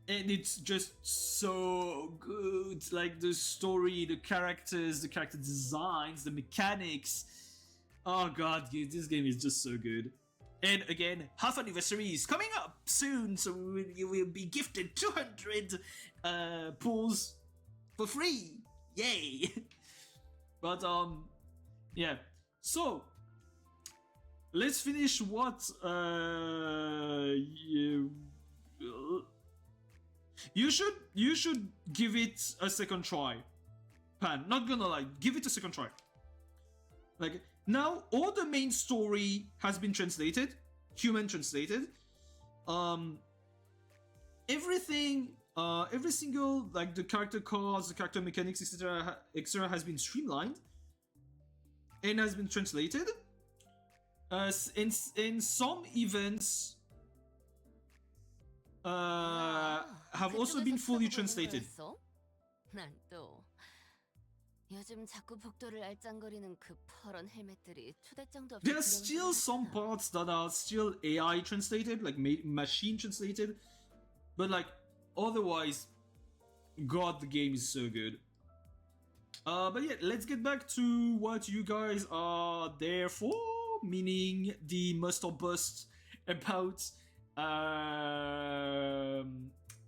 A: And it's just so good. Like the story, the characters, the character designs, the mechanics. Oh god, this game is just so good. And again, half anniversary is coming up soon, so you will be gifted 200 pulls for free. Yay! But yeah. So let's finish what you should give it a second try. Pan, not gonna lie, give it a second try. Like, now all the main story has been translated, human translated. Everything, every single, like, the character cards, the character mechanics, etc. has been streamlined and has been translated. In some events have also been fully translated.
G: 난또 요즘 자꾸 복도를 알짱거리는 그 퍼런 헬멧들이 초대장도 없이
A: There are still some parts that are still AI translated, like machine translated, but like otherwise, god, the game is so good. But yeah, let's get back to what you guys are there for, meaning the Meursault bust about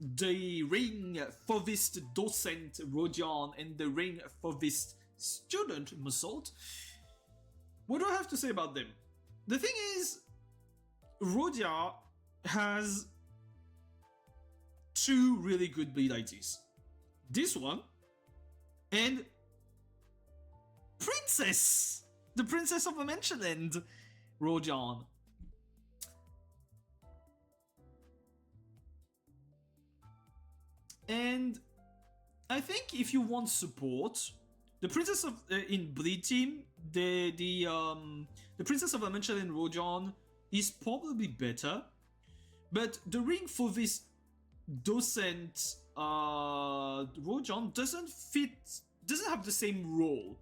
A: the ring Fauvist Docent Rodion and the ring Fauvist student Meursault. What do I have to say about them? The thing is, Rodion has 2 really good bleed IDs. This one and Princess! The Princess of the Mentionland, Rodion. And I think if you want support, the Princess of in Bleed team, the Princess of the Mentionland Rodion is probably better, but the ring for this Docent Rodion doesn't have the same role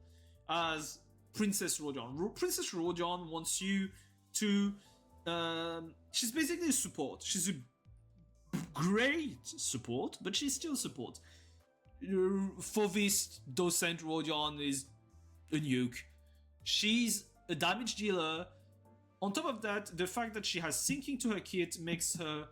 A: as Princess Rodion. Princess Rodion wants you to she's basically a support. She's a great support, but she's still support. Fauvist Docent Rodion is a nuke. She's a damage dealer. On top of that, the fact that she has sinking to her kit makes her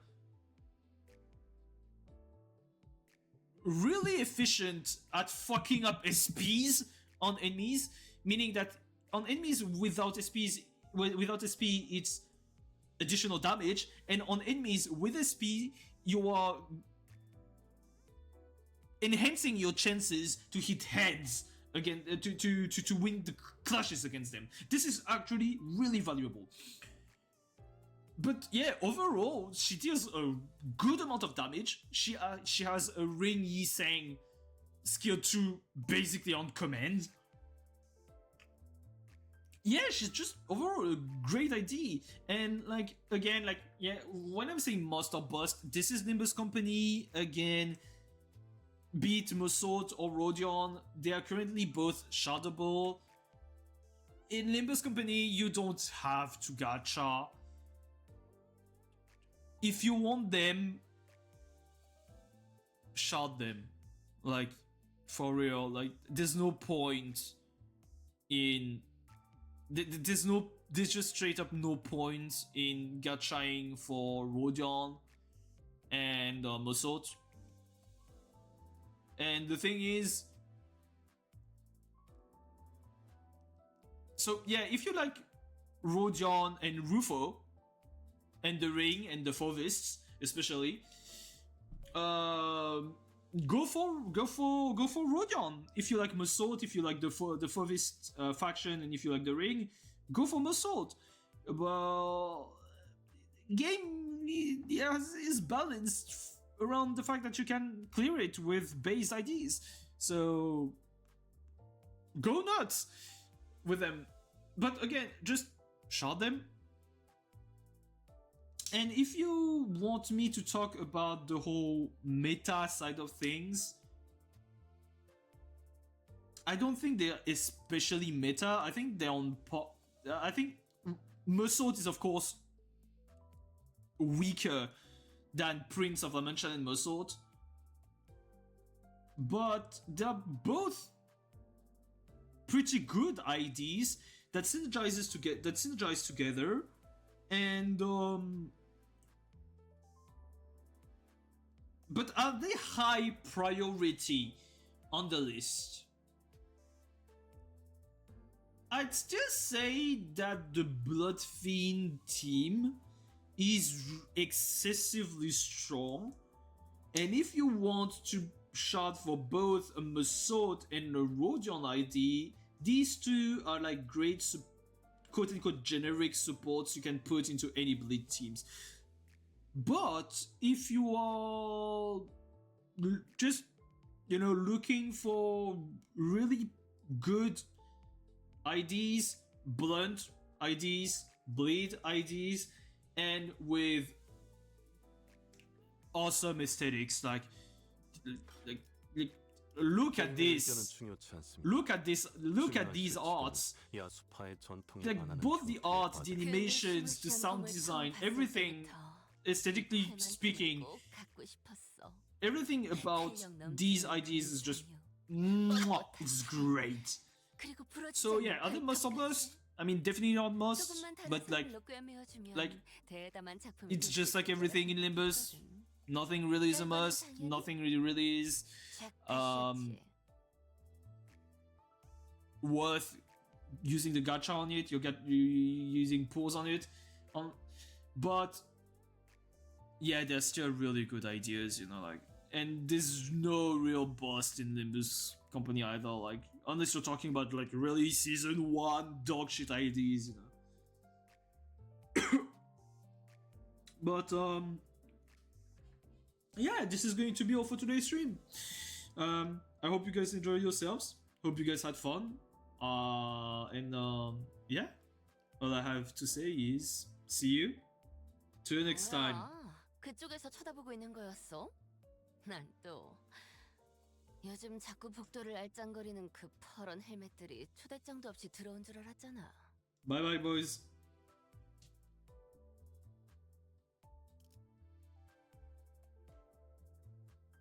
A: really efficient at fucking up SPs on enemies, meaning that on enemies without SPs, it's additional damage, and on enemies with SP, you are enhancing your chances to hit heads again, to win the clashes against them. This is actually really valuable. But yeah, overall, she deals a good amount of damage. She has a Ring Yi Sang skill 2 basically on command. yeah, she's just overall a great idea. And like again, like yeah, when I'm saying must or bust, this is Limbus company again. Be it Meursault or Rodion, they are currently both shardable. In Limbus company, you don't have to gacha. If you want them, shard them. Like, for real. Like, there's no point in... There's just straight up no point in gachaing for Rodion and Meursault. And the thing is... So, yeah, if you like Rodion and Rufo, and the Ring and the Fauvists, especially, go for Rodion. If you like Meursault, if you like the Fauvist faction, and if you like the Ring, go for Meursault. Well, game is balanced around the fact that you can clear it with base IDs. So go nuts with them. But again, just shard them. And if you want me to talk about the whole meta side of things, I don't think they're especially meta. I think they're on I think Meursault is of course weaker than Prince of Dimension and Meursault, but they're both pretty good IDs that synergize together, and but are they high priority on the list? I'd still say that the Bloodfiend team is excessively strong, and if you want to shard for both a Meursault and a Rodion ID, these two are like great quote-unquote generic supports you can put into any Bleed teams. But if you are just, you know, looking for really good IDs, blunt IDs, Bleed IDs, and with awesome aesthetics, like look at this. Look at this. Look at these arts. Like both the art, the animations, the sound design, everything, aesthetically speaking, everything about these ideas is just it's great. So yeah, other must or bust? I mean, definitely not must, but like it's just like everything in Limbus. Nothing really is a must. Nothing really is worth using the gacha on it. You using pulls on it, but yeah, they're still really good ideas, you know, like, and there's no real bust in Limbus company either, like, unless you're talking about like really season 1 dog shit IDs, you know. But yeah, this is going to be all for today's stream. I hope you guys enjoyed yourselves. Hope you guys had fun. Yeah, all I have to say is see you till next time.
G: 그쪽에서 쳐다보고 있는 거였어? 난 또 요즘 자꾸 복도를 알짱거리는 그 퍼런 헬멧들이 초대장도 없이 들어온 줄 알았잖아.
A: Bye bye, boys.